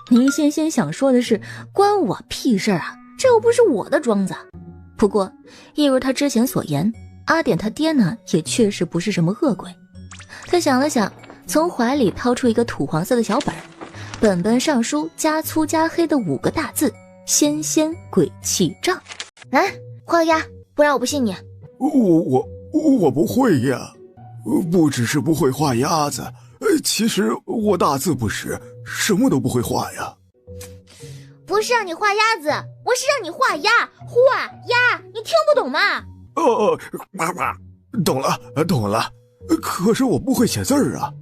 宁仙仙想说的是，关我屁事啊，这又不是我的庄子。不过一如他之前所言，阿典他爹呢也确实不是什么恶鬼。他想了想，从怀里掏出一个土黄色的小本，本上书加粗加黑的5个大字：仙仙鬼气账。来，画个鸭，不然我不信你。我不会呀，不只是不会画鸭子，其实我大字不识，什么都不会画呀。不是让你画鸭子，我是让你画鸭，你听不懂吗？妈妈，懂了。可是我不会写字儿啊，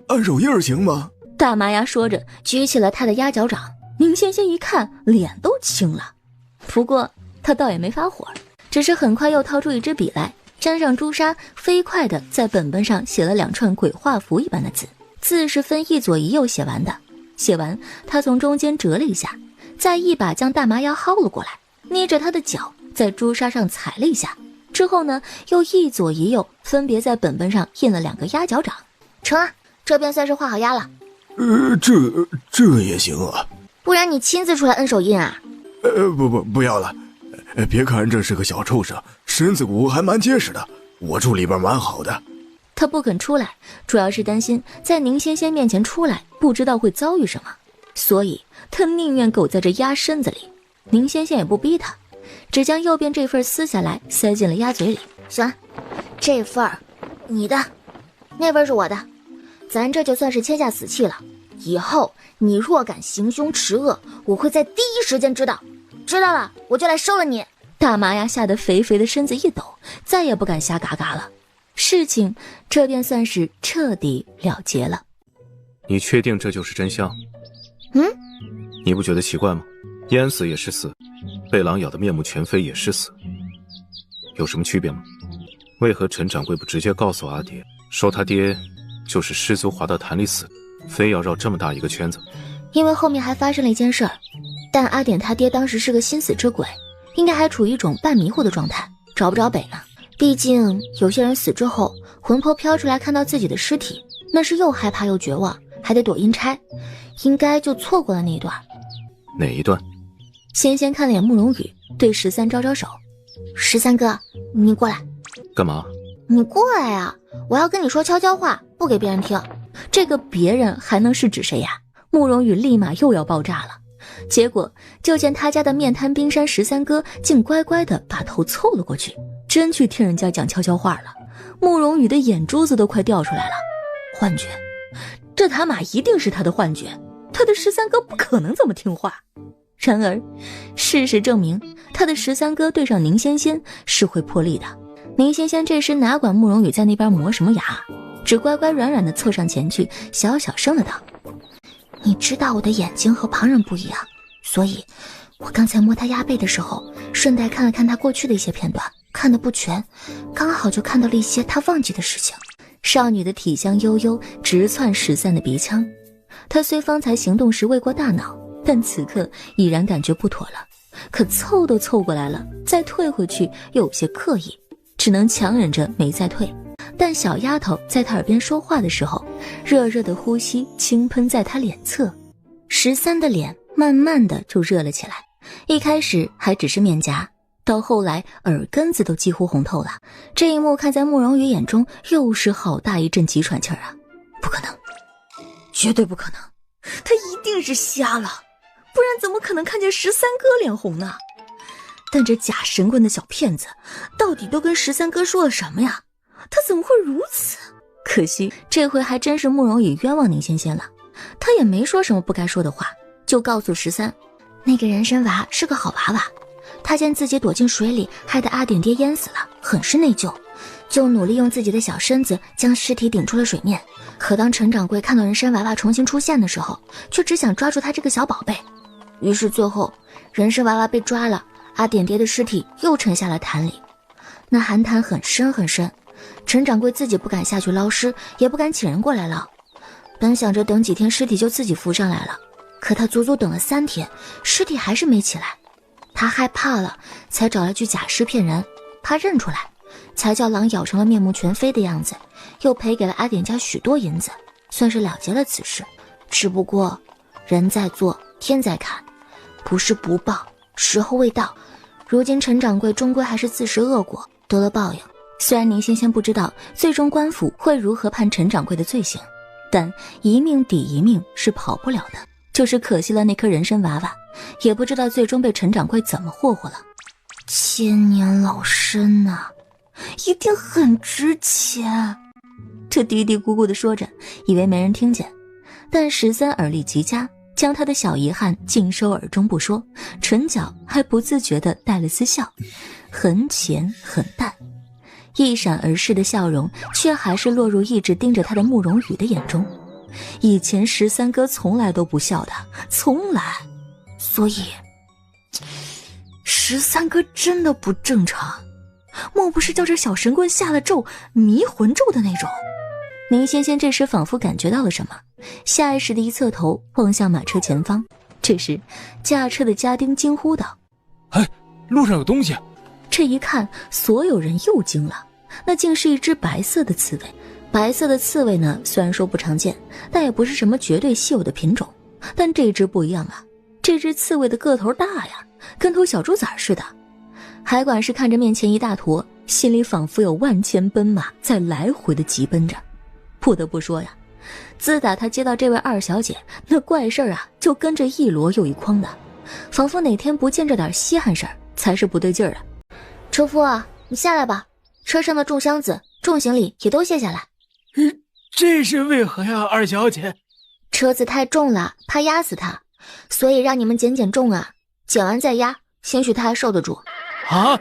按手印行吗？大麻鸭说着，举起了他的鸭脚掌。宁仙仙一看，脸都青了。不过他倒也没发火，只是很快又掏出一支笔来，沾上朱砂，飞快地在本本上写了2串鬼画符一般的字，字是分一左一右写完的。写完，他从中间折了一下，再一把将大麻鸭薅了过来，捏着他的脚在朱砂上踩了一下，之后呢，又一左一右分别在本本上印了2个鸭脚掌。成啊，这边算是画好鸭了。这也行啊？不然你亲自出来摁手印啊？不要了。别看这是个小畜生，身子骨还蛮结实的，我住里边蛮好的。他不肯出来，主要是担心在宁仙仙面前出来不知道会遭遇什么，所以他宁愿苟在这鸭身子里。宁仙仙也不逼他，只将右边这份撕下来塞进了鸭嘴里。行，这份儿你的，那份是我的，咱这就算是签下死契了。以后你若敢行凶持恶，我会在第一时间知道。知道了，我就来收了你。大麻鸭吓得肥肥的身子一抖，再也不敢瞎嘎嘎了。事情这便算是彻底了结了。你确定这就是真相？你不觉得奇怪吗？淹死也是死，被狼咬得面目全非也是死，有什么区别吗？为何陈掌柜不直接告诉阿蝶，说他爹就是失足滑到潭里死，非要绕这么大一个圈子？因为后面还发生了一件事儿，但阿典他爹当时是个心死之鬼，应该还处于一种半迷糊的状态，找不着北呢。毕竟有些人死之后魂魄飘出来看到自己的尸体，那是又害怕又绝望，还得躲阴差，应该就错过了那一段。哪一段？仙仙看了眼慕容羽，对13招招手。13哥，你过来。干嘛？你过来啊，我要跟你说悄悄话，不给别人听。这个别人还能是指谁呀？慕容羽立马又要爆炸了。结果就见他家的面瘫冰山13哥竟乖乖地把头凑了过去，真去听人家讲悄悄话了。慕容羽的眼珠子都快掉出来了。幻觉，这他妈一定是他的幻觉，他的13哥不可能这么听话。然而事实证明，他的13哥对上宁仙仙是会破例的。宁仙仙这时哪管慕容羽在那边磨什么牙，只乖乖软软地凑上前去，小小声地道：你知道我的眼睛和旁人不一样，所以我刚才摸他鸭背的时候，顺带看了看他过去的一些片段，看得不全，刚好就看到了一些他忘记的事情。少女的体香悠悠直窜13的鼻腔，她虽方才行动时未过大脑，但此刻已然感觉不妥了，可凑都凑过来了，再退回去又有些刻意，只能强忍着没再退。但小丫头在她耳边说话的时候，热热的呼吸轻喷在她脸侧，13的脸慢慢的就热了起来，一开始还只是面颊，到后来耳根子都几乎红透了。这一幕看在慕容羽眼中又是好大一阵急喘气儿啊！不可能，绝对不可能，他一定是瞎了，不然怎么可能看见13哥脸红呢？但这假神棍的小骗子到底都跟13哥说了什么呀？他怎么会如此？可惜这回还真是慕容羽冤枉宁仙仙了，他也没说什么不该说的话，就告诉13，那个人参娃是个好娃娃，他见自己躲进水里，害得阿典爹淹死了，很是内疚，就努力用自己的小身子将尸体顶出了水面。可当陈掌柜看到人参娃娃重新出现的时候，却只想抓住他这个小宝贝，于是最后人参娃娃被抓了，阿典爹的尸体又沉下了潭里。那寒潭很深很深，陈掌柜自己不敢下去捞尸，也不敢请人过来捞。本想着等几天尸体就自己浮上来了，可他足足等了3天，尸体还是没起来。他害怕了，才找来具假尸骗人，怕认出来，才叫狼咬成了面目全非的样子，又赔给了阿典家许多银子，算是了结了此事。只不过人在做，天在看，不是不报，时候未到。如今陈掌柜终归还是自食恶果，得了报应。虽然宁仙仙不知道最终官府会如何判陈掌柜的罪行，但一命抵一命是跑不了的，就是可惜了那颗人参娃娃，也不知道最终被陈掌柜怎么霍霍了。千年老参啊，一定很值钱。这嘀嘀咕咕地说着，以为没人听见，但13耳力极佳，将他的小遗憾尽收耳中不说，唇角还不自觉地带了丝笑，很浅很淡，一闪而逝的笑容却还是落入一直盯着他的慕容羽的眼中。以前13哥从来都不笑的，从来，所以13哥真的不正常，莫不是叫这小神棍下了咒，迷魂咒的那种？宁仙仙这时仿佛感觉到了什么，下意识的一侧头望向马车前方。这时驾车的家丁惊呼道：哎，路上有东西！这一看，所有人又惊了，那竟是一只白色的刺猬。白色的刺猬呢，虽然说不常见，但也不是什么绝对稀有的品种。但这只不一样啊，这只刺猬的个头大呀，跟头小猪崽似的。海管事看着面前一大坨，心里仿佛有万千奔马在来回的疾奔着。不得不说呀，自打他接到这位二小姐，那怪事儿啊就跟着一箩又一筐的，仿佛哪天不见这点稀罕事儿才是不对劲儿啊。车夫啊，你下来吧，车上的重箱子、重行李也都卸下来。这是为何呀，二小姐？车子太重了，怕压死他，所以让你们减重啊，减完再压，兴许他还受得住。啊，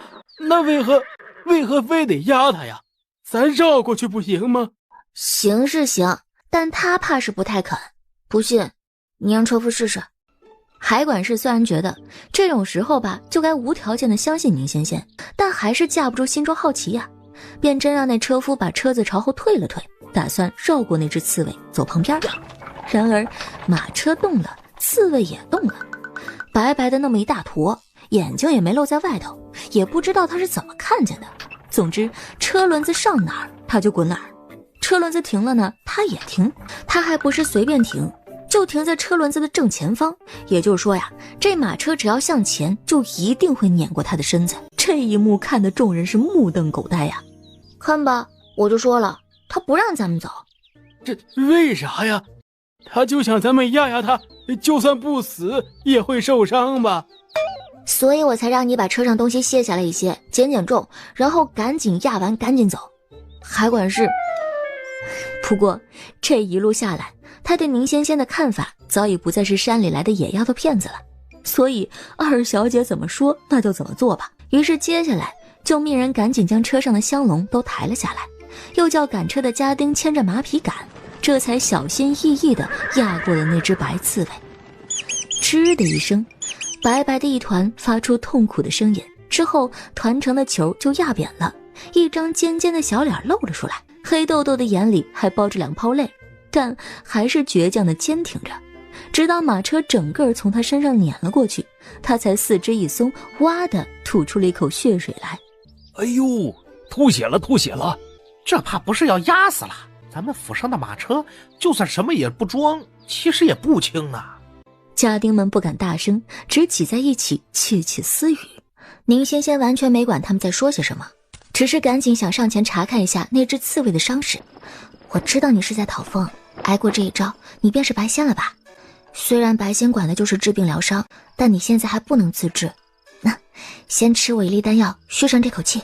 那为何非得压他呀？咱绕过去不行吗？行是行，但他怕是不太肯。不信，你让车夫试试。海管事虽然觉得这种时候吧，就该无条件的相信宁仙仙，但还是架不住心中好奇呀，便真让那车夫把车子朝后退了退，打算绕过那只刺猬走旁边。然而马车动了，刺猬也动了，白白的那么一大坨，眼睛也没露在外头，也不知道他是怎么看见的。总之车轮子上哪儿他就滚哪儿，车轮子停了呢他也停，他还不是随便停，就停在车轮子的正前方。也就是说呀，这马车只要向前，就一定会碾过他的身子。这一幕看得众人是目瞪口呆呀。看吧，我就说了，他不让咱们走。这为啥呀？他就想咱们压压他，就算不死也会受伤吧。所以我才让你把车上东西卸下来一些，减重，然后赶紧压完赶紧走。海管事。不过这一路下来，他对宁仙仙的看法早已不再是山里来的野丫头片子了，所以二小姐怎么说那就怎么做吧。于是接下来就命人赶紧将车上的香笼都抬了下来，又叫赶车的家丁牵着马匹赶，这才小心翼翼地压过了那只白刺猬。吱的一声，白白的一团发出痛苦的声音，之后团成的球就压扁了，一张尖尖的小脸露了出来，黑豆豆的眼里还包着2泡泪，但还是倔强地坚挺着，直到马车整个从他身上碾了过去，他才四肢一松，哇的吐出了一口血水来。哎呦，吐血了吐血了，这怕不是要压死了？咱们府上的马车就算什么也不装，其实也不轻啊。家丁们不敢大声，只挤在一起窃窃私语。宁仙仙完全没管他们在说些什么，只是赶紧想上前查看一下那只刺猬的伤势。我知道你是在讨风，挨过这一招，你便是白仙了吧？虽然白仙管的就是治病疗伤，但你现在还不能自治。先吃我一粒丹药，续上这口气。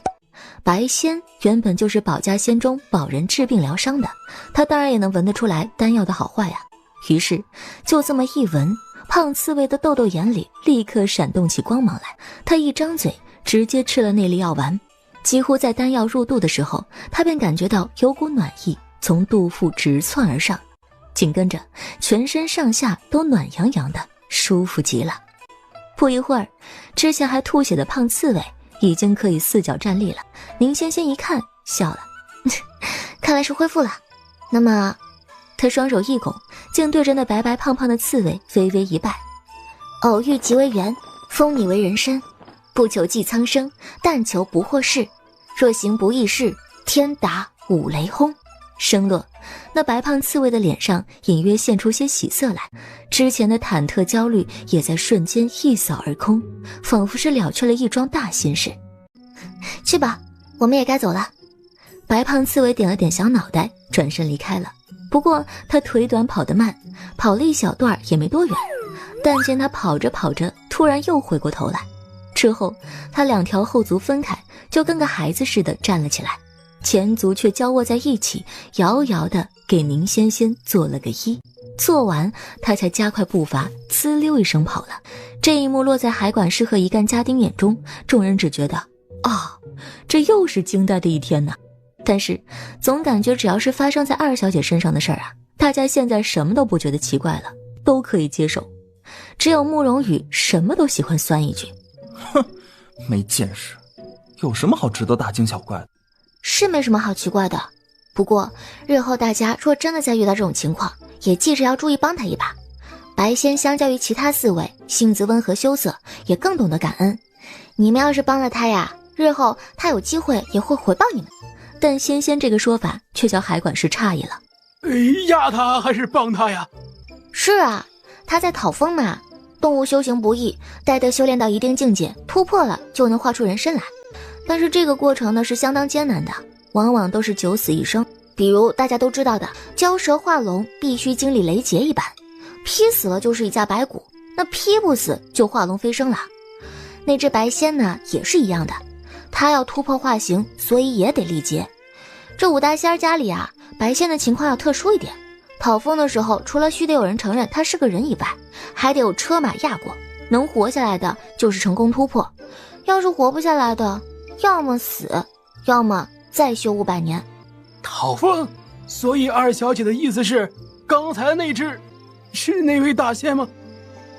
白仙原本就是保家仙中保人治病疗伤的，他当然也能闻得出来丹药的好坏呀。于是就这么一闻，胖刺猬的豆豆眼里立刻闪动起光芒来，他一张嘴直接吃了那粒药丸。几乎在丹药入肚的时候，他便感觉到有股暖意从肚腹直窜而上，紧跟着全身上下都暖洋洋的，舒服极了。不一会儿，之前还吐血的胖刺猬已经可以4脚站立了。宁仙仙一看笑了，看来是恢复了。那么他双手一拱，竟对着那白白胖胖的刺猬微微一拜：偶遇即为缘，封你为人身，不求济苍生，但求不惑世。若行不义事，天打五雷轰。声落，那白胖刺猬的脸上隐约现出些喜色来，之前的忐忑焦虑也在瞬间一扫而空，仿佛是了却了一桩大心事。去吧，我们也该走了。白胖刺猬点了点小脑袋，转身离开了。不过他腿短跑得慢，跑了一小段也没多远，但见他跑着跑着突然又回过头来，之后他2条后足分开，就跟个孩子似的站了起来，前足却交握在一起，遥遥地给宁仙仙做了个揖。做完，他才加快步伐，滋溜一声跑了。这一幕落在海管师和一干家丁眼中，众人只觉得这又是惊呆的一天呢。但是总感觉只要是发生在二小姐身上的事儿啊，大家现在什么都不觉得奇怪了，都可以接受。只有慕容羽什么都喜欢酸一句，哼，没见识，有什么好值得大惊小怪的？是没什么好奇怪的，不过日后大家若真的再遇到这种情况，也记着要注意帮他一把。白仙相较于其他4位，性子温和羞涩，也更懂得感恩。你们要是帮了他呀，日后他有机会也会回报你们。但仙仙这个说法却叫海管师诧异了。压他还是帮他呀？是啊，他在讨风嘛，动物修行不易，待得修炼到一定境界，突破了就能化出人身来。但是这个过程呢是相当艰难的，往往都是九死一生。比如大家都知道的蛟蛇化龙必须经历雷劫一般，劈死了就是一架白骨，那劈不死就化龙飞升了。那只白仙呢也是一样的，他要突破化形，所以也得历劫。这5大仙家里啊，白仙的情况要特殊一点，讨风的时候除了须得有人承认他是个人以外，还得有车马压过，能活下来的就是成功突破，要是活不下来的，要么死，要么再修500年。讨风，所以二小姐的意思是，刚才那只是那位大仙吗？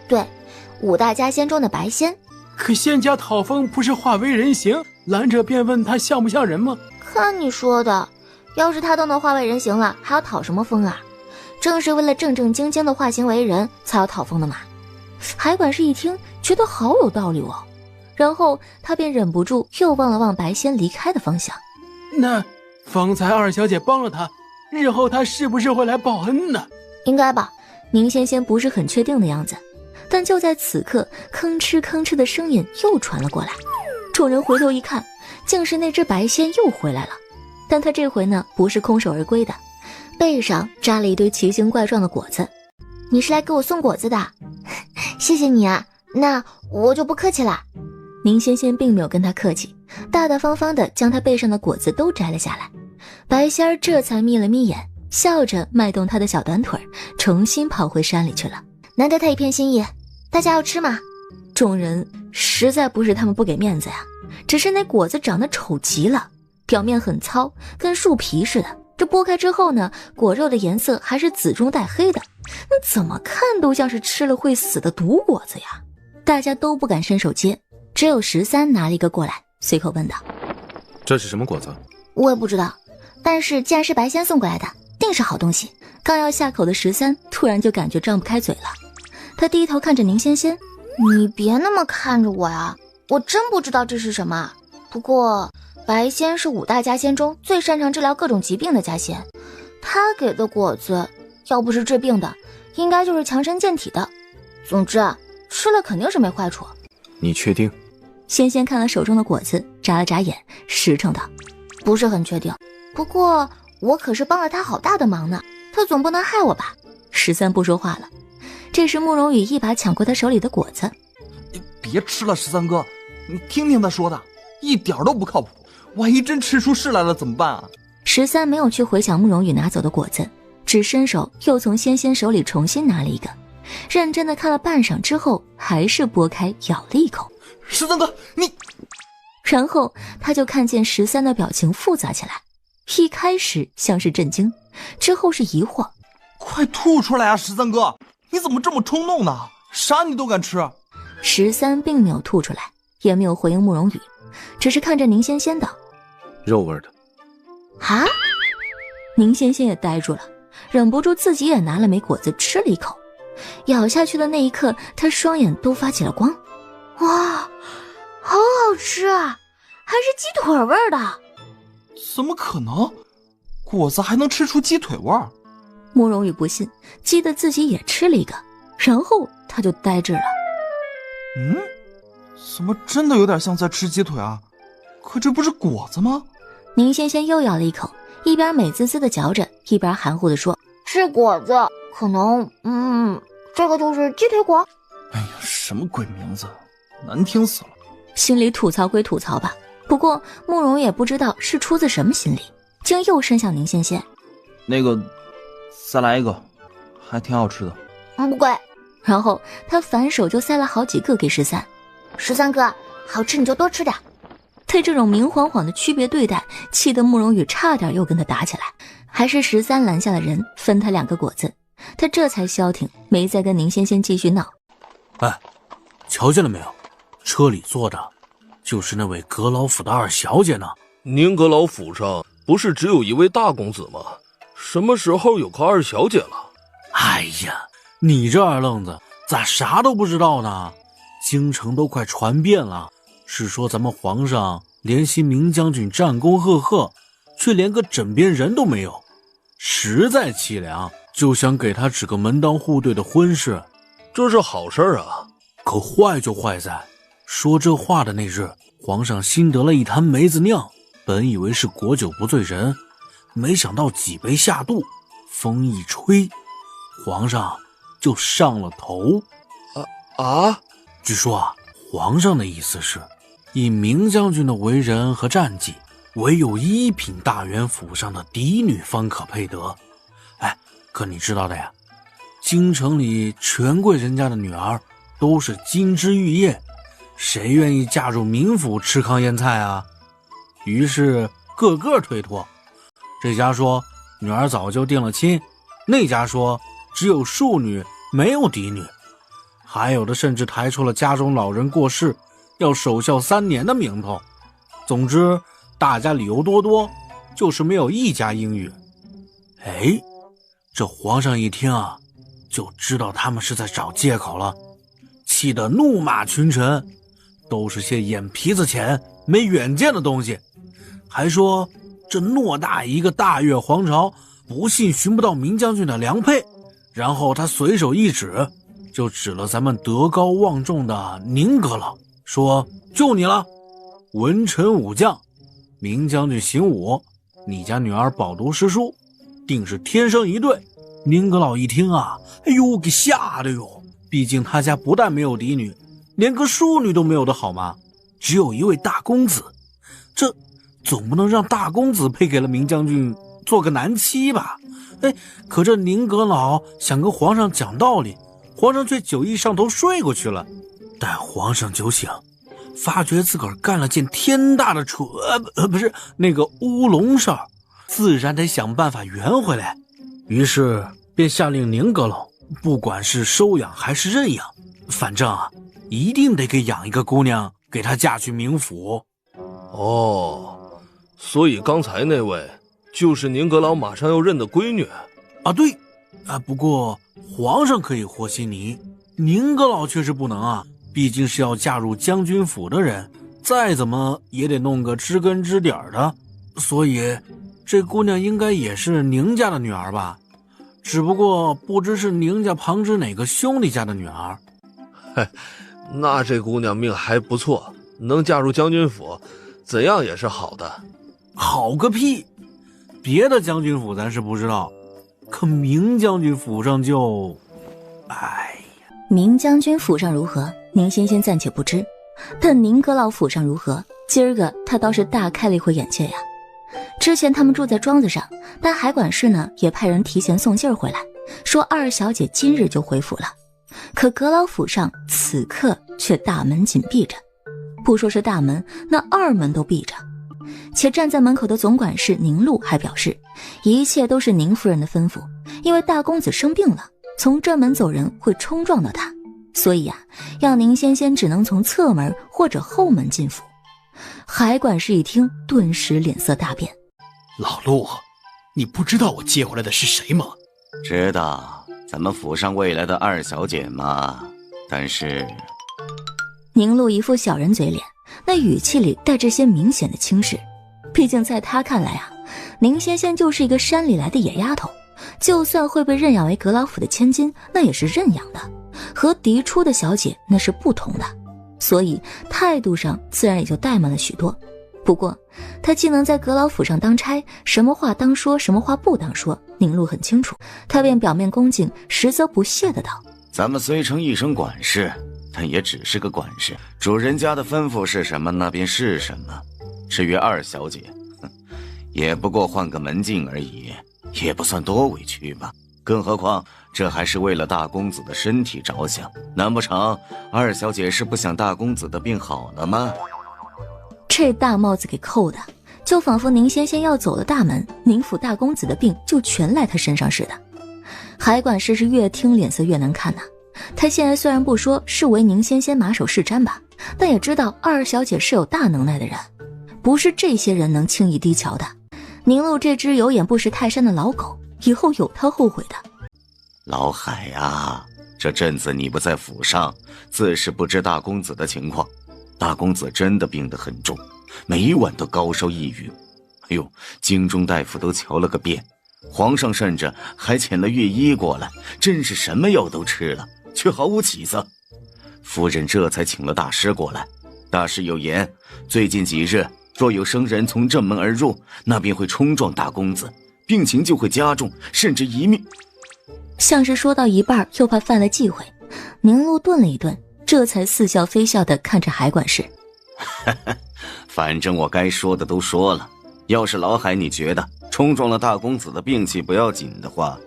对，5大家仙中的白仙。可仙家讨风不是化为人形，拦着便问他像不像人吗？看你说的，要是他都能化为人形了，还要讨什么风啊？正是为了正正经经的化形为人才要讨风的嘛。海管师一听觉得好有道理哦，然后他便忍不住又望了望白仙离开的方向。那方才二小姐帮了他，日后他是不是会来报恩呢？应该吧，宁仙仙不是很确定的样子。但就在此刻，吭哧吭哧的声音又传了过来，众人回头一看，竟是那只白仙又回来了。但他这回呢不是空手而归的，背上扎了一堆奇形怪状的果子。你是来给我送果子的？谢谢你啊，那我就不客气了。宁仙仙并没有跟他客气，大大方方地将他背上的果子都摘了下来。白仙儿这才眯了眯眼，笑着迈动他的小短腿，重新跑回山里去了。难得他一片心意，大家要吃吗？众人实在不是他们不给面子呀，只是那果子长得丑极了，表面很糙，跟树皮似的。这剥开之后呢，果肉的颜色还是紫中带黑的，那怎么看都像是吃了会死的毒果子呀。大家都不敢伸手接，只有13拿了一个过来，随口问道：这是什么果子？我也不知道，但是既然是白仙送过来的，定是好东西。刚要下口的13突然就感觉张不开嘴了，他低头看着宁仙仙：你别那么看着我呀，我真不知道这是什么。不过白仙是5大家仙中最擅长治疗各种疾病的家仙，他给的果子要不是治病的，应该就是强身健体的。总之啊，吃了肯定是没坏处。你确定？仙仙看了手中的果子，眨了眨眼，实诚道：不是很确定，不过我可是帮了他好大的忙呢，他总不能害我吧。13不说话了。这时慕容羽一把抢过他手里的果子。你别吃了，13哥，你听听他说的，一点都不靠谱，万一真吃出事来了怎么办啊？13没有去回想慕容羽拿走的果子，只伸手又从仙仙手里重新拿了一个，认真的看了半晌之后，还是剥开咬了一口。13哥，你……然后他就看见13的表情复杂起来，一开始像是震惊，之后是疑惑。快吐出来啊，13哥，你怎么这么冲动呢？啥你都敢吃？13并没有吐出来，也没有回应慕容羽，只是看着宁仙仙道：肉味的。啊？宁仙仙也呆住了，忍不住自己也拿了枚果子吃了一口，咬下去的那一刻，他双眼都发起了光。哇，好好吃啊，还是鸡腿味的。怎么可能？果子还能吃出鸡腿味？慕容羽不信，激得自己也吃了一个，然后他就呆滞了。怎么真的有点像在吃鸡腿啊？可这不是果子吗？宁仙仙又咬了一口，一边美滋滋的嚼着，一边含糊的说：是果子，可能这个就是鸡腿果。哎呀，什么鬼名字，难听死了。心里吐槽归吐槽吧，不过慕容也不知道是出自什么心理，竟又伸向宁仙仙。那个再来一个，还挺好吃的。不贵。然后他反手就塞了好几个给13哥，好吃你就多吃点。对这种明晃晃的区别对待，气得慕容羽差点又跟他打起来。还是13拦下了人，分他2个果子，他这才消停，没再跟宁仙仙继续闹。哎，瞧见了没有？车里坐的就是那位阁老府的2小姐呢。宁阁老府上不是只有一位大公子吗？什么时候有个2小姐了？哎呀，你这二愣子咋啥都不知道呢？京城都快传遍了，是说咱们皇上怜惜明将军战功赫赫，却连个枕边人都没有，实在凄凉，就想给他指个门当户对的婚事。这是好事啊。可坏就坏在说这话的那日，皇上新得了一坛梅子酿，本以为是果酒不醉人，没想到几杯下肚，风一吹，皇上就上了头。据说啊，皇上的意思是以明将军的为人和战绩，唯有1品大员府上的嫡女方可配得。哎，可你知道的呀，京城里权贵人家的女儿都是金枝玉叶，谁愿意嫁入民府吃糠咽菜啊？于是个个推脱，这家说女儿早就定了亲，那家说只有庶女没有嫡女，还有的甚至抬出了家中老人过世要守孝3年的名头。总之大家理由多多，就是没有一家应允。哎，这皇上一听啊，就知道他们是在找借口了，气得怒骂群臣，都是些眼皮子浅没远见的东西，还说这偌大一个大越皇朝不信寻不到明将军的良配。然后他随手一指，就指了咱们德高望重的宁阁老，说就你了，文臣武将，明将军行武，你家女儿饱读诗书，定是天生一对。宁阁老一听啊，哎呦，给吓的哟，毕竟他家不但没有嫡女，连个庶女都没有的好吗？只有一位大公子，这总不能让大公子配给了明将军做个男妻吧？哎，可这宁阁老想跟皇上讲道理，皇上却酒意上头睡过去了。待皇上酒醒，发觉自个儿干了件天大的不是那个乌龙事儿，自然得想办法圆回来。于是便下令宁阁老，不管是收养还是认养，反正啊，一定得给养一个姑娘，给她嫁去明府。哦，所以刚才那位就是宁阁老马上要认的闺女啊？对啊，不过皇上可以和稀泥，宁阁老却是不能啊，毕竟是要嫁入将军府的人，再怎么也得弄个知根知底的，所以这姑娘应该也是宁家的女儿吧，只不过不知是宁家旁支哪个兄弟家的女儿。嘿，那这姑娘命还不错，能嫁入将军府，怎样也是好的。好个屁！别的将军府咱是不知道，可明将军府上就……哎呀，明将军府上如何，宁仙仙暂且不知，但宁阁老府上如何，今儿个他倒是大开了一回眼界呀。之前他们住在庄子上，但海管事呢也派人提前送信儿回来，说2小姐今日就回府了。可阁老府上此刻却大门紧闭着，不说是大门，那2门都闭着。且站在门口的总管事宁禄还表示，一切都是宁夫人的吩咐，因为大公子生病了，从正门走人会冲撞到他，所以要宁仙仙只能从侧门或者后门进府。海管事一听，顿时脸色大变。老陆，你不知道我接回来的是谁吗？知道，咱们府上未来的2小姐嘛。但是宁禄一副小人嘴脸，那语气里带着些明显的轻视。毕竟在他看来宁仙仙就是一个山里来的野丫头，就算会被认养为阁老府的千金，那也是认养的，和嫡出的小姐那是不同的，所以态度上自然也就怠慢了许多。不过他既能在阁老府上当差，什么话当说，什么话不当说，宁禄很清楚，他便表面恭敬，实则不屑的道：咱们虽称一声管事，但也只是个管事，主人家的吩咐是什么，那便是什么。至于2小姐，也不过换个门径而已，也不算多委屈吧。更何况这还是为了大公子的身体着想，难不成二小姐是不想大公子的病好了吗？这大帽子给扣的，就仿佛宁仙仙要走了大门，宁府大公子的病就全赖他身上似的。海管事是越听脸色越难看呐。他现在虽然不说是为宁仙仙马首是瞻吧，但也知道二小姐是有大能耐的人，不是这些人能轻易低瞧的。宁路这只有眼不识泰山的老狗，以后有他后悔的。老海啊，这阵子你不在府上，自是不知大公子的情况。大公子真的病得很重，每晚都高烧抑郁。哎呦，京中大夫都瞧了个遍，皇上甚至还遣了御医过来，真是什么药都吃了，却毫无起色。夫人这才请了大师过来。大师有言，最近几日若有生人从正门而入，那便会冲撞大公子，病情就会加重，甚至一命。像是说到一半又怕犯了忌讳，宁路顿了一顿，这才似笑非笑地看着海管事。反正我该说的都说了，要是老海你觉得冲撞了大公子的病气不要紧的话，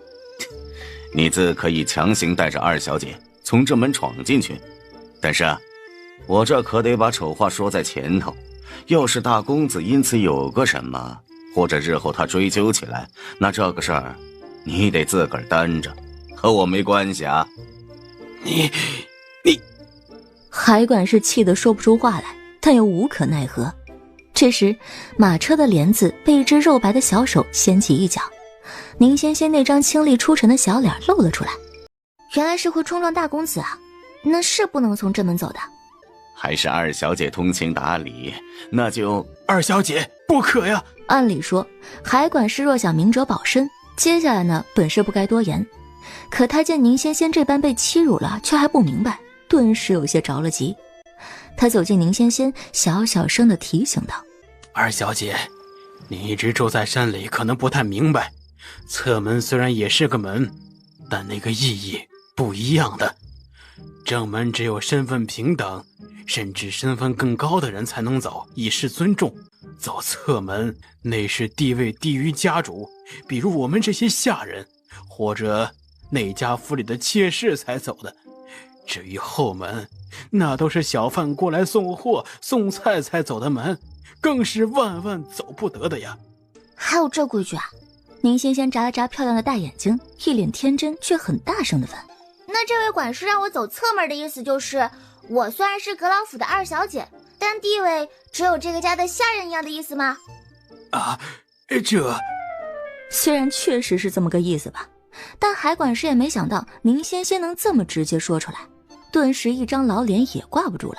你自可以强行带着二小姐从这门闯进去。但是我这可得把丑话说在前头，要是大公子因此有个什么，或者日后他追究起来，那这个事儿你得自个儿担着，和我没关系啊。你海管事气得说不出话来，但又无可奈何。这时马车的帘子被一只肉白的小手掀起一角，宁仙仙那张清丽出尘的小脸露了出来。原来是会冲撞大公子啊，那是不能从正门走的。还是二小姐通情达理，那就二小姐不可呀。按理说海管事若想明哲保身，接下来呢本是不该多言，可他见宁仙仙这般被欺辱了，却还不明白，顿时有些着了急。他走进宁仙仙，小小声地提醒道：二小姐，你一直住在山里，可能不太明白，侧门虽然也是个门，但那个意义不一样的。正门只有身份平等，甚至身份更高的人才能走，以示尊重。走侧门，那是地位低于家主，比如我们这些下人，或者那家府里的妾室才走的。至于后门，那都是小贩过来送货送菜才走的门，更是万万走不得的呀。还有这规矩啊？宁仙仙眨了眨漂亮的大眼睛，一脸天真却很大声地问：那这位管事让我走侧门的意思就是，我虽然是阁老府的二小姐，但地位只有这个家的下人一样的意思吗？啊，这虽然确实是这么个意思吧，但海管事也没想到宁仙仙能这么直接说出来，顿时一张老脸也挂不住了。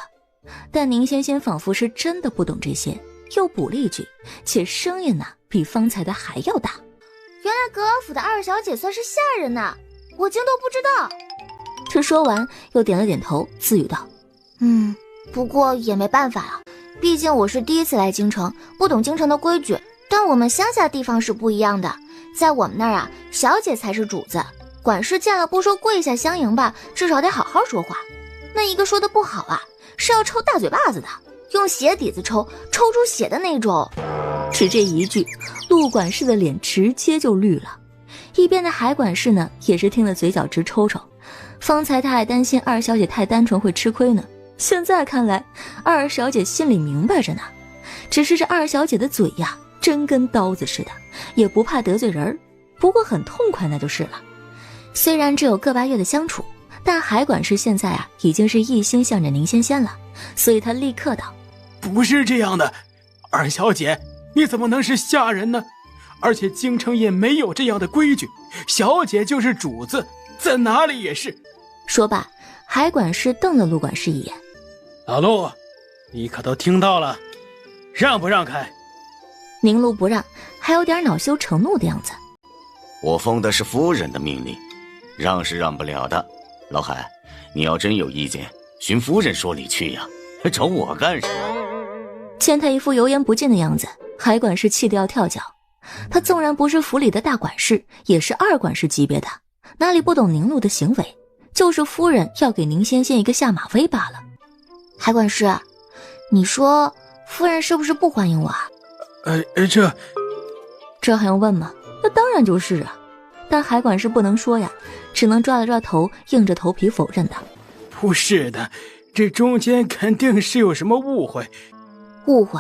但宁仙仙仿佛是真的不懂这些，又补了一句，且声音呢比方才的还要大：原来阁老府的二小姐算是下人呢，我竟都不知道。他说完又点了点头，自语道：不过也没办法啊，毕竟我是第一次来京城，不懂京城的规矩。但我们乡下地方是不一样的，在我们那儿啊，小姐才是主子，管事见了不说跪下相迎吧，至少得好好说话。那一个说的不好啊，是要抽大嘴巴子的，用鞋底子抽出血的那种。只这一句，陆管事的脸直接就绿了。一边的海管事呢，也是听得嘴角直抽抽。方才他还担心二小姐太单纯会吃亏呢，现在看来二小姐心里明白着呢，只是这二小姐的嘴呀真跟刀子似的，也不怕得罪人，不过很痛快那就是了。虽然只有个把月的相处，但海管事现在啊已经是一心向着宁仙仙了，所以他立刻道：不是这样的，二小姐你怎么能是下人呢？而且京城也没有这样的规矩，小姐就是主子，在哪里也是。说罢，海管事瞪了陆管事一眼：老陆，你可都听到了，让不让开？宁路不让，还有点恼羞成怒的样子。我奉的是夫人的命令，让是让不了的。老海，你要真有意见，寻夫人说理去呀，找我干什么？见他一副油盐不进的样子，海管事气得要跳脚。他纵然不是府里的大管事，也是二管事级别的，哪里不懂宁路的行为，就是夫人要给宁仙仙一个下马威罢了。海管事，你说夫人是不是不欢迎我啊？这还用问吗？那当然就是啊。但海管事不能说呀，只能抓了抓头，硬着头皮否认道：“不是的，这中间肯定是有什么误会。”误会？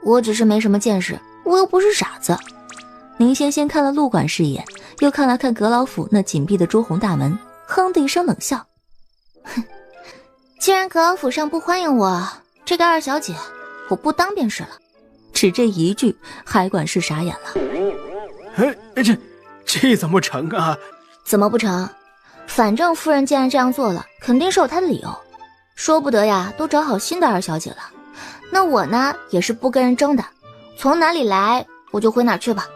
我只是没什么见识，我又不是傻子。宁仙仙看了陆管事一眼，又看了看阁老府那紧闭的朱红大门，哼的一声冷笑：“哼，既然阁老府上不欢迎我，这个二小姐，我不当便是了。”只这一句，海管事傻眼了。这怎么成啊？怎么不成？反正夫人既然这样做了，肯定是有她的理由。说不得呀，都找好新的二小姐了。那我呢，也是不跟人争的，从哪里来我就回哪儿去吧。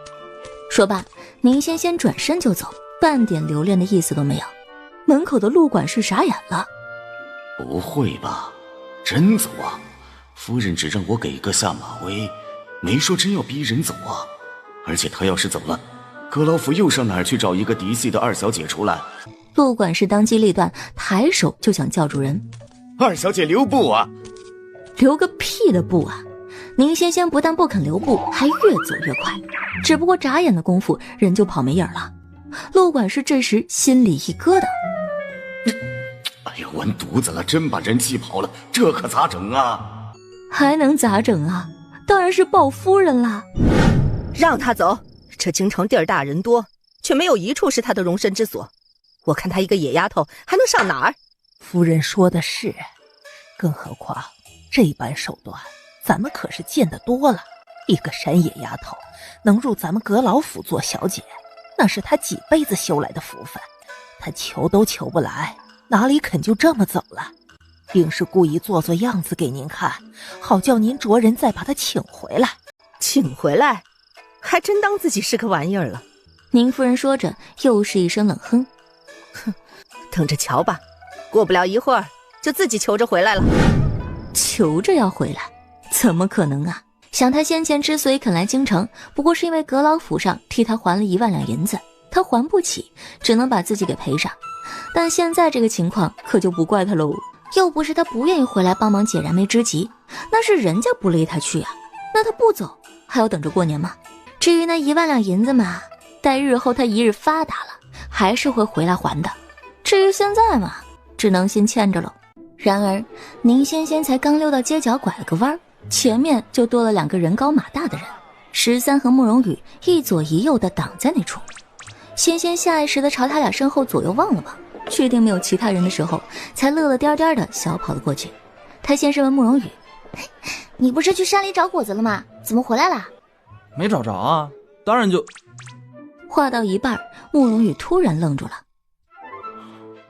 说罢，宁仙仙转身就走，半点留恋的意思都没有。门口的陆管事傻眼了：“不会吧？真走啊？夫人只让我给个下马威，没说真要逼人走啊。而且他要是走了，阁老府又上哪儿去找一个嫡系的二小姐出来？”陆管事当机立断，抬手就想叫住人：“二小姐留步啊！”留个屁的步啊！宁仙仙不但不肯留步，还越走越快，只不过眨眼的功夫，人就跑没影了。陆管事这时心里一疙瘩：“哎呀，完犊子了，真把人气跑了，这可咋整啊？”还能咋整啊？当然是报夫人啦！让他走，这京城地儿大人多，却没有一处是他的容身之所。我看他一个野丫头还能上哪儿？夫人说的是，更何况这般手段咱们可是见得多了。一个山野丫头能入咱们阁老府做小姐，那是她几辈子修来的福分，她求都求不来，哪里肯就这么走了？定是故意做样子给您看，好叫您着人再把她请回来。请回来？还真当自己是个玩意儿了。宁夫人说着，又是一声冷哼：“哼，等着瞧吧，过不了一会儿就自己求着回来了。”求着要回来？怎么可能啊！想他先前之所以肯来京城，不过是因为阁老府上替他还了1万两银子，他还不起，只能把自己给赔上。但现在这个情况可就不怪他喽，又不是他不愿意回来帮忙解燃眉之急，那是人家不勒他去啊。那他不走，还要等着过年吗？至于那1万两银子嘛，待日后他一日发达了，还是会回来还的。至于现在嘛，只能先欠着喽。然而宁仙仙才刚溜到街角，拐了个弯，前面就多了2个人高马大的人，13和慕容羽一左一右的挡在那处。仙仙下意识的朝他俩身后左右望了望，确定没有其他人的时候，才乐乐颠颠的小跑了过去。他先是问慕容羽：“你不是去山里找果子了吗？怎么回来了？”“没找着啊，当然就……”话到一半，慕容羽突然愣住了。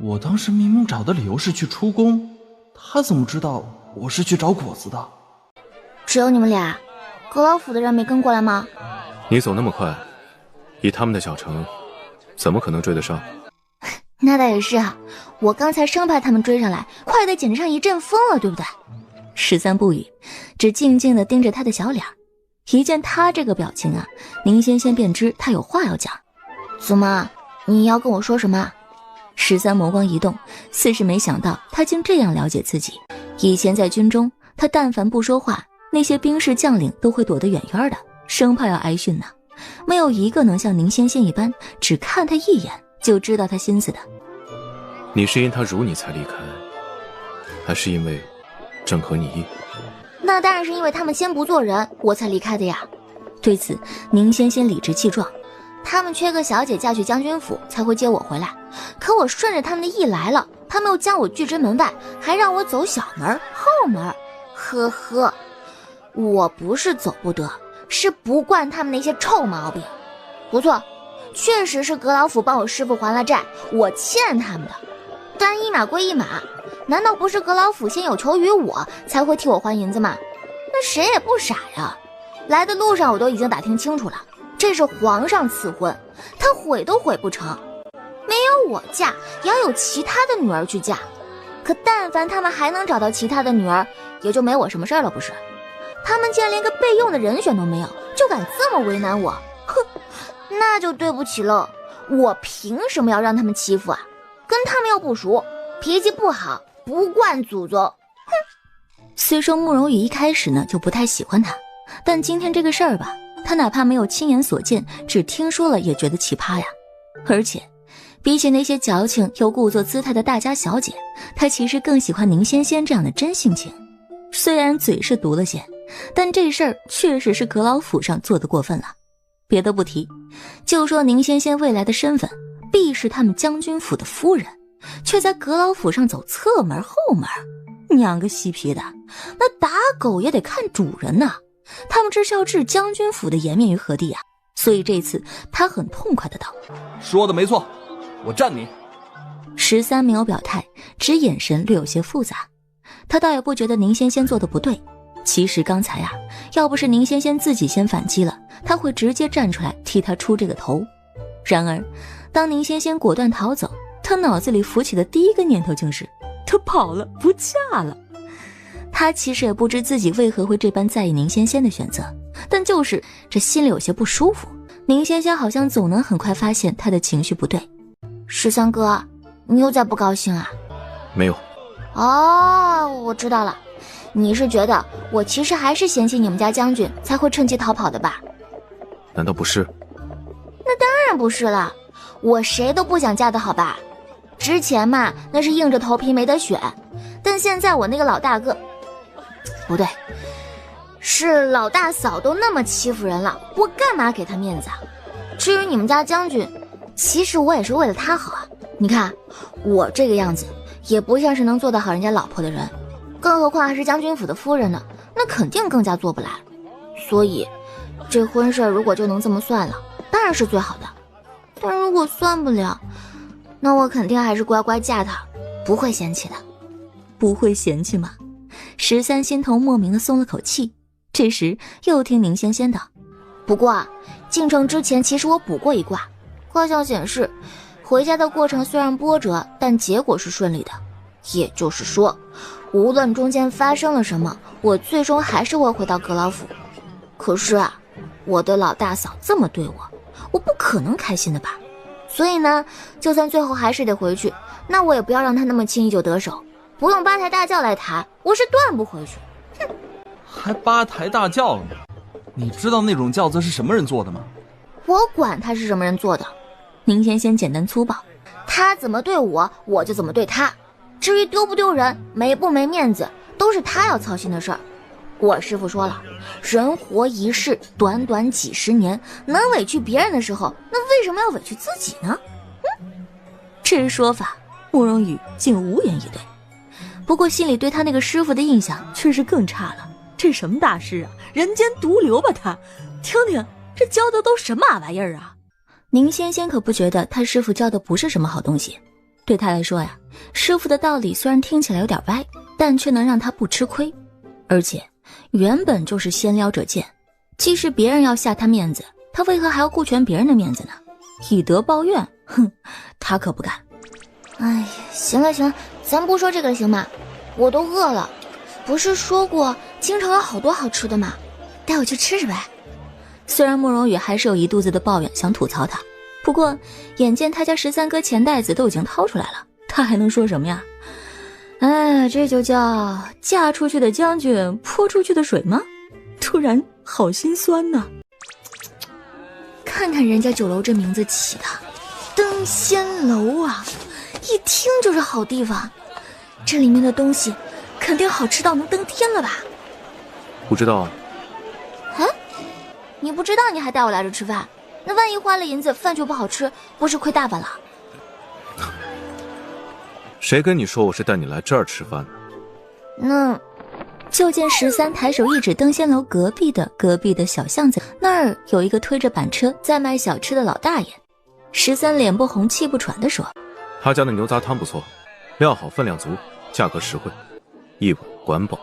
我当时明明找的理由是去出宫，他怎么知道我是去找果子的？只有你们俩？阁老府的人没跟过来吗？你走那么快，以他们的小程，怎么可能追得上？那倒也是啊，我刚才生怕他们追上来，快得简直像一阵风了，对不对？13不语，只静静地盯着他的小脸。一见他这个表情啊，宁仙仙便知他有话要讲。怎么，你要跟我说什么？13眸光一动，似是没想到他竟这样了解自己。以前在军中，他但凡不说话，那些兵士将领都会躲得远远的，生怕要挨训呢。没有一个能像宁仙仙一般，只看他一眼就知道他心思的。你是因他辱你才离开，还是因为正合你意？那当然是因为他们先不做人，我才离开的呀。对此，宁仙仙理直气壮。他们缺个小姐嫁去将军府才会接我回来，可我顺着他们的意来了，他们又将我拒之门外，还让我走小门后门。呵呵，我不是走不得，是不惯他们那些臭毛病。不错，确实是阁老府帮我师父还了债，我欠他们的。但一码归一码，难道不是阁老府先有求于我，才会替我还银子吗？那谁也不傻呀。来的路上我都已经打听清楚了，这是皇上赐婚，他悔都悔不成。没有我嫁，也要有其他的女儿去嫁。可但凡他们还能找到其他的女儿，也就没我什么事儿了，不是？他们竟然连个备用的人选都没有，就敢这么为难我，哼，那就对不起了。我凭什么要让他们欺负啊？跟他们又不熟，脾气不好，不惯祖宗，哼。虽说慕容羽一开始呢就不太喜欢他，但今天这个事儿吧，他哪怕没有亲眼所见，只听说了也觉得奇葩呀。而且比起那些矫情又故作姿态的大家小姐，她其实更喜欢宁仙仙这样的真性情。虽然嘴是毒了些，但这事儿确实是阁老府上做得过分了。别的不提，就说宁仙仙未来的身份必是他们将军府的夫人，却在阁老府上走侧门后门，娘个西皮的，那打狗也得看主人呐。他们这是要置将军府的颜面于何地啊？所以这次他很痛快的道：说的没错，我站你。13没有表态，只眼神略有些复杂。他倒也不觉得宁仙仙做的不对，其实刚才啊，要不是宁仙仙自己先反击了，他会直接站出来替他出这个头。然而当宁仙仙果断逃走，他脑子里浮起的第一个念头就是他跑了，不嫁了。他其实也不知自己为何会这般在意宁仙仙的选择，但就是这心里有些不舒服。宁仙仙好像总能很快发现他的情绪不对。13哥，你又在不高兴啊？没有。哦，我知道了，你是觉得我其实还是嫌弃你们家将军才会趁机逃跑的吧？难道不是？那当然不是了，我谁都不想嫁的好吧？之前嘛，那是硬着头皮没得选，但现在我那个老大哥，不对，是老大嫂都那么欺负人了，我干嘛给他面子啊？至于你们家将军，其实我也是为了他好啊。你看我这个样子也不像是能做得好人家老婆的人，更何况还是将军府的夫人呢，那肯定更加做不来。所以这婚事如果就能这么算了，当然是最好的。但如果算不了，那我肯定还是乖乖嫁他，不会嫌弃的。不会嫌弃吗？13心头莫名的松了口气。这时又听宁仙仙道：不过啊，进城之前其实我卜过一卦，卦象显示回家的过程虽然波折，但结果是顺利的。也就是说，无论中间发生了什么，我最终还是会回到阁老府。可是啊，我的老大嫂这么对我，我不可能开心的吧？所以呢，就算最后还是得回去，那我也不要让她那么轻易就得手，不用八抬大轿来抬，我是断不回去。哼，还八抬大轿了呢？你知道那种轿子是什么人做的吗？我管他是什么人做的。宁仙仙简单粗暴，他怎么对我，我就怎么对他。至于丢不丢人，没不没面子，都是他要操心的事儿。我师父说了，人活一世，短短几十年，能委屈别人的时候，那为什么要委屈自己呢？这说法，慕容羽竟无言以对。不过心里对他那个师父的印象却是更差了。这什么大师啊，人间毒瘤吧他！听听这教的都什么玩意儿啊！宁仙仙可不觉得他师父教的不是什么好东西。对他来说呀，师父的道理虽然听起来有点歪，但却能让他不吃亏。而且原本就是先撩者贱，既是别人要下他面子，他为何还要顾全别人的面子呢？以德报怨，哼，他可不敢。哎呀，行了行了，咱不说这个了行吗？我都饿了，不是说过京城有好多好吃的吗？带我去吃吃呗。虽然慕容羽还是有一肚子的抱怨想吐槽他，不过眼见他家13哥钱袋子都已经掏出来了，他还能说什么呀？哎，这就叫嫁出去的将军泼出去的水吗？突然好心酸呐。看看人家酒楼这名字起的，登仙楼啊，一听就是好地方。这里面的东西肯定好吃到能登天了吧？不知道啊。你不知道你还带我来这吃饭，那万一花了银子饭就不好吃，不是亏大发了？谁跟你说我是带你来这儿吃饭的？那就见13抬手一指登仙楼隔壁的小巷子，那儿有一个推着板车在卖小吃的老大爷。13脸不红气不喘地说：他家的牛杂汤不错，料好分量足，价格实惠，一碗管饱。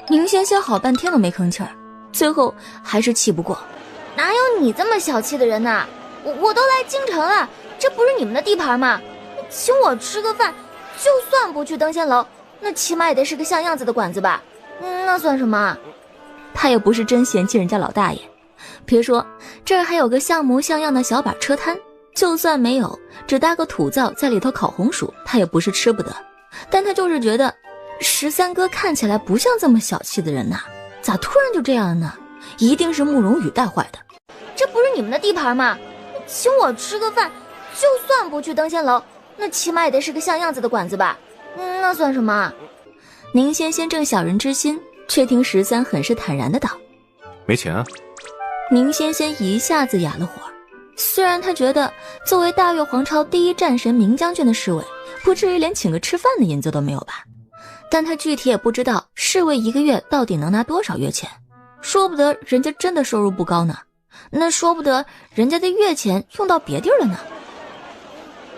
宁仙仙好半天都没吭气儿，最后还是气不过。哪有你这么小气的人呐？我都来京城了，这不是你们的地盘吗？请我吃个饭，就算不去登仙楼，那起码也得是个像样子的馆子吧？那算什么？他也不是真嫌弃人家老大爷。别说这儿还有个像模像样的小板车摊，就算没有，只搭个土灶在里头烤红薯，他也不是吃不得。但他就是觉得13哥看起来不像这么小气的人呐，咋突然就这样了呢？一定是慕容羽带坏的。这不是你们的地盘吗？请我吃个饭，就算不去登仙楼，那起码也得是个像样子的馆子吧？那算什么？宁仙仙正小人之心，却听13很是坦然的道：没钱啊。宁仙仙一下子哑了火。虽然他觉得作为大越皇朝第一战神明将军的侍卫，不至于连请个吃饭的银子都没有吧，但他具体也不知道侍卫一个月到底能拿多少月钱，说不得人家真的收入不高呢，那说不得人家的月钱用到别地儿了呢。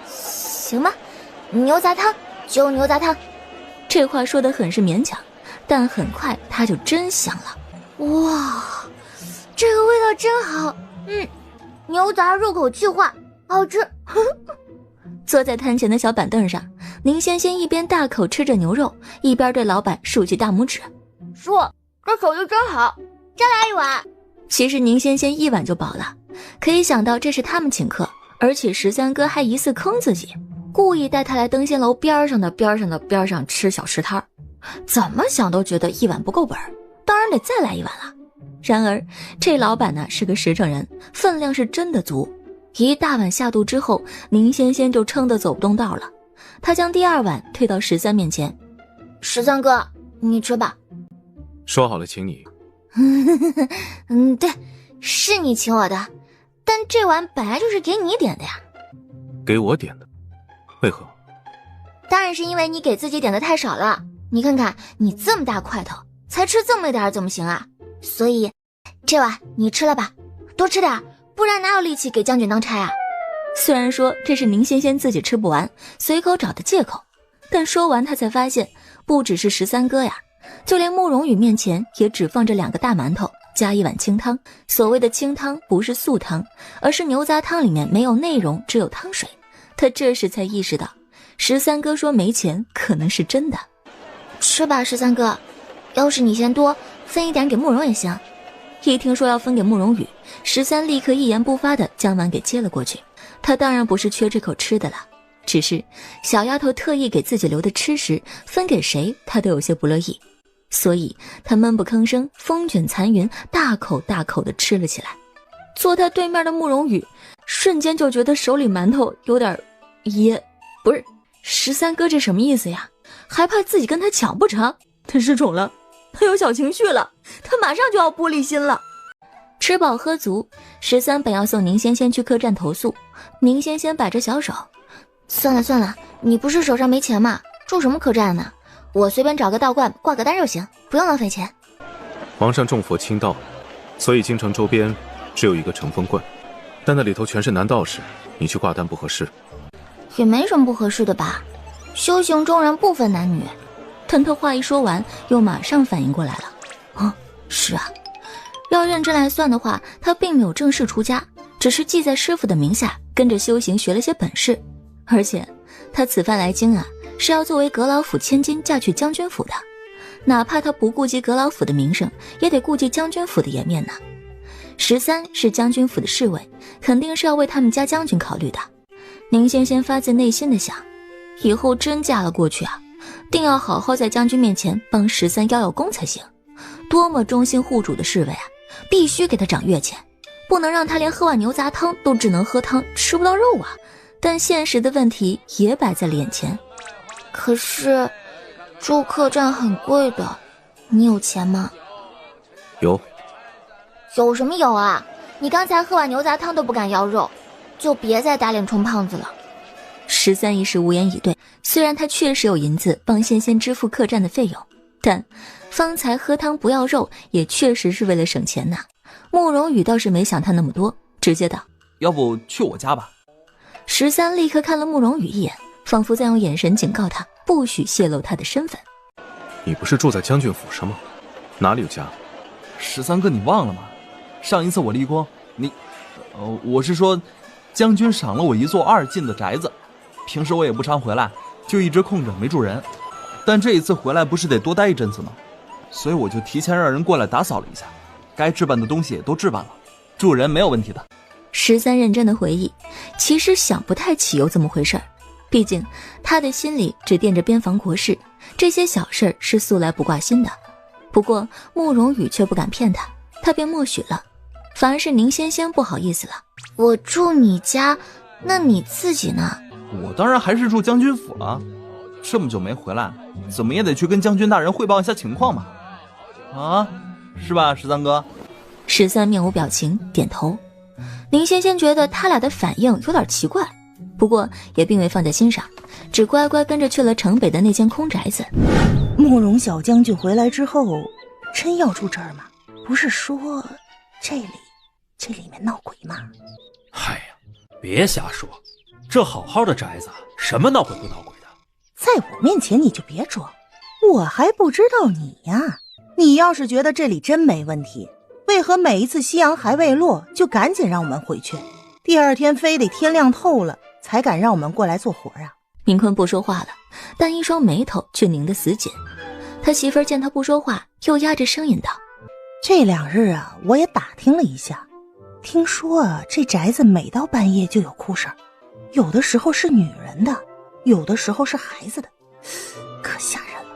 行吧，牛杂汤就牛杂汤。这话说得很是勉强，但很快他就真香了。哇，这个味道真好，牛杂入口即化，好吃。坐在摊前的小板凳上，宁仙仙一边大口吃着牛肉，一边对老板竖起大拇指：叔，这手艺真好，再来一碗。其实宁仙仙一碗就饱了，可以想到这是他们请客，而且13哥还疑似坑自己，故意带他来登仙楼边上吃小吃摊儿，怎么想都觉得一碗不够本，当然得再来一碗了。然而这老板呢是个实诚人，分量是真的足，一大碗下肚之后，宁仙仙就撑得走不动道了。他将第2碗推到13面前：13哥，你吃吧。说好了请你。对，是你请我的，但这碗本来就是给你点的呀。给我点的？为何？当然是因为你给自己点的太少了，你看看你这么大块头，才吃这么一点怎么行啊？所以这碗你吃了吧，多吃点，不然哪有力气给将军当差啊。虽然说这是宁仙仙自己吃不完随口找的借口，但说完他才发现不只是13哥呀，就连慕容羽面前也只放着2个大馒头加一碗清汤。所谓的清汤不是素汤，而是牛杂汤里面没有内容，只有汤水。他这时才意识到13哥说没钱可能是真的。吃吧13哥，要是你嫌多，分一点给慕容也行。一听说要分给慕容羽，13立刻一言不发地将碗给接了过去。他当然不是缺这口吃的了，只是小丫头特意给自己留的吃食分给谁他都有些不乐意，所以他闷不吭声，风卷残云，大口大口地吃了起来。坐他对面的慕容羽瞬间就觉得手里馒头有点噎，不是13哥这什么意思呀？还怕自己跟他抢不成？他失宠了，他有小情绪了，他马上就要玻璃心了。吃饱喝足，13本要送宁仙仙去客栈投宿，宁仙仙摆着小手：算了，你不是手上没钱吗？住什么客栈呢？我随便找个道观挂个单就行，不用浪费钱。皇上重佛轻道，所以京城周边只有一个承风观，但那里头全是男道士，你去挂单不合适。也没什么不合适的吧，修行中人不分男女。但他话一说完，又马上反应过来了。是啊，要认真来算的话，他并没有正式出家，只是记在师傅的名下，跟着修行学了些本事。而且他此番来京啊，是要作为阁老府千金嫁去将军府的，哪怕他不顾及阁老府的名声，也得顾及将军府的颜面呢。13是将军府的侍卫，肯定是要为他们家将军考虑的。宁仙仙发自内心的想，以后真嫁了过去啊，定要好好在将军面前帮13邀邀功才行。多么忠心护主的侍卫啊，必须给他涨月钱，不能让他连喝碗牛杂汤都只能喝汤，吃不到肉啊。但现实的问题也摆在了眼前。可是住客栈很贵的，你有钱吗？有什么有啊？你刚才喝碗牛杂汤都不敢要肉，就别再打脸充胖子了。13一时无言以对，虽然他确实有银子帮仙仙支付客栈的费用，但方才喝汤不要肉也确实是为了省钱呐。慕容羽倒是没想他那么多，直接道：要不去我家吧。13立刻看了慕容羽一眼，仿佛在用眼神警告他不许泄露他的身份。你不是住在将军府上吗？哪里有家？13哥你忘了吗？上一次我立功，我是说将军赏了我一座2进的宅子，平时我也不常回来，就一直空着没住人，但这一次回来不是得多待一阵子吗？所以我就提前让人过来打扫了一下，该置办的东西也都置办了，住人没有问题的。13认真的回忆，其实想不太起有这么回事儿，毕竟他的心里只惦着边防国事，这些小事是素来不挂心的。不过慕容羽却不敢骗他，他便默许了，反而是宁仙仙不好意思了。我住你家，那你自己呢？我当然还是住将军府了，这么久没回来，怎么也得去跟将军大人汇报一下情况嘛。啊，是吧，13哥？13面无表情，点头。宁仙仙觉得他俩的反应有点奇怪，不过也并未放在心上，只乖乖跟着去了城北的那间空宅子。慕容小将军回来之后，真要住这儿吗？不是说这里面闹鬼吗？哎呀，别瞎说，这好好的宅子，什么闹鬼不闹鬼的？在我面前你就别装，我还不知道你呀。你要是觉得这里真没问题，为何每一次夕阳还未落就赶紧让我们回去，第二天非得天亮透了才敢让我们过来做活啊？明坤不说话了，但一双眉头却拧得死紧。他媳妇儿见他不说话，又压着声音道：这2日啊，我也打听了一下，听说啊，这宅子每到半夜就有哭声，有的时候是女人的，有的时候是孩子的，可吓人了。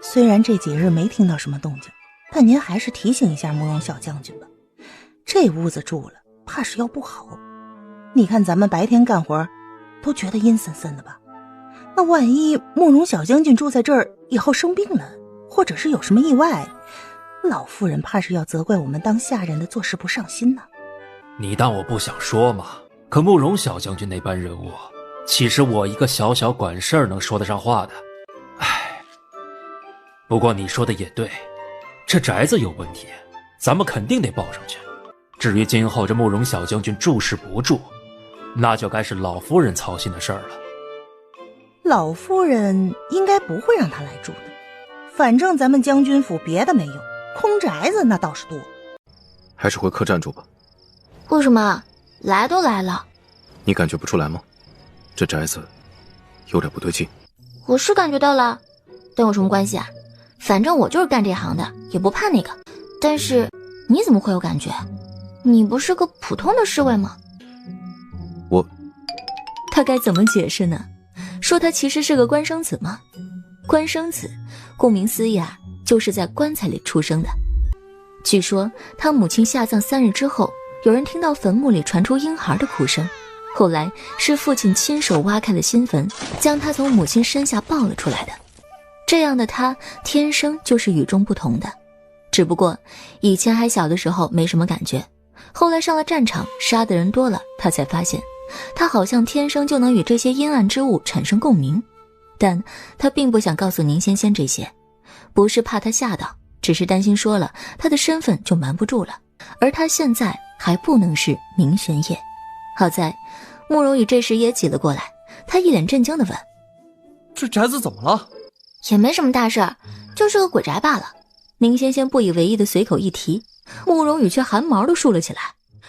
虽然这几日没听到什么动静，但您还是提醒一下慕容小将军吧，这屋子住了怕是要不好。你看咱们白天干活都觉得阴森森的吧，那万一慕容小将军住在这儿以后生病了，或者是有什么意外，老夫人怕是要责怪我们当下人的做事不上心呢。你当我不想说吗？可慕容小将军那般人物，岂是我一个小小管事儿能说得上话的？唉，不过你说的也对，这宅子有问题，咱们肯定得报上去。至于今后这慕容小将军住是不住，那就该是老夫人操心的事儿了。老夫人应该不会让他来住的，反正咱们将军府别的没有，空宅子那倒是多。还是回客栈住吧。为什么？来都来了，你感觉不出来吗？这宅子有点不对劲。我是感觉到了，但有什么关系啊？反正我就是干这行的，也不怕那个。但是你怎么会有感觉？你不是个普通的侍卫吗？他该怎么解释呢？说他其实是个官生子吗？官生子顾名思义啊，就是在棺材里出生的。据说他母亲下葬3日之后，有人听到坟墓里传出婴孩的哭声，后来是父亲亲手挖开了新坟，将他从母亲身下抱了出来的。这样的他天生就是与众不同的，只不过以前还小的时候没什么感觉，后来上了战场，杀的人多了，他才发现他好像天生就能与这些阴暗之物产生共鸣。但他并不想告诉宁仙仙这些，不是怕他吓到，只是担心说了他的身份就瞒不住了，而他现在还不能是宁玄烨。好在慕容羽这时也挤了过来，他一脸震惊地问：这宅子怎么了？也没什么大事儿，就是个鬼宅罢了。宁仙仙不以为意的随口一提，慕容羽却汗毛都竖了起来。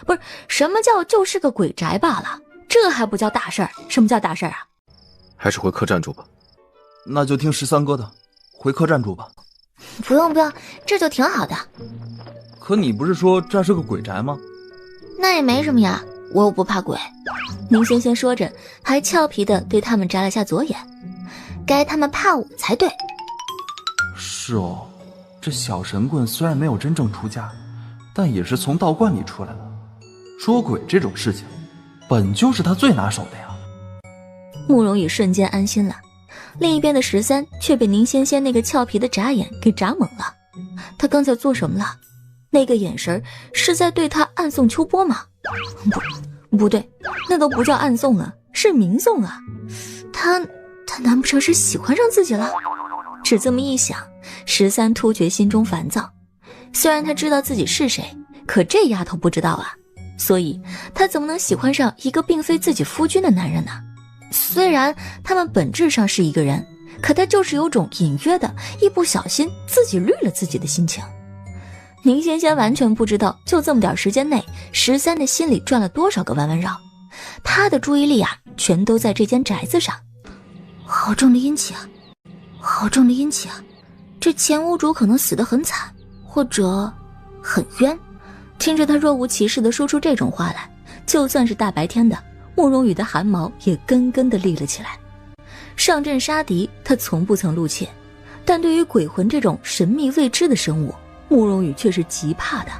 不是，什么叫就是个鬼宅罢了？这还不叫大事儿？什么叫大事儿啊？还是回客栈住吧。那就听13哥的，回客栈住吧。不用，这就挺好的。可你不是说这是个鬼宅吗？那也没什么呀，我又不怕鬼。宁仙仙说着，还俏皮地对他们眨了下左眼。该他们怕我才对。是哦，这小神棍虽然没有真正出家，但也是从道观里出来的。捉鬼这种事情，本就是他最拿手的呀。慕容羽瞬间安心了，另一边的13却被宁仙仙那个俏皮的眨眼给眨懵了。他刚才做什么了？那个眼神是在对他暗送秋波吗？不对，那都不叫暗送了，是明送啊。他难不成是喜欢上自己了？只这么一想，13突觉心中烦躁。虽然他知道自己是谁，可这丫头不知道啊，所以他怎么能喜欢上一个并非自己夫君的男人呢？虽然他们本质上是一个人，可他就是有种隐约的一不小心自己绿了自己的心情。宁仙仙完全不知道，就这么点时间内，13的心里转了多少个弯弯绕。他的注意力啊，全都在这间宅子上。好重的阴气啊，好重的阴气啊！这前屋主可能死得很惨，或者很冤。听着他若无其事地说出这种话来，就算是大白天的，慕容羽的汗毛也根根地立了起来。上阵杀敌，他从不曾露怯，但对于鬼魂这种神秘未知的生物，慕容羽却是极怕的。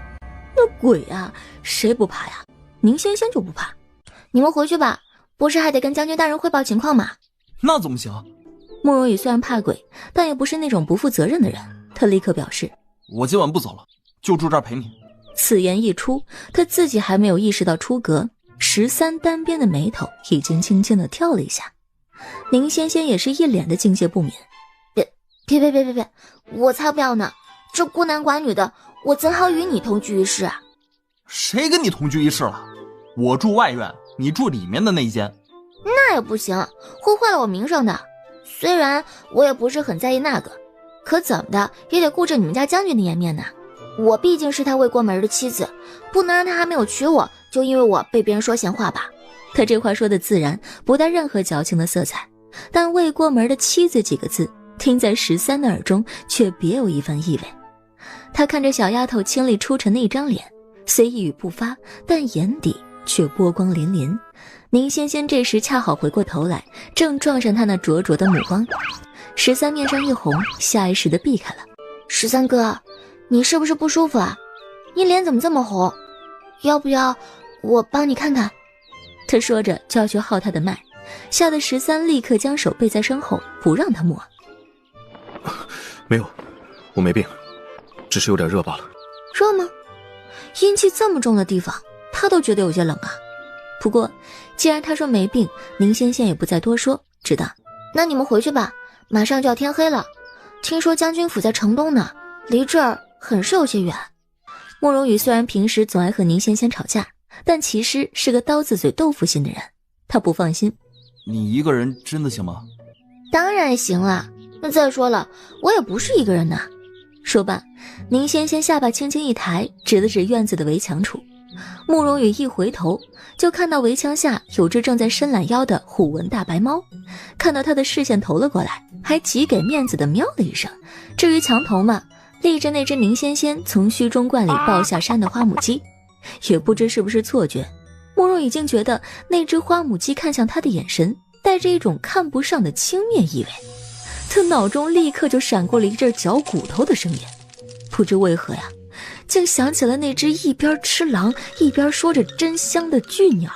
那鬼啊，谁不怕呀？宁仙仙就不怕。你们回去吧，不是还得跟将军大人汇报情况吗？那怎么行？慕容羽虽然怕鬼，但也不是那种不负责任的人。他立刻表示：我今晚不走了，就住这儿陪你。此言一出，他自己还没有意识到出格，13单边的眉头已经轻轻地跳了一下。宁仙仙也是一脸的敬谢不敏。别，我才不要呢！这孤男寡女的，我怎好与你同居一室啊？谁跟你同居一室了？我住外院，你住里面的那间。那也不行，会坏了我名声的。虽然我也不是很在意那个，可怎么的也得顾着你们家将军的颜面呢。我毕竟是他未过门的妻子，不能让他还没有娶我，就因为我被别人说闲话吧。他这话说的自然，不带任何矫情的色彩，但未过门的妻子几个字听在13的耳中却别有一番意味。他看着小丫头清丽出尘的一张脸，虽一语不发，但眼底却波光粼粼。宁仙仙这时恰好回过头来，正撞上他那灼灼的目光。13面上一红，下意识地避开了。13哥，你是不是不舒服啊？你脸怎么这么红？要不要我帮你看看？他说着就要去号他的脉，吓得13立刻将手背在身后，不让他摸。没有，我没病，只是有点热罢了。热吗？阴气这么重的地方，他都觉得有些冷啊。不过既然他说没病，宁仙仙也不再多说，知道那你们回去吧，马上就要天黑了。听说将军府在城东呢，离这儿很是有些远。慕容羽虽然平时总爱和宁仙仙吵架，但其实是个刀子嘴豆腐心的人，他不放心。你一个人真的行吗？当然行了，那再说了，我也不是一个人呐。说罢，宁仙仙下巴轻轻一抬，指了指院子的围墙处。慕容羽一回头，就看到围墙下有只正在伸懒腰的虎纹大白猫，看到他的视线投了过来，还极给面子的喵了一声。至于墙头嘛，立着那只宁仙仙从虚中罐里抱下山的花母鸡。也不知是不是错觉，慕容羽竟觉得那只花母鸡看向他的眼神带着一种看不上的轻蔑意味。他脑中立刻就闪过了一阵嚼骨头的声音，不知为何呀，竟想起了那只一边吃狼一边说着真香的巨鸟。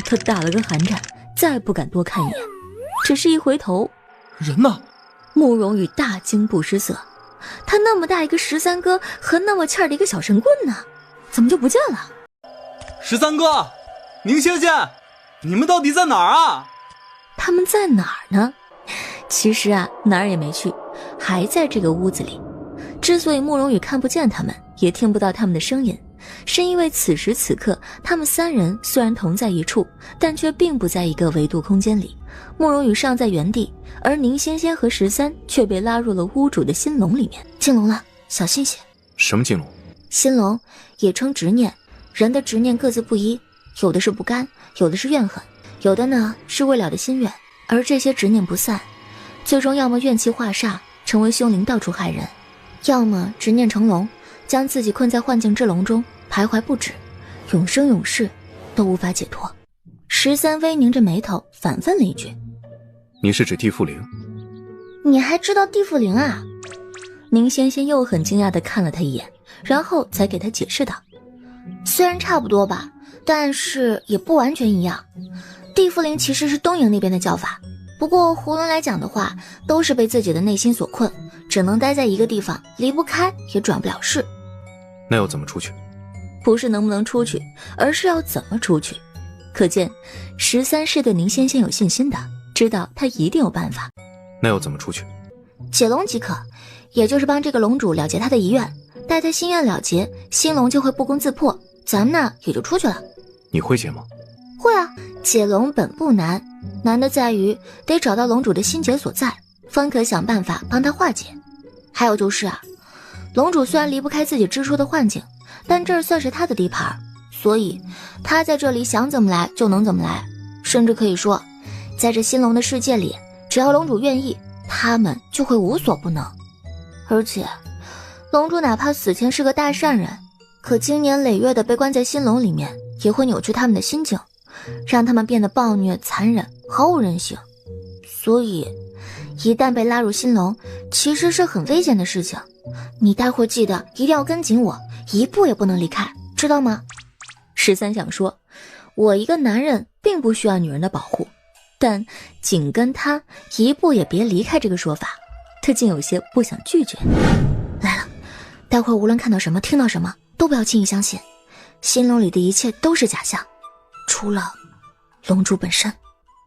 他打了个寒颤，再不敢多看一眼，只是一回头，人呢？慕容羽大惊不失色，他那么大一个13哥和那么欠的一个小神棍呢，怎么就不见了？13哥，宁仙仙，你们到底在哪儿啊？他们在哪儿呢？其实啊，哪儿也没去，还在这个屋子里。之所以慕容羽看不见他们，也听不到他们的声音，是因为此时此刻他们3人虽然同在一处，但却并不在一个维度空间里。慕容羽尚在原地，而宁仙仙和13却被拉入了屋主的心笼里面。进笼了，小心些。什么进笼？心笼也称执念，人的执念各自不一，有的是不甘，有的是怨恨，有的呢是未了的心愿。而这些执念不散，最终要么怨气化煞，成为凶灵到处害人，要么执念成龙，将自己困在幻境之笼中徘徊不止，永生永世都无法解脱。13微拧着眉头反问了一句：你是指地缚灵？你还知道地缚灵啊？宁仙仙又很惊讶地看了他一眼，然后才给他解释道：虽然差不多吧，但是也不完全一样。地缚灵其实是东瀛那边的叫法，不过囫囵来讲的话，都是被自己的内心所困，只能待在一个地方，离不开也转不了世。那要怎么出去？不是能不能出去，而是要怎么出去。可见13是对宁仙仙有信心的，知道他一定有办法。那要怎么出去？解笼即可，也就是帮这个笼主了结他的遗愿，待他心愿了结，心笼就会不攻自破，咱们呢也就出去了。你会解吗？会啊，解笼本不难，难的在于得找到笼主的心结所在，方可想办法帮他化解。还有就是啊，笼主虽然离不开自己之初的幻境，但这儿算是他的地盘，所以他在这里想怎么来就能怎么来，甚至可以说，在这心笼的世界里，只要笼主愿意，他们就会无所不能。而且笼主哪怕死前是个大善人，可经年累月的被关在心笼里面，也会扭曲他们的心境，让他们变得暴虐残忍，毫无人性。所以一旦被拉入心笼，其实是很危险的事情。你待会儿记得一定要跟紧我，一步也不能离开，知道吗？13想说，我一个男人并并不需要女人的保护，但紧跟他一步也别离开这个说法，他竟有些不想拒绝。来了，待会儿无论看到什么听到什么都不要轻易相信，心笼里的一切都是假象，除了龙珠本身。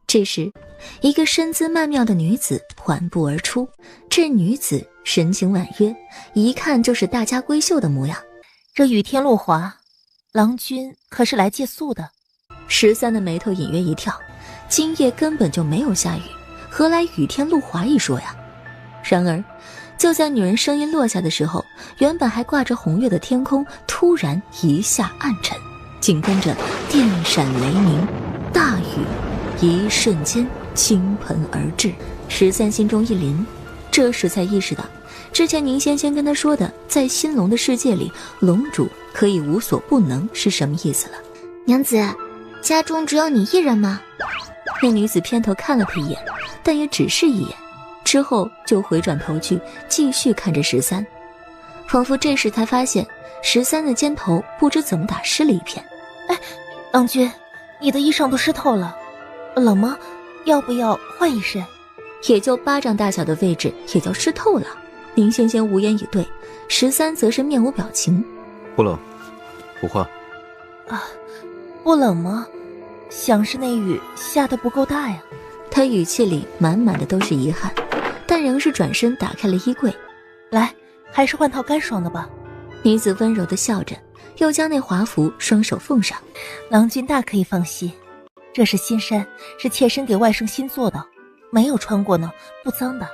这时一个身姿曼妙的女子缓步而出，这女子神情婉约，一看就是大家闺秀的模样。这雨天路滑，郎君可是来借宿的？13的眉头隐约一跳，今夜根本就没有下雨，何来雨天路滑一说呀？然而就在女人声音落下的时候，原本还挂着红月的天空突然一下暗沉，紧跟着电闪雷鸣，大雨一瞬间倾盆而至。13心中一凛，这时才意识到之前宁仙仙跟他说的在心龙的世界里龙主可以无所不能是什么意思了。娘子，家中只有你一人吗？那女子偏头看了他一眼，但也只是一眼，之后就回转头去继续看着13，仿佛这时才发现13的肩头不知怎么打湿了一片。哎，郎君，你的衣裳都湿透了，冷吗？要不要换一身？也就巴掌大小的位置也叫湿透了。宁仙仙无言以对，13则是面无表情。不冷，不换。啊，不冷吗？想是那雨下得不够大呀。他语气里满满的都是遗憾，但仍是转身打开了衣柜。来，还是换套干爽的吧。女子温柔地笑着，又将那华服双手奉上。郎君大可以放心，这是新衫，是妾身给外甥新做的，没有穿过呢，不脏的。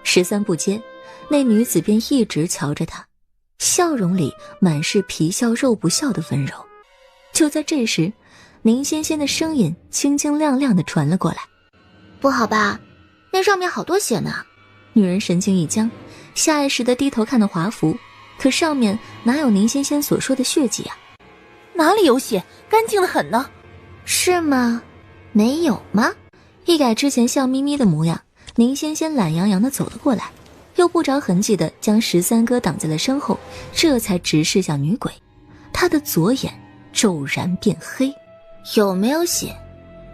13不接，那女子便一直瞧着他，笑容里满是皮笑肉不笑的温柔。就在这时，宁仙仙的声音清清亮亮地传了过来。不好吧，那上面好多血呢。女人神情一僵，下意识地低头看到华服，可上面哪有宁仙仙所说的血迹啊？哪里有血，干净得很呢。是吗？没有吗？一改之前笑眯眯的模样，宁仙仙懒洋洋地走了过来，又不着痕迹地将13哥挡在了身后，这才直视向女鬼。她的左眼骤然变黑。有没有血，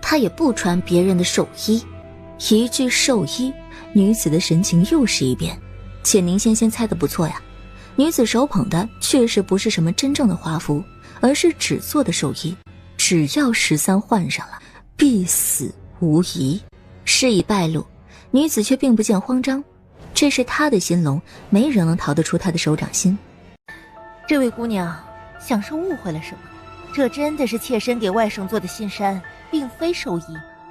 她也不穿别人的寿衣。一句寿衣，女子的神情又是一变。且宁仙仙猜得不错呀，女子手捧的确实不是什么真正的华服，而是纸做的寿衣，只要13换上了，必死无疑。事已败露，女子却并不见慌张，这是她的心龙，没人能逃得出她的手掌心。这位姑娘想是误会了什么，这真的是妾身给外甥做的新衫，并非寿衣。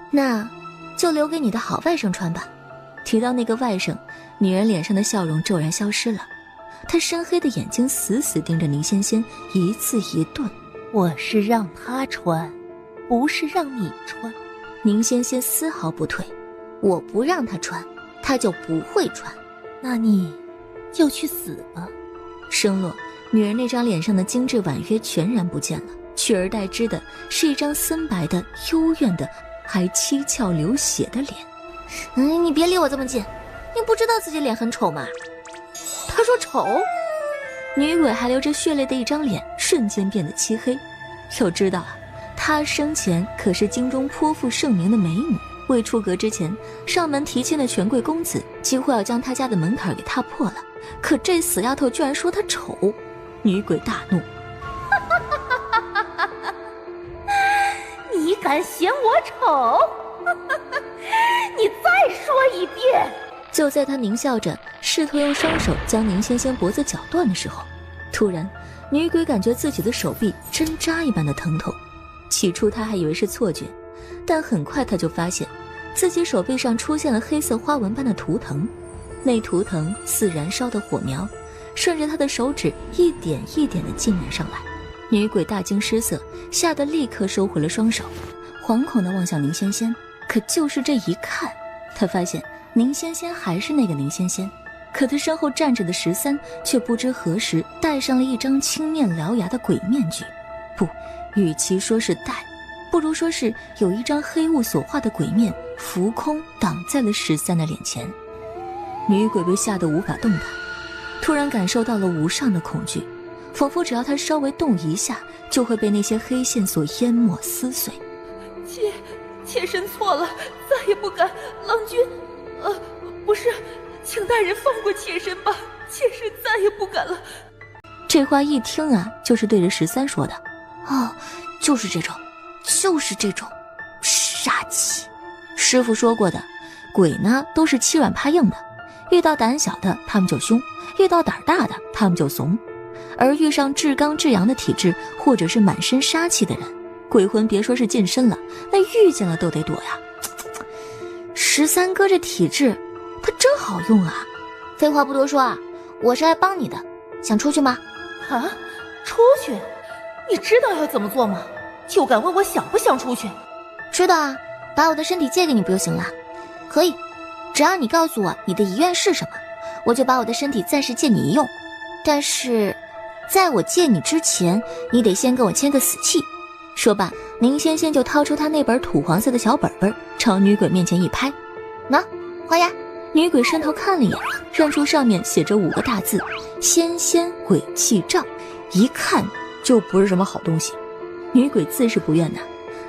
那就留给你的好外甥穿吧。提到那个外甥，女人脸上的笑容骤然消失了，她深黑的眼睛死死盯着宁仙仙，一字一顿。我是让他穿，不是让你穿。宁仙仙丝毫不退，我不让他穿，他就不会穿。那你就去死吧。声落，女人那张脸上的精致婉约全然不见了，取而代之的是一张森白的、幽怨的，还七窍流血的脸。你别离我这么近，你不知道自己脸很丑吗？他说丑？女鬼还流着血泪的一张脸瞬间变得漆黑。要知道啊，她生前可是京中颇负盛名的美女，未出阁之前，上门提亲的权贵公子几乎要将她家的门槛给踏破了，可这死丫头居然说她丑。女鬼大怒，你敢嫌我丑？你再说一遍！就在他狞笑着试图用双手将宁仙仙脖子绞断的时候，突然女鬼感觉自己的手臂针扎一般的疼痛。起初她还以为是错觉，但很快她就发现自己手臂上出现了黑色花纹般的图腾，那图腾似燃烧的火苗，顺着她的手指一点一点地浸染上来。女鬼大惊失色，吓得立刻收回了双手，惶恐地望向宁仙仙。可就是这一看，她发现宁仙仙还是那个宁仙仙，可她身后站着的13却不知何时戴上了一张青面獠牙的鬼面具。不，与其说是戴，不如说是有一张黑雾所化的鬼面浮空挡在了13的脸前。女鬼被吓得无法动弹，突然感受到了无上的恐惧，仿佛只要她稍微动一下，就会被那些黑线所淹没撕碎。姐妾身错了，再也不敢。郎君，不是，请大人放过妾身吧，妾身再也不敢了。这话一听啊，就是对着13说的。哦，就是这种杀气。师傅说过的，鬼呢都是欺软怕硬的，遇到胆小的他们就凶，遇到胆大的他们就怂，而遇上至刚至阳的体质或者是满身杀气的人，鬼魂别说是近身了，那遇见了都得躲呀。13哥这体质他真好用啊。废话不多说啊，我是来帮你的，想出去吗？啊，出去？你知道要怎么做吗？就敢问我想不想出去？知道啊，把我的身体借给你不就行了？可以，只要你告诉我你的遗愿是什么，我就把我的身体暂时借你一用。但是在我借你之前，你得先跟我签个死契。说罢，宁仙仙就掏出她那本土黄色的小本本，朝女鬼面前一拍，喏，画押。女鬼伸头看了一眼，认出上面写着5个大字：仙仙鬼气照，一看就不是什么好东西。女鬼自是不愿呐，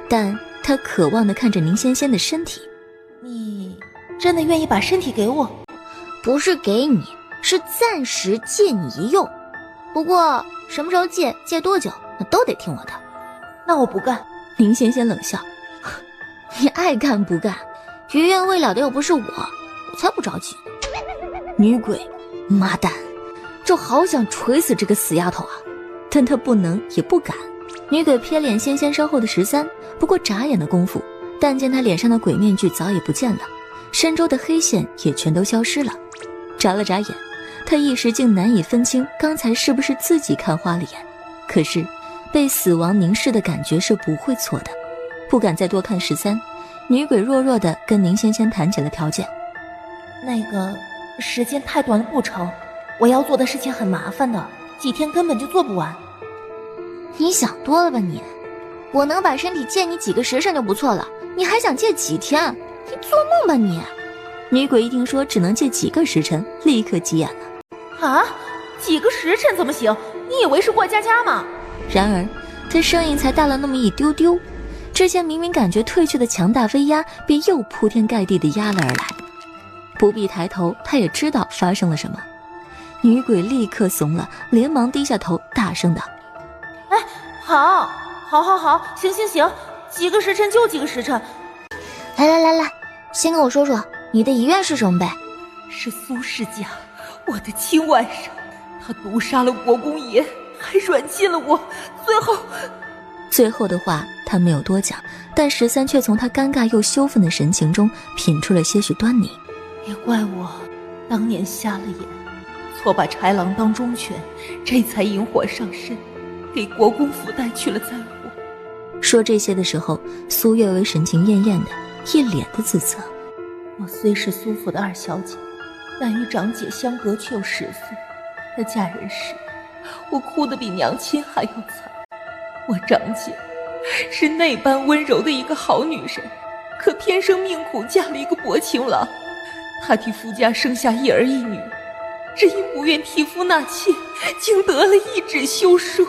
但她渴望地看着宁仙仙的身体。你真的愿意把身体给我？不是给你，是暂时借你一用。不过什么时候借，借多久，那都得听我的。那我不干。宁仙仙冷笑，你爱干不干，遗愿未了的又不是我才不着急呢。女鬼，妈蛋，就好想锤死这个死丫头啊！但她不能也不敢。女鬼瞥脸仙仙身后的13，不过眨眼的功夫，但见她脸上的鬼面具早已不见了，身周的黑线也全都消失了。眨了眨眼，她一时竟难以分清刚才是不是自己看花了眼。可是被死亡凝视的感觉是不会错的，不敢再多看13。女鬼弱弱地跟宁仙仙谈起了条件。那个时间太短了不成，我要做的事情很麻烦的，几天根本就做不完。你想多了吧你，我能把身体借你几个时辰就不错了，你还想借几天？你做梦吧你！女鬼一听说只能借几个时辰，立刻急眼了。啊，几个时辰怎么行？你以为是过家家吗？然而他声音才大了那么一丢丢，之前明明感觉退去的强大威压便又铺天盖地地压了而来。不必抬头，他也知道发生了什么。女鬼立刻怂了，连忙低下头大声道：哎，好，行，几个时辰就几个时辰。来，先跟我说说你的遗愿是什么呗？是苏世家，我的亲外甥，他毒杀了国公爷，还软禁了我，最后的话他没有多讲，但13却从他尴尬又羞愤的神情中品出了些许端倪。也怪我当年瞎了眼，错把豺狼当忠犬，这才引火上身，给国公府带去了灾祸。说这些的时候，苏月薇神情艳艳的，一脸的自责。我虽是苏府的2小姐，但与长姐相隔却有10岁。她嫁人时，我哭得比娘亲还要惨。我长姐是那般温柔的一个好女人，可偏生命苦，嫁了一个薄情郎。她替夫家生下1儿1女，只因不愿替夫纳妾，竟得了一纸休书。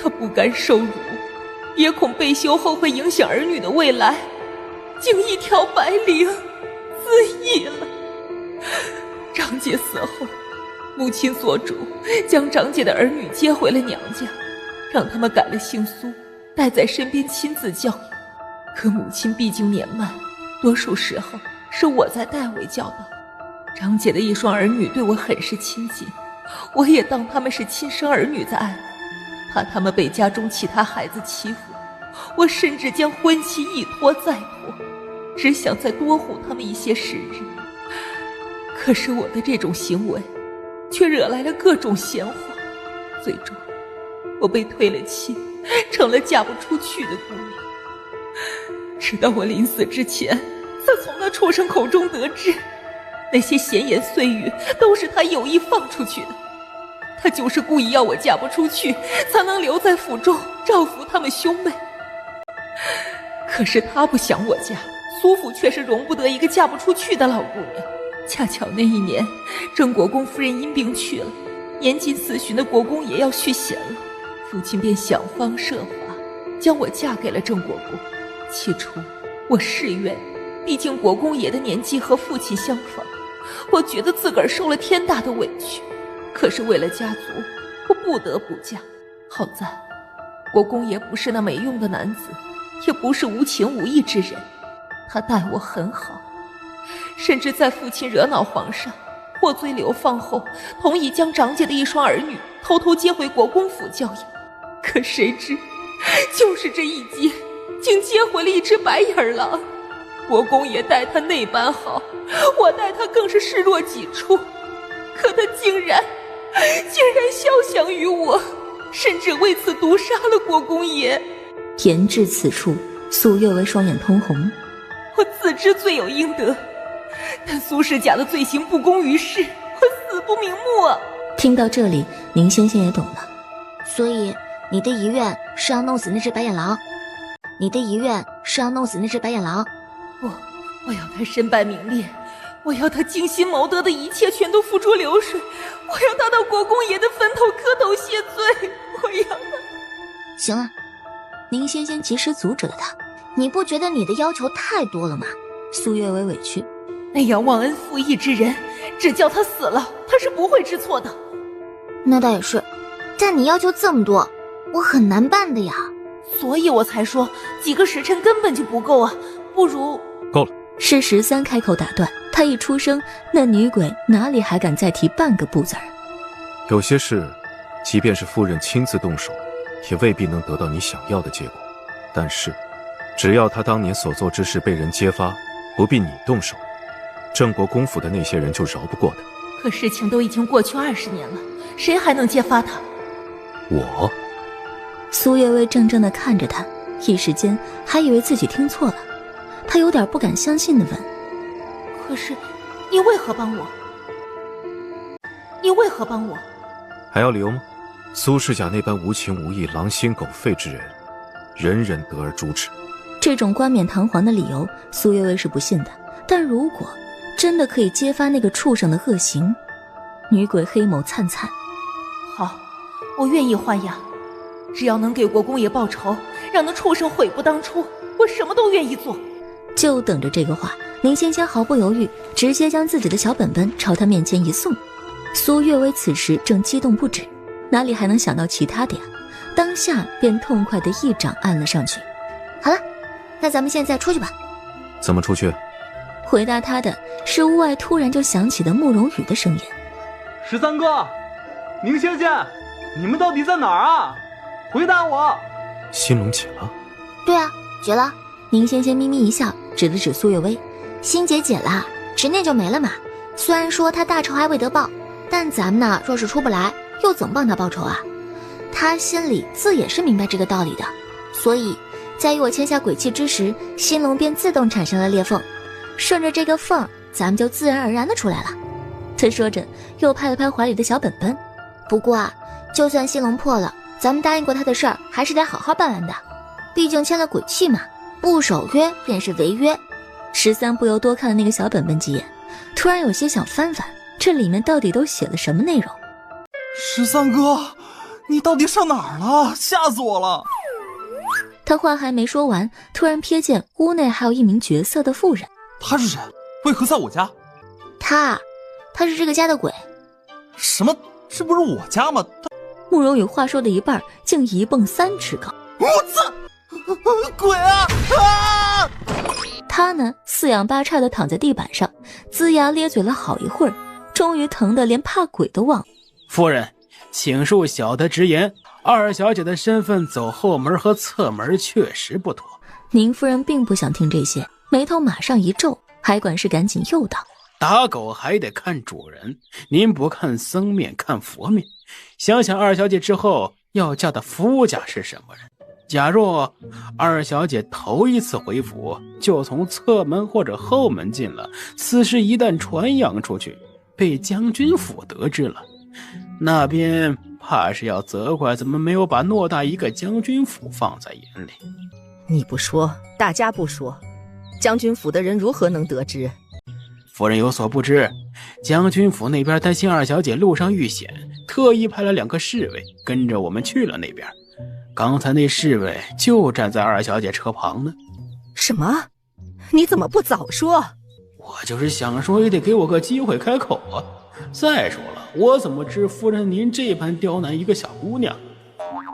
她不甘受辱，也恐被休后会影响儿女的未来，竟一条白绫自缢了。长姐死后，母亲做主将长姐的儿女接回了娘家，让他们改了姓苏，带在身边亲自教育。可母亲毕竟年迈，多数时候是我在代为教导。长姐的一双儿女对我很是亲近，我也当他们是亲生儿女在爱，怕他们被家中其他孩子欺负，我甚至将婚期一拖再拖，只想再多护他们一些时日。可是我的这种行为却惹来了各种闲话，最终我被退了亲，成了嫁不出去的姑娘。直到我临死之前，才从那畜生口中得知，那些闲言碎语都是他有意放出去的。他就是故意要我嫁不出去，才能留在府中照拂他们兄妹。可是他不想我嫁，苏府却是容不得一个嫁不出去的老姑娘。恰巧那一年，郑国公夫人因病去了，年近40旬的国公也要续弦了，父亲便想方设法将我嫁给了郑国公。起初我是愿意，毕竟国公爷的年纪和父亲相仿，我觉得自个儿受了天大的委屈，可是为了家族，我不得不嫁。好在国公爷不是那没用的男子，也不是无情无义之人，他待我很好，甚至在父亲惹恼皇上获罪流放后，同意将长姐的一双儿女偷偷接回国公府教养。可谁知就是这一接，竟接回了一只白眼狼。国公爷待他那般好，我待他更是视若己出，可他竟然肖降于我，甚至为此毒杀了国公爷。言至此处，苏月薇双眼通红。我自知罪有应得，但苏世家的罪行不公于世，我死不瞑目啊！听到这里，宁仙仙也懂了。所以你的遗愿是要弄死那只白眼狼？你的遗愿是要弄死那只白眼狼？不，我要他身败名裂，我要他精心谋得的一切全都付诸流水，我要他到国公爷的坟头磕头谢罪，我要他。行了，宁仙仙及时阻止了他。你不觉得你的要求太多了吗？苏月薇委屈。那样忘恩负义之人，只叫他死了，他是不会知错的。那倒也是，但你要求这么多，我很难办的呀。所以我才说几个时辰根本就不够啊，不如……够了。是13开口打断他，一出声，那女鬼哪里还敢再提半个不字儿。有些事，即便是夫人亲自动手，也未必能得到你想要的结果。但是，只要他当年所做之事被人揭发，不必你动手，郑国公府的那些人就饶不过他。可事情都已经过去20年了，谁还能揭发他？我？苏月薇怔怔地看着他，一时间还以为自己听错了。他有点不敢相信地问：可是你为何帮我？你为何帮我？还要理由吗？苏世甲那般无情无义、狼心狗肺之人，人人得而诛之。这种冠冕堂皇的理由，苏月薇是不信的。但如果真的可以揭发那个畜生的恶行，女鬼黑眸灿灿。好，我愿意换牙，只要能给国公爷报仇，让那畜生悔不当初，我什么都愿意做。就等着这个话，宁仙仙毫不犹豫，直接将自己的小本本朝他面前一送。苏月薇此时正激动不止，哪里还能想到其他的呀？当下便痛快的一掌按了上去。好了，那咱们现在出去吧。怎么出去？回答他的是屋外突然就响起的慕容羽的声音。13哥，宁仙仙，你们到底在哪儿啊？回答我。新龙解了？对啊，解了。宁仙仙咪咪一笑，指了指苏月薇。心结解了，执念就没了嘛。虽然说他大仇还未得报，但咱们呢，若是出不来，又怎么帮他报仇啊？他心里自也是明白这个道理的，所以在与我签下鬼契之时，心龙便自动产生了裂缝，顺着这个缝，咱们就自然而然的出来了。他说着，又拍了拍怀里的小本本。不过啊，就算心龙破了，咱们答应过他的事儿，还是得好好办完的。毕竟签了鬼契嘛，不守约便是违约。13不由多看了那个小本本几眼，突然有些想翻翻，这里面到底都写了什么内容。13哥，你到底上哪儿了？吓死我了！他话还没说完，突然瞥见屋内还有一名绝色的妇人。他是谁？为何在我家？他是这个家的鬼。什么？这不是我家吗？慕容羽话说的一半，竟一蹦3尺高。我操！鬼啊！啊！他呢，四仰八叉的躺在地板上，龇牙咧嘴了好一会儿，终于疼得连怕鬼都忘了。夫人，请恕小的直言，二小姐的身份走后门和侧门确实不妥。宁夫人并不想听这些，眉头马上一皱，还管事赶紧诱道：打狗还得看主人，您不看僧面看佛面，想想二小姐之后要嫁的夫家是什么人。假若二小姐头一次回府就从侧门或者后门进了，此事一旦传扬出去，被将军府得知了，那边怕是要责怪怎么没有把偌大一个将军府放在眼里。你不说，大家不说，将军府的人如何能得知？夫人有所不知，将军府那边担心二小姐路上遇险，特意派了2个侍卫跟着我们去了那边。刚才那侍卫就站在二小姐车旁呢。什么？你怎么不早说？我就是想说，也得给我个机会开口啊！再说了，我怎么知夫人您这般刁难一个小姑娘？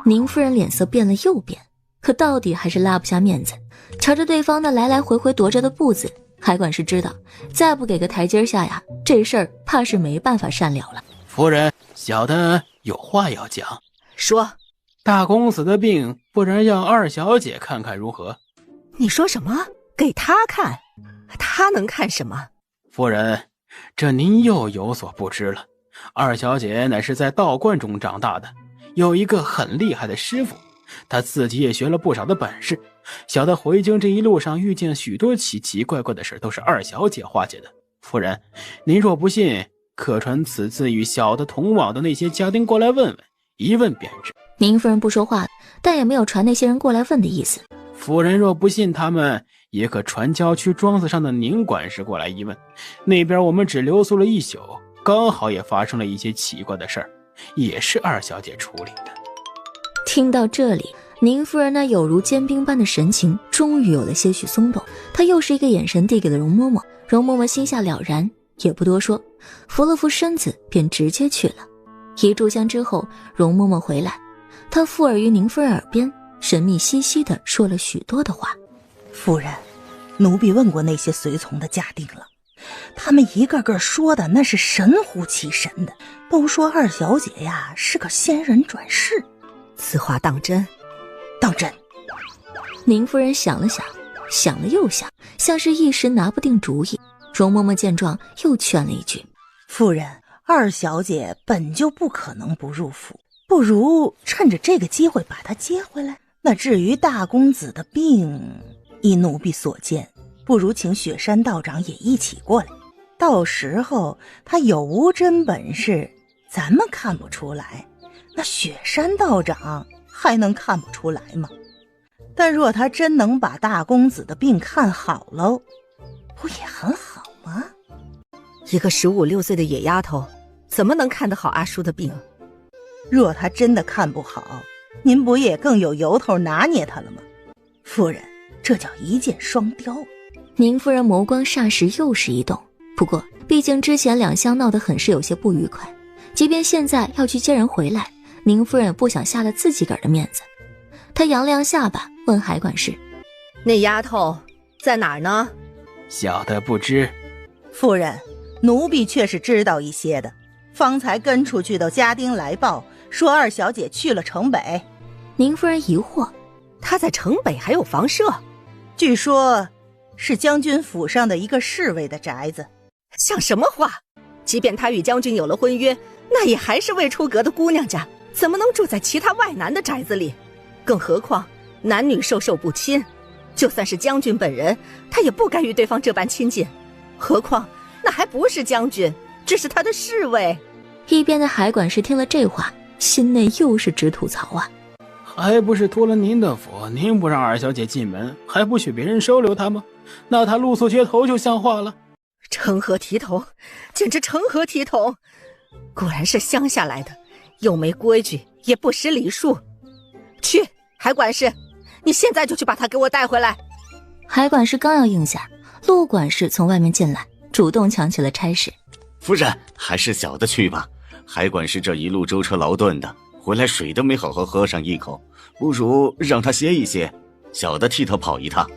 宁夫人脸色变了又变，可到底还是拉不下面子，朝着对方那来来回回踱着的步子，海管事知道，再不给个台阶下呀，这事儿怕是没办法善了了。夫人，小的有话要讲。说。大公子的病，不然让二小姐看看如何？你说什么？给他看？他能看什么？夫人，这您又有所不知了。二小姐乃是在道观中长大的，有一个很厉害的师傅，她自己也学了不少的本事。小的回京这一路上遇见许多奇奇怪怪的事，都是二小姐化解的。夫人，您若不信，可传此次与小的同往的那些家丁过来问问，一问便知。宁夫人不说话，但也没有传那些人过来问的意思。夫人若不信他们，也可传郊区庄子上的宁管事过来一问。那边我们只留宿了一宿，刚好也发生了一些奇怪的事儿，也是二小姐处理的。听到这里，宁夫人那有如坚冰般的神情终于有了些许松动，她又是一个眼神递给了容嬷嬷。容嬷嬷心下了然，也不多说，扶了扶身子便直接去了。一炷香之后，容嬷嬷回来，她附耳于宁夫人耳边，神秘兮兮地说了许多的话。夫人，奴婢问过那些随从的家丁了，他们一个个说的那是神乎其神的，都说二小姐呀是个仙人转世。此话当真？当真。宁夫人想了想，想了又想，像是一时拿不定主意。容嬷嬷见状又劝了一句：夫人，二小姐本就不可能不入府，不如趁着这个机会把她接回来。那至于大公子的病，依奴婢所见，不如请雪山道长也一起过来，到时候他有无真本事咱们看不出来，那雪山道长还能看不出来吗？但若他真能把大公子的病看好喽，不也很好吗？一个15、16岁的野丫头怎么能看得好阿叔的病？若他真的看不好，您不也更有由头拿捏他了吗？夫人，这叫一箭双雕。宁夫人眸光霎时又是一动，不过毕竟之前两相闹得很是有些不愉快，即便现在要去接人回来，宁夫人也不想下了自己个儿的面子。她扬了扬下巴，问海管事：那丫头在哪儿呢？小的不知。夫人，奴婢却是知道一些的，方才跟出去的家丁来报说二小姐去了城北。宁夫人疑惑，她在城北还有房舍？据说是将军府上的一个侍卫的宅子。像什么话？即便她与将军有了婚约，那也还是未出阁的姑娘家，怎么能住在其他外男的宅子里？更何况男女授受不亲，就算是将军本人，他也不该与对方这般亲近。何况那还不是将军，只是他的侍卫。一边的海管事听了这话，心内又是直吐槽啊！还不是托了您的福，您不让二小姐进门，还不许别人收留她吗？那她露宿街头就像话了。成何体统，简直成何体统！果然是乡下来的，又没规矩，也不识礼数。去，海管事，你现在就去把她给我带回来。海管事刚要应下，陆管事从外面进来，主动抢起了差事。夫人，还是小的去吧。海管事这一路舟车劳顿的，回来水都没好好喝上一口，不如让他歇一歇，小的替他跑一趟。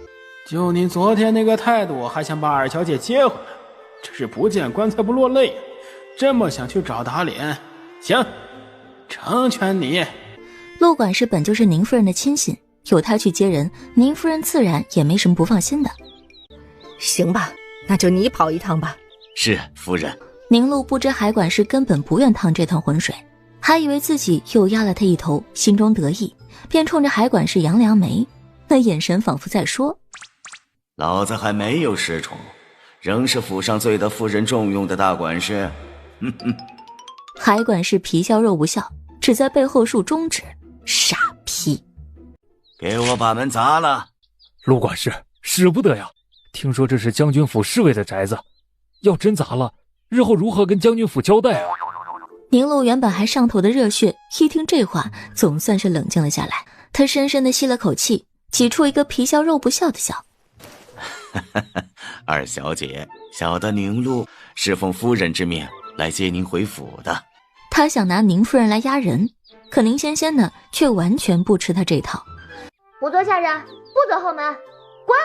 就你昨天那个态度，还想把二小姐接回来，这是不见棺材不落泪啊！这么想去找打脸，行，成全你。陆管事本就是宁夫人的亲信，有他去接人，宁夫人自然也没什么不放心的。行吧，那就你跑一趟吧。是，夫人。宁禄不知海管事根本不愿趟这趟浑水，还以为自己又压了他一头，心中得意，便冲着海管事扬了扬眉，那眼神仿佛在说：老子还没有失宠，仍是府上最得夫人重用的大管事。海管事皮笑肉不笑，只在背后竖中指：傻批！给我把门砸了！陆管事，使不得呀！听说这是将军府侍卫的宅子，要真砸了，日后如何跟将军府交代啊？宁禄原本还上头的热血，一听这话，总算是冷静了下来。他深深地吸了口气，挤出一个皮笑肉不笑的笑。二小姐，小的宁禄是奉夫人之命来接您回府的。他想拿宁夫人来压人，可宁仙仙呢，却完全不吃他这套。不做下人，不走后门，滚！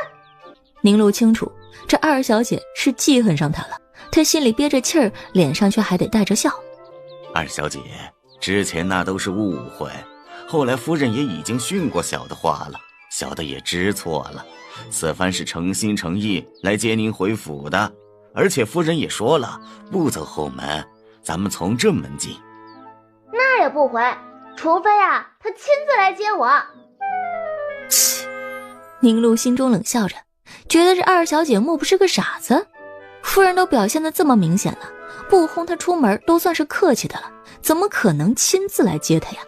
宁禄清楚，这二小姐是记恨上他了，他心里憋着气儿，脸上却还得带着笑。二小姐，之前那都是误会，后来夫人也已经训过小的话了，小的也知错了。此番是诚心诚意来接您回府的，而且夫人也说了，不走后门，咱们从正门进。那也不回，除非啊，他亲自来接我。切！宁禄心中冷笑着，觉得这二小姐莫不是个傻子？夫人都表现得这么明显了，不轰她出门都算是客气的了，怎么可能亲自来接她呀？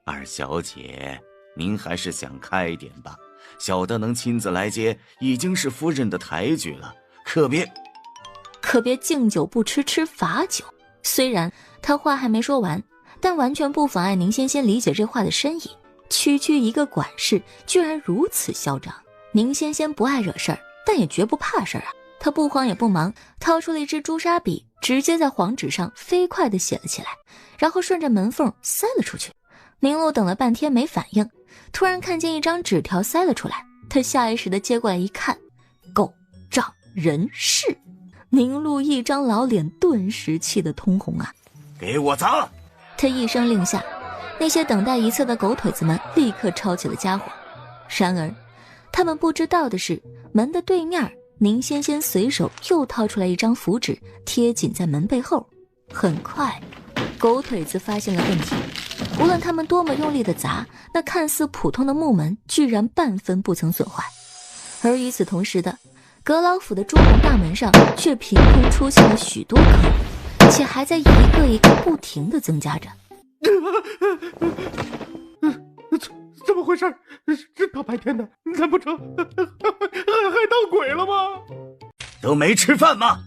二小姐，您还是想开点吧。小的能亲自来接，已经是夫人的抬举了，可别敬酒不吃吃罚酒。虽然他话还没说完，但完全不妨碍宁仙仙理解这话的深意。区区一个管事，居然如此嚣张。宁仙仙不爱惹事儿，但也绝不怕事儿啊。她不慌也不忙，掏出了一支朱砂笔，直接在黄纸上飞快地写了起来，然后顺着门缝塞了出去。宁禄等了半天没反应，突然看见一张纸条塞了出来，他下意识地接过来一看，狗仗人势。宁禄一张老脸顿时气得通红啊！给我砸！他一声令下，那些等待一侧的狗腿子们立刻抄起了家伙。然而他们不知道的是，门的对面，宁仙仙随手又掏出来一张符纸，贴紧在门背后。很快狗腿子发现了问题，无论他们多么用力的砸，那看似普通的木门居然半分不曾损坏。而与此同时的，阁老府的朱红大门上却凭空出现了许多坑，且还在一个一个不停地增加着。怎么回事？这大白天的，难不成还闹鬼了吗？都没吃饭吗？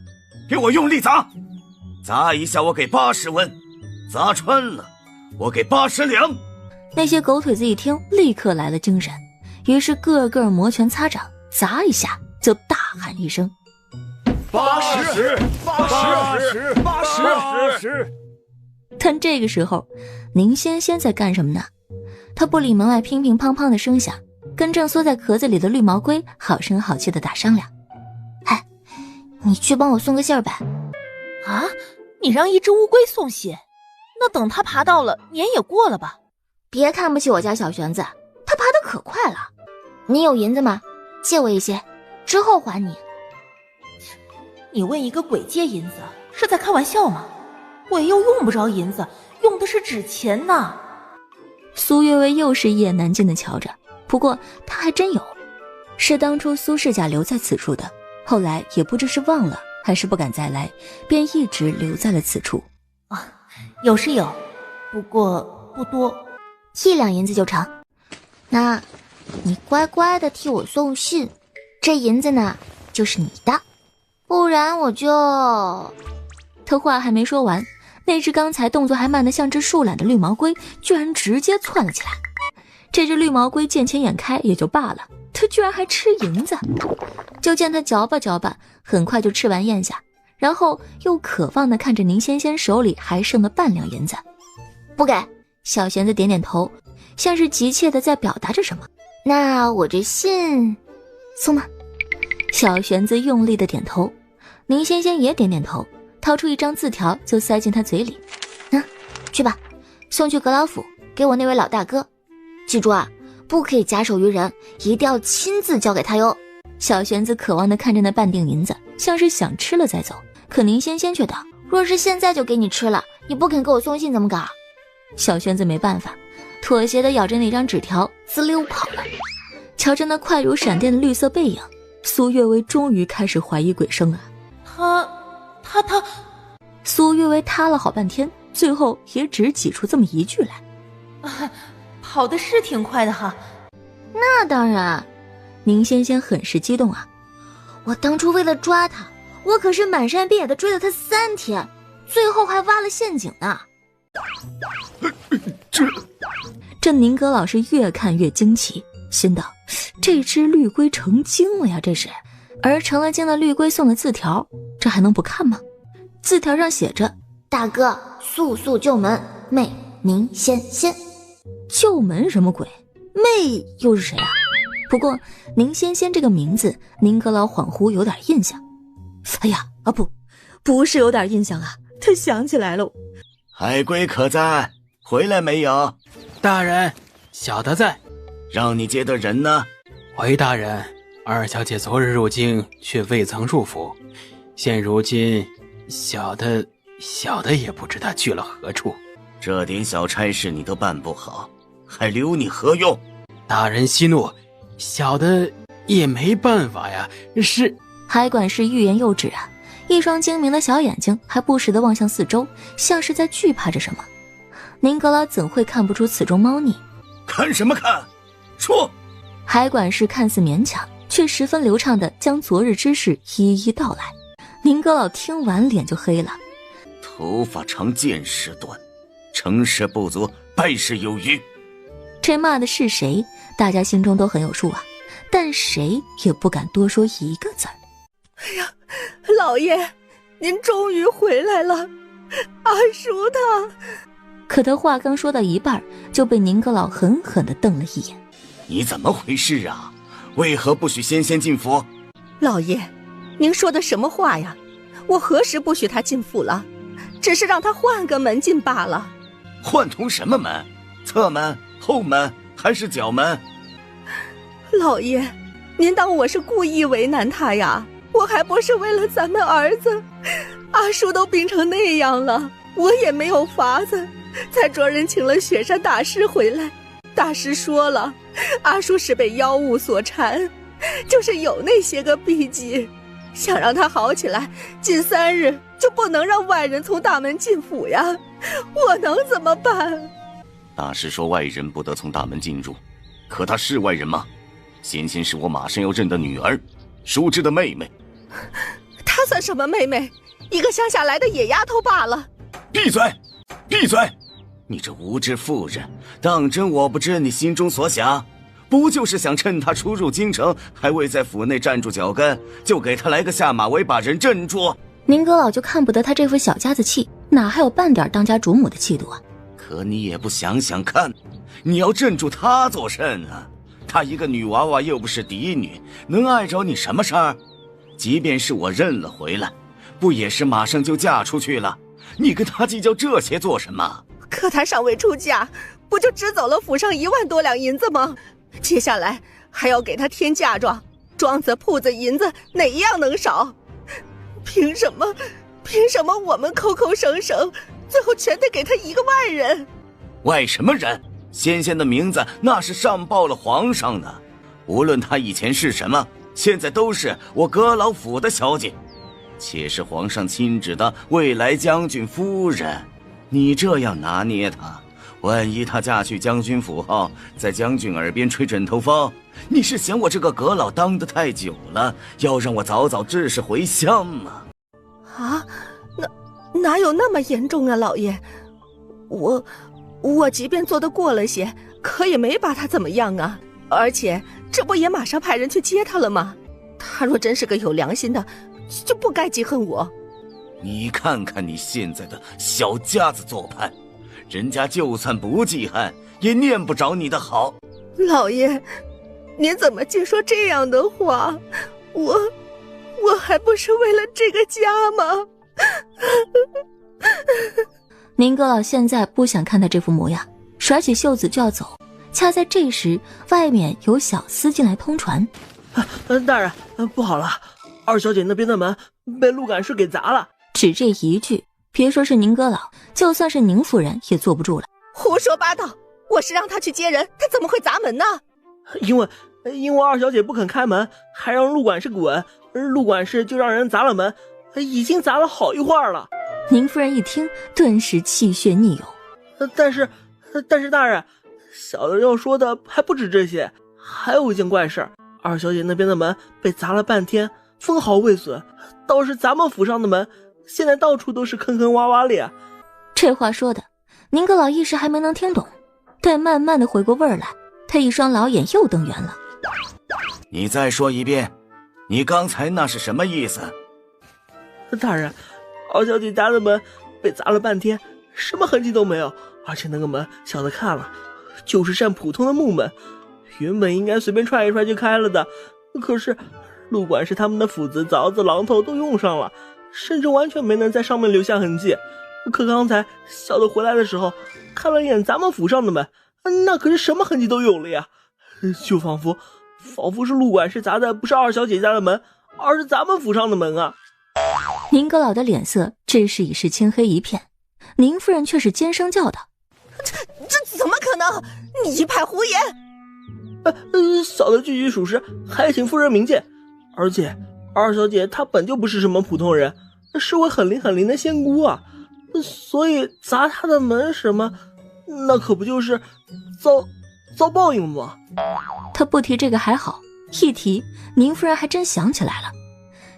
给我用力砸！砸一下我给80文，砸穿了我给80两。那些狗腿子一听，立刻来了精神，于是个个摩拳擦掌，砸一下就大喊一声80。但这个时候宁仙仙在干什么呢？她不理门外乒乒乓乓的声响，跟正缩在壳子里的绿毛龟好声好气的打商量。哎，你去帮我送个信儿呗。啊，你让一只乌龟送信，那等它爬到了年也过了吧？别看不起我家小玄子，他爬得可快了。你有银子吗？借我一些，之后还你。你问一个鬼借银子，是在开玩笑吗？鬼又用不着银子，用的是纸钱呢。苏月薇又是一言难尽的瞧着，不过他还真有，是当初苏世家留在此处的，后来也不知是忘了还是不敢再来，便一直留在了此处。啊，有是有，不过不多，1两银子就成。那你乖乖的替我送信，这银子呢就是你的，不然我就……他话还没说完，那只刚才动作还慢得像只树懒的绿毛龟居然直接窜了起来。这只绿毛龟见钱眼开也就罢了，它居然还吃银子。就见它嚼吧嚼吧，很快就吃完咽下，然后又渴望地看着宁仙仙手里还剩的半两银子。不给。小玄子点点头，像是急切地在表达着什么。那我这信送吗？小玄子用力地点头，宁仙仙也点点头，掏出一张字条就塞进他嘴里。去吧，送去阁老府给我那位老大哥，记住啊，不可以假手于人，一定要亲自交给他哟。小玄子渴望地看着那半锭银子，像是想吃了再走，可宁仙仙却道：若是现在就给你吃了，你不肯给我送信怎么搞？小玄子没办法，妥协地咬着那张纸条滋溜跑了。瞧着那快如闪电的绿色背影，苏月薇终于开始怀疑鬼声了。他苏月薇塌了好半天，最后也只挤出这么一句来。跑的是挺快的哈。那当然。宁仙仙很是激动啊，我当初为了抓他，我可是满山遍野的追了他3天，最后还挖了陷阱呢。这宁阁老是越看越惊奇，心道这只绿龟成精了呀，这是而成了精的绿龟送的字条，这还能不看吗？字条上写着：大哥，速速救门，妹您先。救门什么鬼？妹又是谁啊？不过宁仙仙这个名字，宁阁老恍惚有点印象。哎呀，不是有点印象啊，他想起来了。海龟可在？回来没有？大人，小的在。让你接的人呢？回大人，二小姐昨日入京，却未曾入府。现如今，小的也不知她去了何处。这点小差事你都办不好，还留你何用？大人息怒，小的也没办法呀。是海管事欲言又止啊，一双精明的小眼睛还不时地望向四周，像是在惧怕着什么。宁阁老怎会看不出此中猫腻？看什么看？说！海管事看似勉强，却十分流畅地将昨日之事一一道来。宁阁老听完脸就黑了。头发长见识短，成事不足败事有余。这骂的是谁，大家心中都很有数啊，但谁也不敢多说一个字儿。哎呀，老爷，您终于回来了，阿叔他……可他话刚说到一半，就被宁阁老狠狠地瞪了一眼。你怎么回事啊？为何不许仙仙进府？老爷，您说的什么话呀？我何时不许他进府了？只是让他换个门进罢了。换通什么门？侧门、后门还是角门？老爷，您当我是故意为难他呀？我还不是为了咱们儿子。阿叔都病成那样了，我也没有法子，才着人请了雪山大师回来。大师说了，阿叔是被妖物所缠，就是有那些个秘籍，想让他好起来，近3日就不能让外人从大门进府呀。我能怎么办？大师说外人不得从大门进入，可他是外人吗？仙仙是我马上要认的女儿，叔侄的妹妹。她算什么妹妹？一个乡下来的野丫头罢了。闭嘴！闭嘴！你这无知妇人，当真我不知你心中所想？不就是想趁他初入京城，还未在府内站住脚跟，就给他来个下马威，把人镇住？宁阁老就看不得他这副小家子气，哪还有半点当家主母的气度啊？可你也不想想看，你要镇住他做甚啊？她一个女娃娃又不是嫡女，能碍着你什么事儿？即便是我认了回来，不也是马上就嫁出去了？你跟她计较这些做什么？可她尚未出嫁，不就只走了府上1万多两银子吗？接下来还要给她添嫁妆，庄子、铺子、银子哪一样能少？凭什么我们口口声声，最后全得给她一个外人？外什么人？仙仙的名字那是上报了皇上的，无论她以前是什么，现在都是我阁老府的小姐，且是皇上亲旨的未来将军夫人。你这样拿捏她，万一她嫁去将军府后，在将军耳边吹枕头风，你是嫌我这个阁老当得太久了，要让我早早致仕回乡吗？啊，哪有那么严重啊，老爷？我即便做得过了些，可也没把他怎么样啊。而且这不也马上派人去接他了吗？他若真是个有良心的，就不该记恨我。你看看你现在的小家子做派，人家就算不记恨，也念不着你的好。老爷，您怎么竟说这样的话？我还不是为了这个家吗？宁阁老现在不想看他这副模样，甩起袖子就要走。恰在这时，外面有小厮进来通传：大人，不好了，二小姐那边的门被陆赶氏给砸了。只这一句，别说是宁阁老，就算是宁夫人也坐不住了。胡说八道！我是让他去接人，他怎么会砸门呢？因为二小姐不肯开门，还让陆管事滚，陆管事就让人砸了门，已经砸了好一会儿了。宁夫人一听，顿时气血逆涌。但是大人，小的要说的还不止这些，还有一件怪事，二小姐那边的门被砸了半天，分毫未损，倒是咱们府上的门，现在到处都是坑坑洼洼裂。这话说的，宁阁老一时还没能听懂，待慢慢的回过味儿来，他一双老眼又瞪圆了。你再说一遍，你刚才那是什么意思？大人，二小姐家的门被砸了半天，什么痕迹都没有，而且那个门小的看了，就是扇普通的木门，原本应该随便踹一踹就开了的，可是陆管事他们的斧子、凿子、榔头都用上了，甚至完全没能在上面留下痕迹。可刚才小的回来的时候，看了一眼咱们府上的门，那可是什么痕迹都有了呀，就仿佛是陆管事砸的不是二小姐家的门，而是咱们府上的门啊。宁阁老的脸色这时已是青黑一片，宁夫人却是尖声叫道：这怎么可能？你一派胡言！小的句句属实，还请夫人明鉴。而且二小姐她本就不是什么普通人，是位很灵的仙姑啊，所以砸她的门什么，那可不就是遭报应吗？他不提这个还好，一提宁夫人还真想起来了。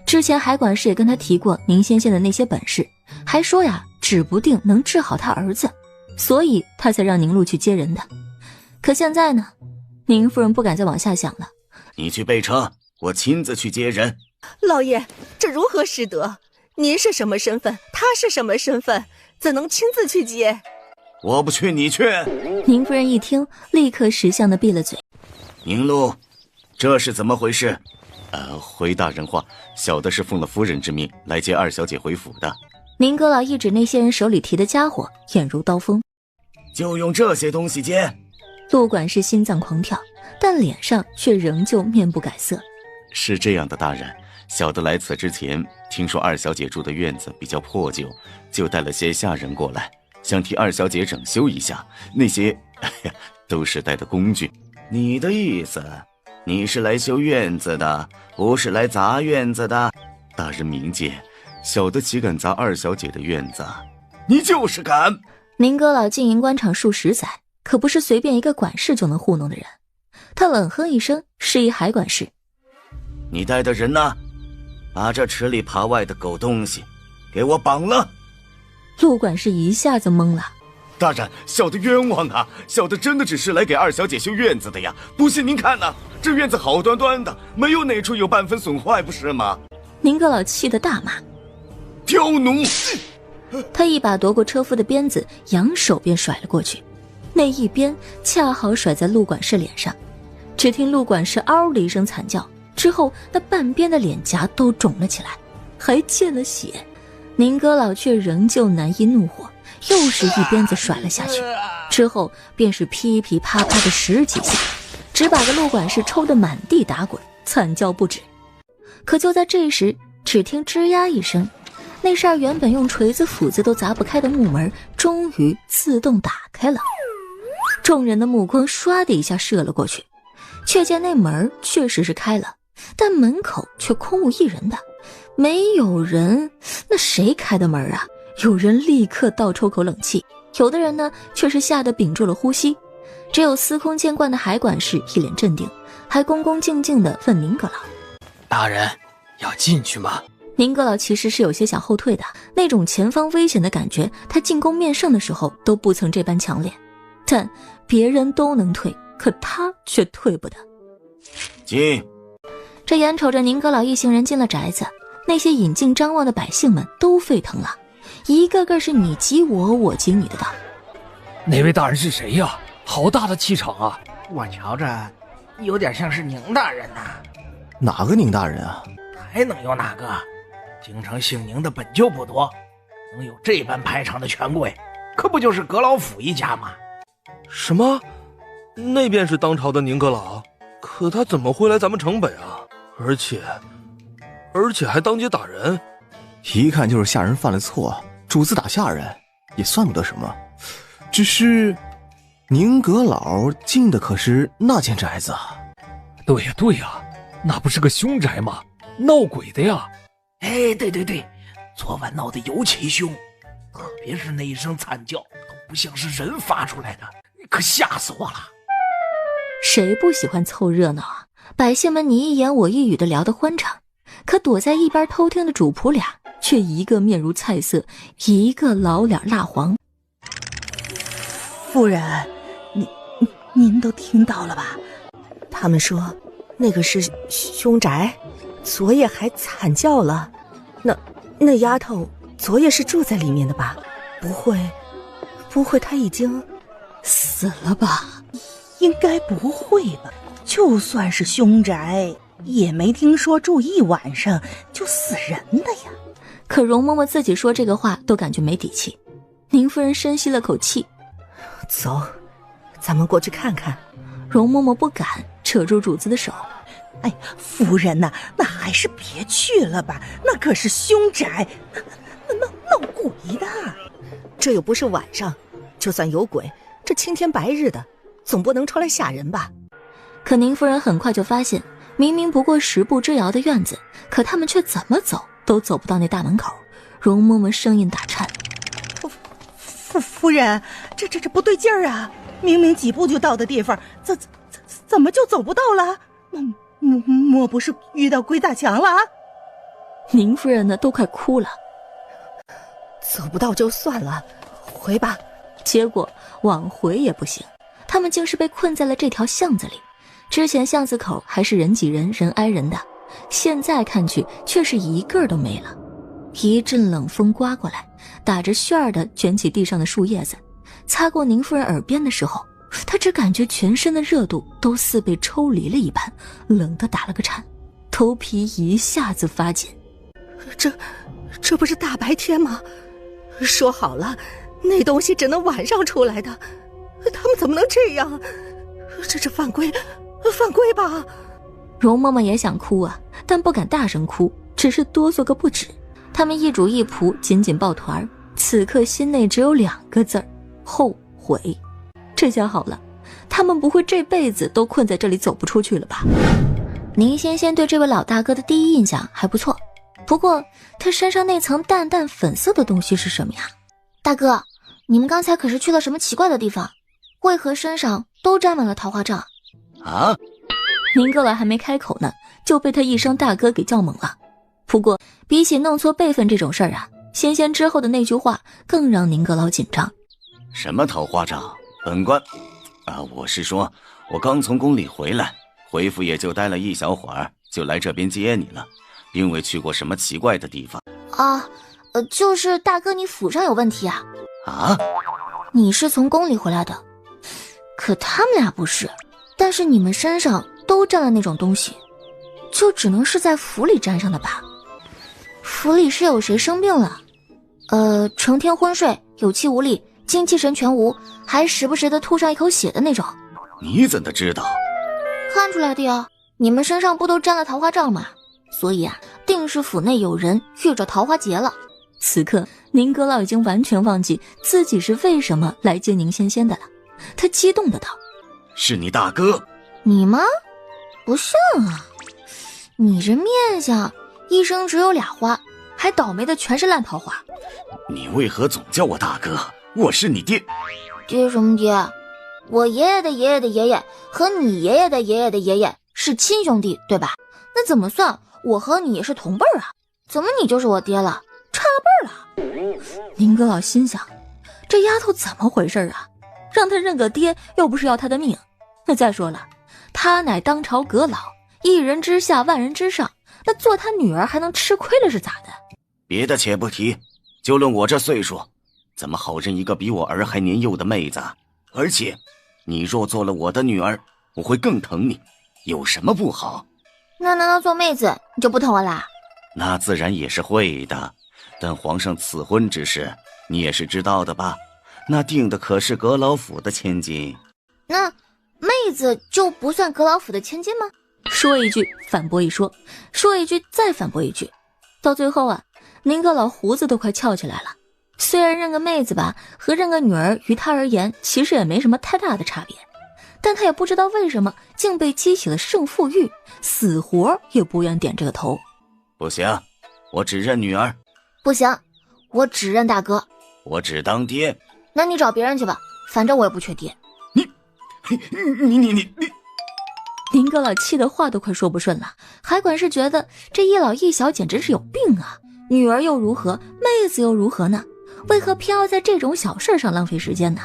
之前海管事也跟他提过宁先生的那些本事，还说呀指不定能治好他儿子，所以他才让宁禄去接人的。可现在呢，宁夫人不敢再往下想了。你去备车，我亲自去接人。老爷，这如何使得？您是什么身份？他是什么身份？怎能亲自去接？我不去，你去。宁夫人一听，立刻识相的闭了嘴。宁禄，这是怎么回事？回大人话，小的是奉了夫人之命来接二小姐回府的。宁阁老一指那些人手里提的家伙，眼如刀锋。就用这些东西接？陆管事心脏狂跳，但脸上却仍旧面不改色。是这样的，大人，小的来此之前，听说二小姐住的院子比较破旧，就带了些下人过来，想替二小姐整修一下，那些都是带的工具。你的意思，你是来修院子的，不是来砸院子的？大人明鉴，小的岂敢砸二小姐的院子？你就是敢！宁阁老经营官场数十载，可不是随便一个管事就能糊弄的人。他冷哼一声，示意海管事：你带的人呢？把这池里爬外的狗东西给我绑了。陆管事一下子懵了。大人，小的冤枉啊！小的真的只是来给二小姐修院子的呀，不信您看呐，这院子好端端的，没有哪处有半分损坏，不是吗？宁阁老气得大骂：刁奴！他一把夺过车夫的鞭子，扬手便甩了过去，那一鞭恰好甩在陆管事脸上。只听陆管事嗷的一声惨叫，之后那半边的脸颊都肿了起来，还见了血。宁阁老却仍旧难抑怒火，又是一鞭子甩了下去，之后便是噼噼啪啪的10几下，只把个陆管事抽得满地打滚，惨叫不止。可就在这时，只听吱呀一声，那扇原本用锤子斧子都砸不开的木门终于自动打开了。众人的目光唰的一下射了过去，却见那门确实是开了，但门口却空无一人的，没有人。那谁开的门啊？有人立刻倒抽口冷气，有的人呢却是吓得屏住了呼吸。只有司空见惯的海管事一脸镇定，还恭恭敬敬地问宁阁老：大人要进去吗？宁阁老其实是有些想后退的，那种前方危险的感觉他进宫面圣的时候都不曾这般强烈，但别人都能退，可他却退不得。进。这眼瞅着宁阁老一行人进了宅子，那些引颈张望的百姓们都沸腾了，一个个是你挤我，我挤你的道：哪位大人是谁呀？好大的气场啊！我瞧着有点像是宁大人呐。哪个宁大人啊？还能有哪个？京城姓宁的本就不多，能有这般排场的权贵，可不就是阁老府一家吗？什么？那便是当朝的宁阁老？可他怎么会来咱们城北啊？而且还当街打人？一看就是下人犯了错，主子打下人也算不得什么。只是宁阁老进的可是那间宅子啊？对呀，那不是个凶宅吗？闹鬼的呀！哎，对，昨晚闹得尤其凶，特别是那一声惨叫，都不像是人发出来的，可吓死我了。谁不喜欢凑热闹啊？百姓们你一言我一语的聊得欢畅，可躲在一边偷听的主仆俩却一个面如菜色，一个老脸蜡黄。夫人，您都听到了吧？他们说那个是凶宅。昨夜还惨叫了，那丫头昨夜是住在里面的吧？不会她已经死了吧？应该不会吧？就算是凶宅，也没听说住一晚上就死人的呀。可容嬷嬷自己说这个话都感觉没底气。宁夫人深吸了口气，走，咱们过去看看。容嬷嬷不敢，扯住主子的手。哎，夫人呐，那还是别去了吧，那可是凶宅，那闹鬼的。这又不是晚上，就算有鬼，这青天白日的，总不能出来吓人吧？可宁夫人很快就发现，明明不过10步之遥的院子，可他们却怎么走都走不到那大门口。容嬷嬷声音打颤：夫人，这不对劲儿啊！明明几步就到的地方，怎么就走不到了？莫不是遇到鬼打墙了？宁夫人呢都快哭了。走不到就算了，回吧。结果往回也不行，他们竟是被困在了这条巷子里。之前巷子口还是人挤人人挨人的，现在看去却是一个都没了。一阵冷风刮过来，打着旋儿的卷起地上的树叶子，擦过宁夫人耳边的时候，她只感觉全身的热度都似被抽离了一般，冷得打了个颤，头皮一下子发紧。这不是大白天吗？说好了那东西只能晚上出来的，他们怎么能这样？这犯规吧？容嬷嬷也想哭啊，但不敢大声哭，只是哆嗦个不止。他们一主一仆紧紧抱团，此刻心内只有2个字儿：后悔。这下好了，他们不会这辈子都困在这里走不出去了吧？宁仙仙对这位老大哥的第一印象还不错，不过他身上那层淡淡粉色的东西是什么呀？大哥，你们刚才可是去了什么奇怪的地方？为何身上都沾满了桃花杖？啊！宁哥老还没开口呢，就被他一声大哥给叫懵了。不过比起弄错辈分这种事儿啊，仙仙之后的那句话更让宁阁老紧张。什么桃花杖？本官我是说，我刚从宫里回来，回府也就待了一小会儿，就来这边接你了，并未去过什么奇怪的地方。就是大哥你府上有问题啊？啊？你是从宫里回来的，可他们俩不是，但是你们身上都沾了那种东西，就只能是在府里沾上的吧？府里是有谁生病了？成天昏睡，有气无力，精气神全无，还时不时的吐上一口血的那种。你怎么知道？看出来的呀，你们身上不都沾了桃花杖吗？所以啊，定是府内有人遇着桃花劫了。此刻宁阁老已经完全忘记自己是为什么来接宁仙仙的了，他激动的道：是你大哥？你吗？不像啊，你这面相一生只有2花，还倒霉的全是烂桃花。你为何总叫我大哥？我是你爹。爹什么爹？我爷爷的爷爷的爷爷和你爷爷的爷爷的爷爷是亲兄弟，对吧？那怎么算我和你也是同辈啊？怎么你就是我爹了？差了辈儿了。宁阁老心想，这丫头怎么回事啊？让他认个爹又不是要他的命。那再说了，他乃当朝阁老，一人之下万人之上，那做他女儿还能吃亏了是咋的？别的且不提，就论我这岁数，怎么好认一个比我儿还年幼的妹子？而且你若做了我的女儿，我会更疼你，有什么不好？那难道做妹子你就不疼我啦？那自然也是会的，但皇上赐婚之事你也是知道的吧？那定的可是阁老府的千金。那妹子就不算阁老府的千金吗？说一句反驳一说，说一句再反驳一句，到最后啊，宁阁老胡子都快翘起来了。虽然认个妹子吧，和认个女儿于他而言其实也没什么太大的差别，但他也不知道为什么竟被激起了胜负欲，死活也不愿点这个头。不行，我只认女儿。不行，我只认大哥。我只当爹。那你找别人去吧，反正我也不缺爹。你宁阁老气得话都快说不顺了，还管是觉得这一老一小简直是有病啊！女儿又如何，妹子又如何呢？为何偏要在这种小事上浪费时间呢？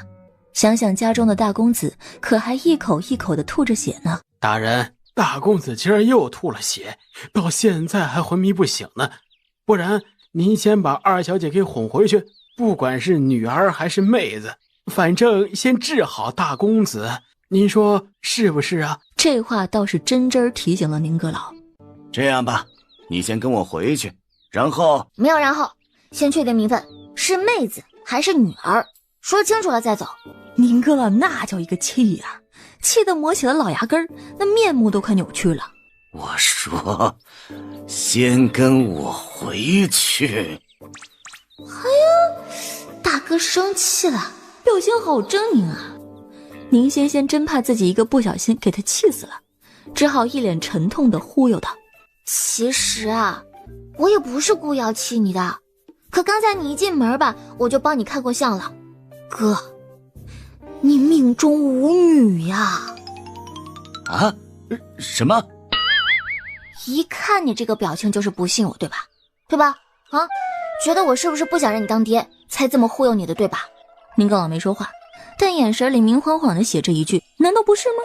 想想家中的大公子可还一口一口的吐着血呢。大人，大公子今儿又吐了血，到现在还昏迷不醒呢。不然您先把二小姐给哄回去，不管是女儿还是妹子，反正先治好大公子，您说是不是啊？这话倒是真提醒了宁阁老。这样吧，你先跟我回去，然后没有然后，先确定名分，是妹子还是女儿，说清楚了再走。宁阁老那叫一个气呀，气得磨起了老牙根，那面目都快扭曲了。我说先跟我回去。哎呀，大哥生气了，表情好狰狞啊。宁仙仙真怕自己一个不小心给他气死了，只好一脸沉痛地忽悠道：其实啊，我也不是故意要气你的，可刚才你一进门吧，我就帮你看过相了。哥，你命中无女呀。啊？什么？一看你这个表情就是不信我，对吧？对吧？啊，觉得我是不是不想让你当爹，才这么忽悠你的，对吧？宁阁老没说话，但眼神里明晃晃的写着一句：难道不是吗？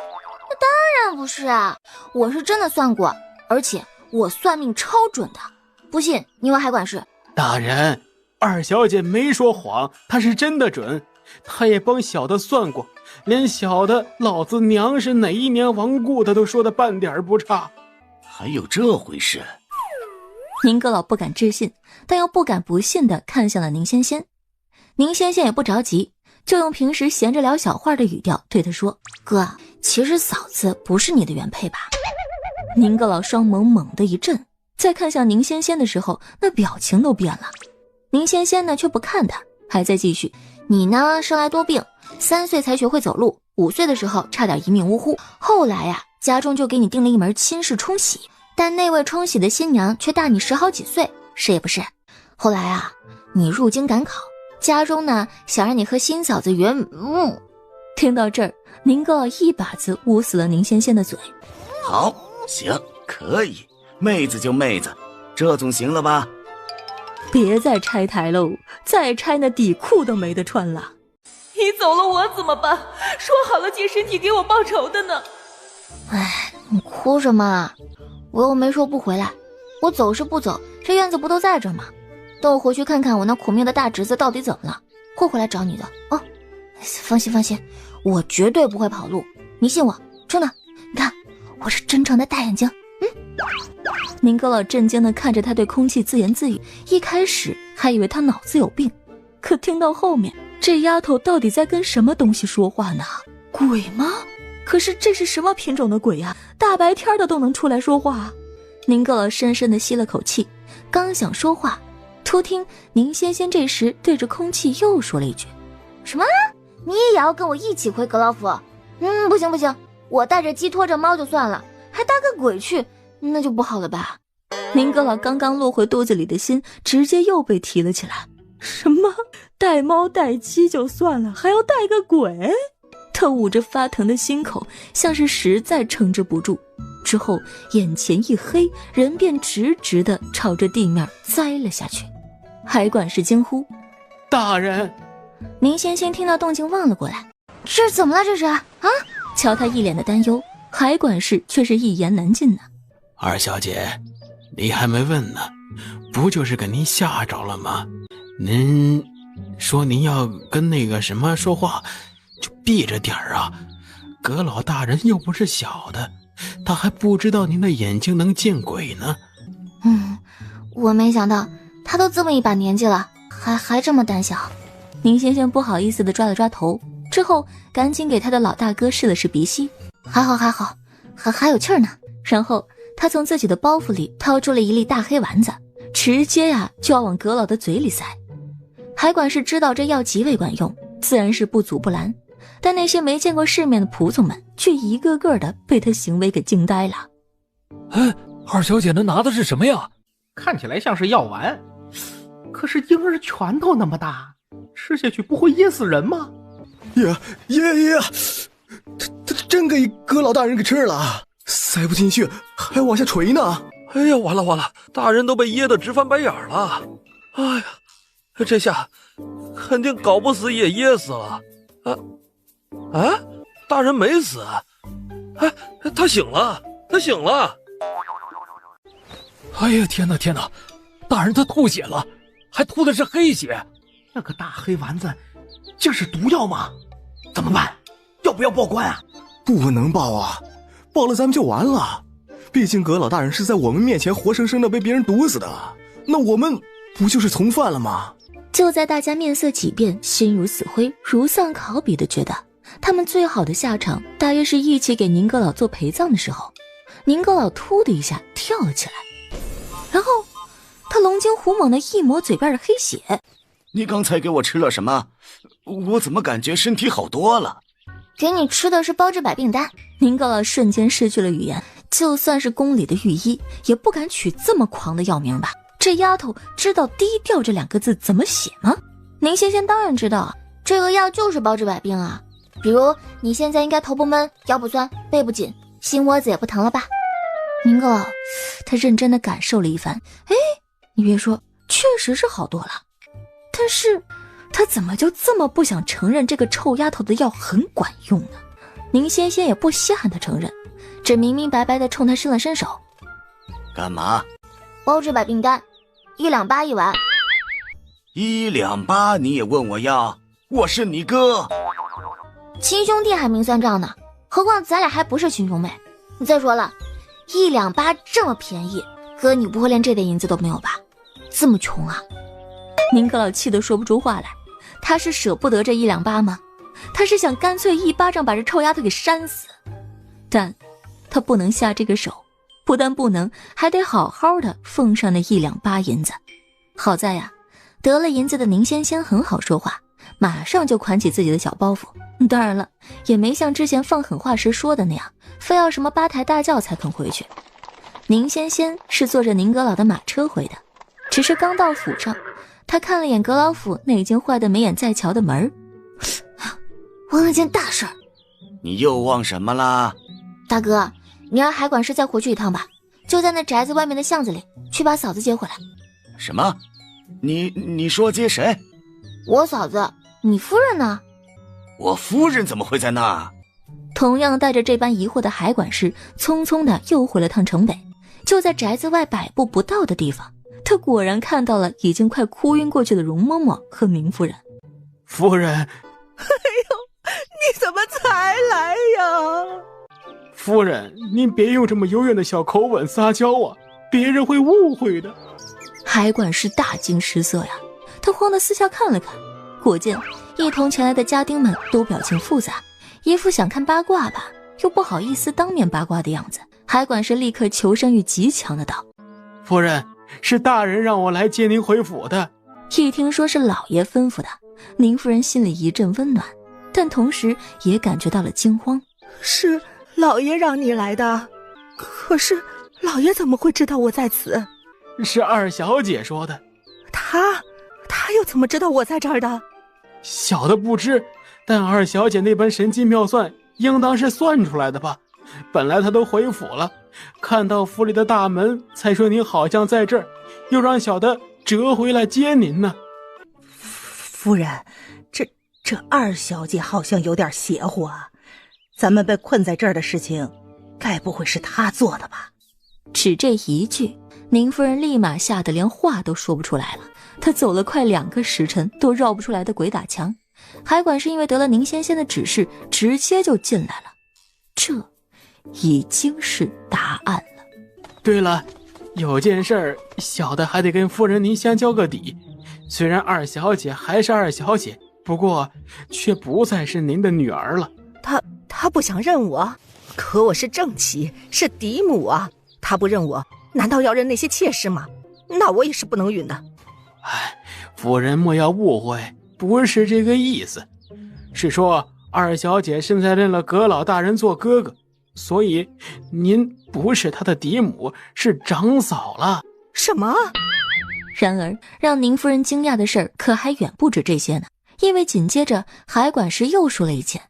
那当然不是啊，我是真的算过，而且我算命超准的，不信你问海管事。大人，二小姐没说谎，她是真的准，她也帮小的算过，连小的老子娘是哪一年亡故的都说的半点不差。还有这回事？宁阁老不敢置信，但又不敢不信地看向了宁仙仙。宁仙仙也不着急，就用平时闲着聊小话的语调对他说：哥，其实嫂子不是你的原配吧？宁阁老双眸猛地一震，再看向宁仙仙的时候，那表情都变了。宁仙仙呢却不看他，还在继续：你呢生来多病，3岁才学会走路，5岁的时候差点一命呜呼，后来呀，家中就给你定了一门亲事冲喜，但那位冲喜的新娘却大你10好几岁，是也不是？后来啊，你入京赶考，家中呢想让你和新嫂子听到这儿，宁阁老一把子捂死了宁仙仙的嘴。好，行，可以，妹子就妹子，这总行了吧？别再拆台喽，再拆那底裤都没得穿了。你走了我怎么办？说好了借身体给我报仇的呢。哎，你哭什么？我又没说不回来，我走是不走，这院子不都在这吗？等我回去看看我那苦命的大侄子到底怎么了，会回来找你的哦。放心放心，我绝对不会跑路，你信我，真的。你看，我是真诚的大眼睛。宁阁老震惊地看着他对空气自言自语，一开始还以为他脑子有病，可听到后面，这丫头到底在跟什么东西说话呢？鬼吗？可是这是什么品种的鬼呀？大白天的都能出来说话？宁阁老深深地吸了口气，刚想说话，突听宁仙仙这时对着空气又说了一句：什么？你也要跟我一起回阁老府？不行不行，我带着鸡拖着猫就算了，还搭个鬼去，那就不好了吧。宁阁老刚刚落回肚子里的心直接又被提了起来。什么？带猫带鸡就算了，还要带个鬼？他捂着发疼的心口，像是实在撑着不住，之后眼前一黑，人便直直地朝着地面栽了下去。海管事惊呼：大人！宁仙仙听到动静望了过来，这怎么了这是啊？瞧他一脸的担忧，海管事却是一言难尽呢。二小姐，你还没问呢，不就是给您吓着了吗？您说您要跟那个什么说话，就避着点儿啊。阁老大人又不是小的，他还不知道您的眼睛能见鬼呢。我没想到他都这么一把年纪了，还这么胆小。宁仙仙不好意思地抓了抓头，之后赶紧给他的老大哥试了试鼻息，还好，还有气儿呢。然后他从自己的包袱里掏出了一粒大黑丸子，直接就要往阁老的嘴里塞。海管事知道这药极为管用，自然是不阻不拦，但那些没见过世面的仆从们却一个个的被他行为给惊呆了。二小姐那拿的是什么呀？看起来像是药丸，可是婴儿拳头那么大，吃下去不会噎死人吗？爷，他真给阁老大人给吃了，塞不进去还往下垂呢。哎呀，完了，大人都被噎得直翻白眼了。哎呀，这下肯定搞不死也噎死了。大人没死，他醒了。他醒了。哎呀，天哪天哪！大人他吐血了，还吐的是黑血。那个大黑丸子，竟是毒药吗？怎么办？要不要报官啊？不能报啊，报了咱们就完了。毕竟葛老大人是在我们面前活生生的被别人毒死的，那我们不就是从犯了吗？就在大家面色几变、心如死灰、如丧考妣的觉得他们最好的下场大约是一起给宁阁老做陪葬的时候，宁阁老突的一下跳了起来，然后他龙精虎猛的一抹嘴边的黑血。你刚才给我吃了什么？我怎么感觉身体好多了？给你吃的是包治百病丹。宁阁老瞬间失去了语言，就算是宫里的御医也不敢取这么狂的药名吧。这丫头知道低调这2个字怎么写吗？宁仙仙当然知道，这个药就是包治百病啊。比如你现在应该头不闷、腰不酸、背不紧、心窝子也不疼了吧？宁阁老他认真的感受了一番，哎，你别说，确实是好多了。但是他怎么就这么不想承认这个臭丫头的药很管用呢？宁仙仙也不稀罕他承认，只明明白白的冲他伸了伸手。干嘛？包治百病丹，1两8一碗。1两8你也问我要？我是你哥。亲兄弟还明算账呢，何况咱俩还不是亲兄妹。你再说了，1两8这么便宜，哥你不会连这点银子都没有吧？这么穷啊？宁阁老气得说不出话来，他是舍不得这1两8吗？他是想干脆一巴掌把这臭丫头给扇死，但他不能下这个手，不但不能，还得好好的奉上那1两8银子。好在呀，得了银子的宁仙仙很好说话，马上就款起自己的小包袱。当然了，也没像之前放狠话时说的那样，非要什么8抬大轿才肯回去。宁仙仙是坐着宁阁老的马车回的，只是刚到府上，他看了眼阁老府那已经坏得没眼再瞧的门，忘了件大事儿。你又忘什么啦？大哥，你让海管事再回去一趟吧，就在那宅子外面的巷子里，去把嫂子接回来。什么？你说接谁？我嫂子。你夫人呢？我夫人怎么会在那儿？同样带着这般疑惑的海管事匆匆的又回了趟城北，就在宅子外100步不到的地方，他果然看到了已经快哭晕过去的容嬷嬷和宁夫人。夫人，哎呦，你怎么才来呀？夫人，您别用这么幽怨的小口吻撒娇啊，别人会误会的。海管事大惊失色呀，他慌得四下看了看，果见一同前来的家丁们都表情复杂，一副想看八卦吧又不好意思当面八卦的样子。海管事立刻求生欲极强的道：夫人，是大人让我来接您回府的。一听说是老爷吩咐的，宁夫人心里一阵温暖，但同时也感觉到了惊慌。是老爷让你来的，可是老爷怎么会知道我在此？是二小姐说的。他又怎么知道我在这儿的？小的不知，但二小姐那般神机妙算，应当是算出来的吧。本来她都回府了，看到府里的大门，才说您好像在这儿，又让小的折回来接您呢。夫人，这二小姐好像有点邪乎啊！咱们被困在这儿的事情，该不会是她做的吧？只这一句，宁夫人立马吓得连话都说不出来了。她走了快2个时辰都绕不出来的鬼打墙。海管是因为得了宁仙仙的指示，直接就进来了。这已经是答案了。对了，有件事儿，小的还得跟夫人您先交个底。虽然二小姐还是二小姐，不过却不再是您的女儿了。她不想认我，可我是正妻，是嫡母啊。她不认我，难道要认那些妾室吗？那我也是不能允的。夫人莫要误会，不是这个意思，是说二小姐现在认了葛老大人做哥哥，所以您不是她的嫡母，是长嫂了。什么？然而让宁夫人惊讶的事儿可还远不止这些呢，因为紧接着海管事又说了一件。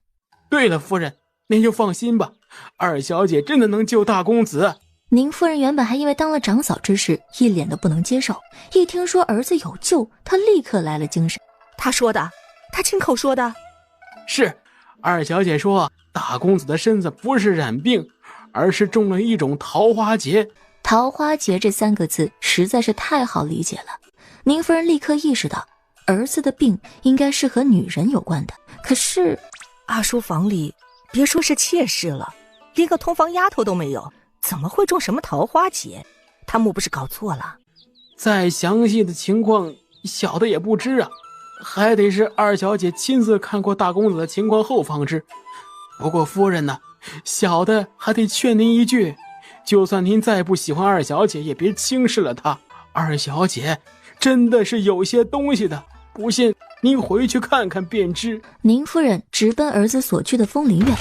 对了，夫人，您就放心吧，二小姐真的能救大公子。宁夫人原本还因为当了长嫂之事一脸的不能接受，一听说儿子有救，她立刻来了精神。她说的，她亲口说的。是，二小姐说大公子的身子不是染病，而是中了一种桃花劫。桃花劫这3个字实在是太好理解了。宁夫人立刻意识到儿子的病应该是和女人有关的，可是阿叔房里别说是妾室了，连个同房丫头都没有，怎么会中什么桃花劫？他莫不是搞错了？再详细的情况小的也不知啊，还得是二小姐亲自看过大公子的情况后方知。不过夫人呢，小的还得劝您一句，就算您再不喜欢二小姐，也别轻视了她。二小姐真的是有些东西的，不信您回去看看便知。宁夫人直奔儿子所居的枫林院，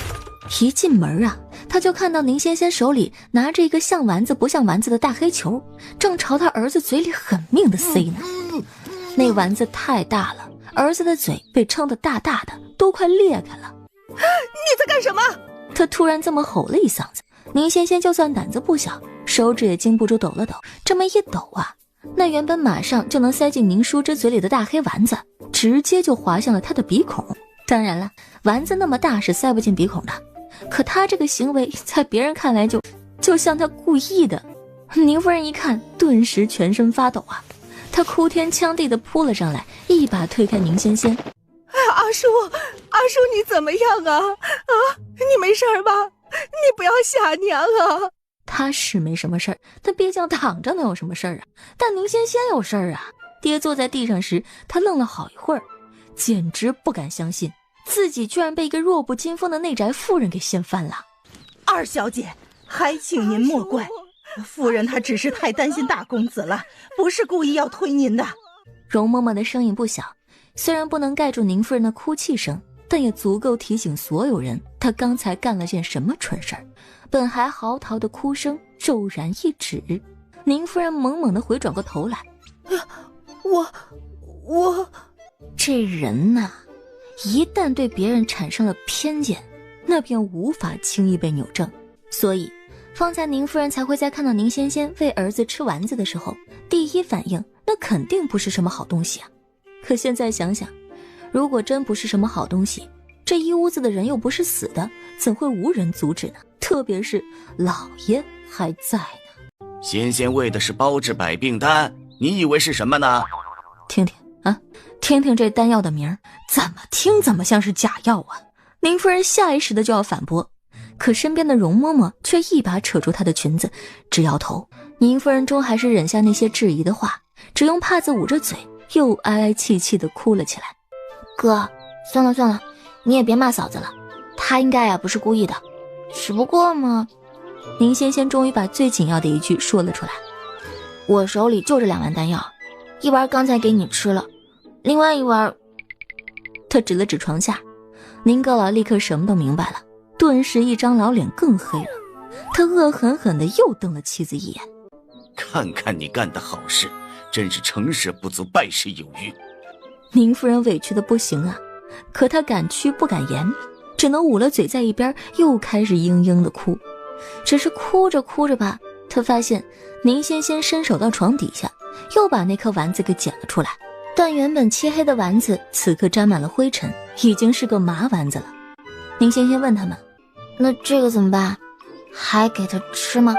一进门啊，她就看到宁仙仙手里拿着一个像丸子不像丸子的大黑球，正朝他儿子嘴里狠命的塞呢。那丸子太大了，儿子的嘴被撑得大大的，都快裂开了。你在干什么？他突然这么吼了一嗓子，宁仙仙就算胆子不小，手指也禁不住抖了抖。这么一抖啊，那原本马上就能塞进宁淑芝嘴里的大黑丸子，直接就滑向了他的鼻孔。当然了，丸子那么大是塞不进鼻孔的，可他这个行为在别人看来就像他故意的。宁夫人一看，顿时全身发抖啊，她哭天抢地的扑了上来，一把推开宁仙仙。阿叔你怎么样啊？你没事吧？你不要吓娘啊！他是没什么事儿，他蹩脚躺着能有什么事儿啊？但宁仙仙有事儿啊！跌坐在地上时，他愣了好一会儿，简直不敢相信自己居然被一个弱不禁风的内宅妇人给掀翻了。二小姐，还请您莫怪，夫人她只是太担心大公子了，不是故意要推您的。容嬷嬷的声音不小，虽然不能盖住宁夫人的哭泣声，但也足够提醒所有人她刚才干了件什么蠢事儿。本还嚎啕的哭声骤然一止，宁夫人猛猛地回转过头来。我这人呐，一旦对别人产生了偏见，那便无法轻易被扭正。所以方才宁夫人才会在看到宁仙仙喂儿子吃丸子的时候，第一反应那肯定不是什么好东西啊。可现在想想，如果真不是什么好东西，这一屋子的人又不是死的，怎会无人阻止呢？特别是老爷还在呢。仙仙喂的是包治百病丹，你以为是什么呢？听听啊，听听这丹药的名儿，怎么听怎么像是假药啊！宁夫人下意识的就要反驳，可身边的容嬷嬷却一把扯住她的裙子，直摇头。宁夫人终还是忍下那些质疑的话，只用帕子捂着嘴，又哀哀戚戚的哭了起来。哥，算了，你也别骂嫂子了，她应该不是故意的，只不过嘛。宁仙仙终于把最紧要的一句说了出来，我手里就这2丸丹药，一丸刚才给你吃了，另外一丸……她指了指床下。宁阁老立刻什么都明白了，顿时一张老脸更黑了，他恶狠狠地又瞪了妻子一眼。看看你干的好事，真是成事不足败事有余。宁夫人委屈的不行啊，可她敢屈不敢言，只能捂了嘴在一边又开始嘤嘤的哭。只是哭着哭着吧，她发现宁仙仙伸手到床底下，又把那颗丸子给捡了出来，但原本漆黑的丸子此刻沾满了灰尘，已经是个麻丸子了。宁仙仙问他们，那这个怎么办？还给他吃吗？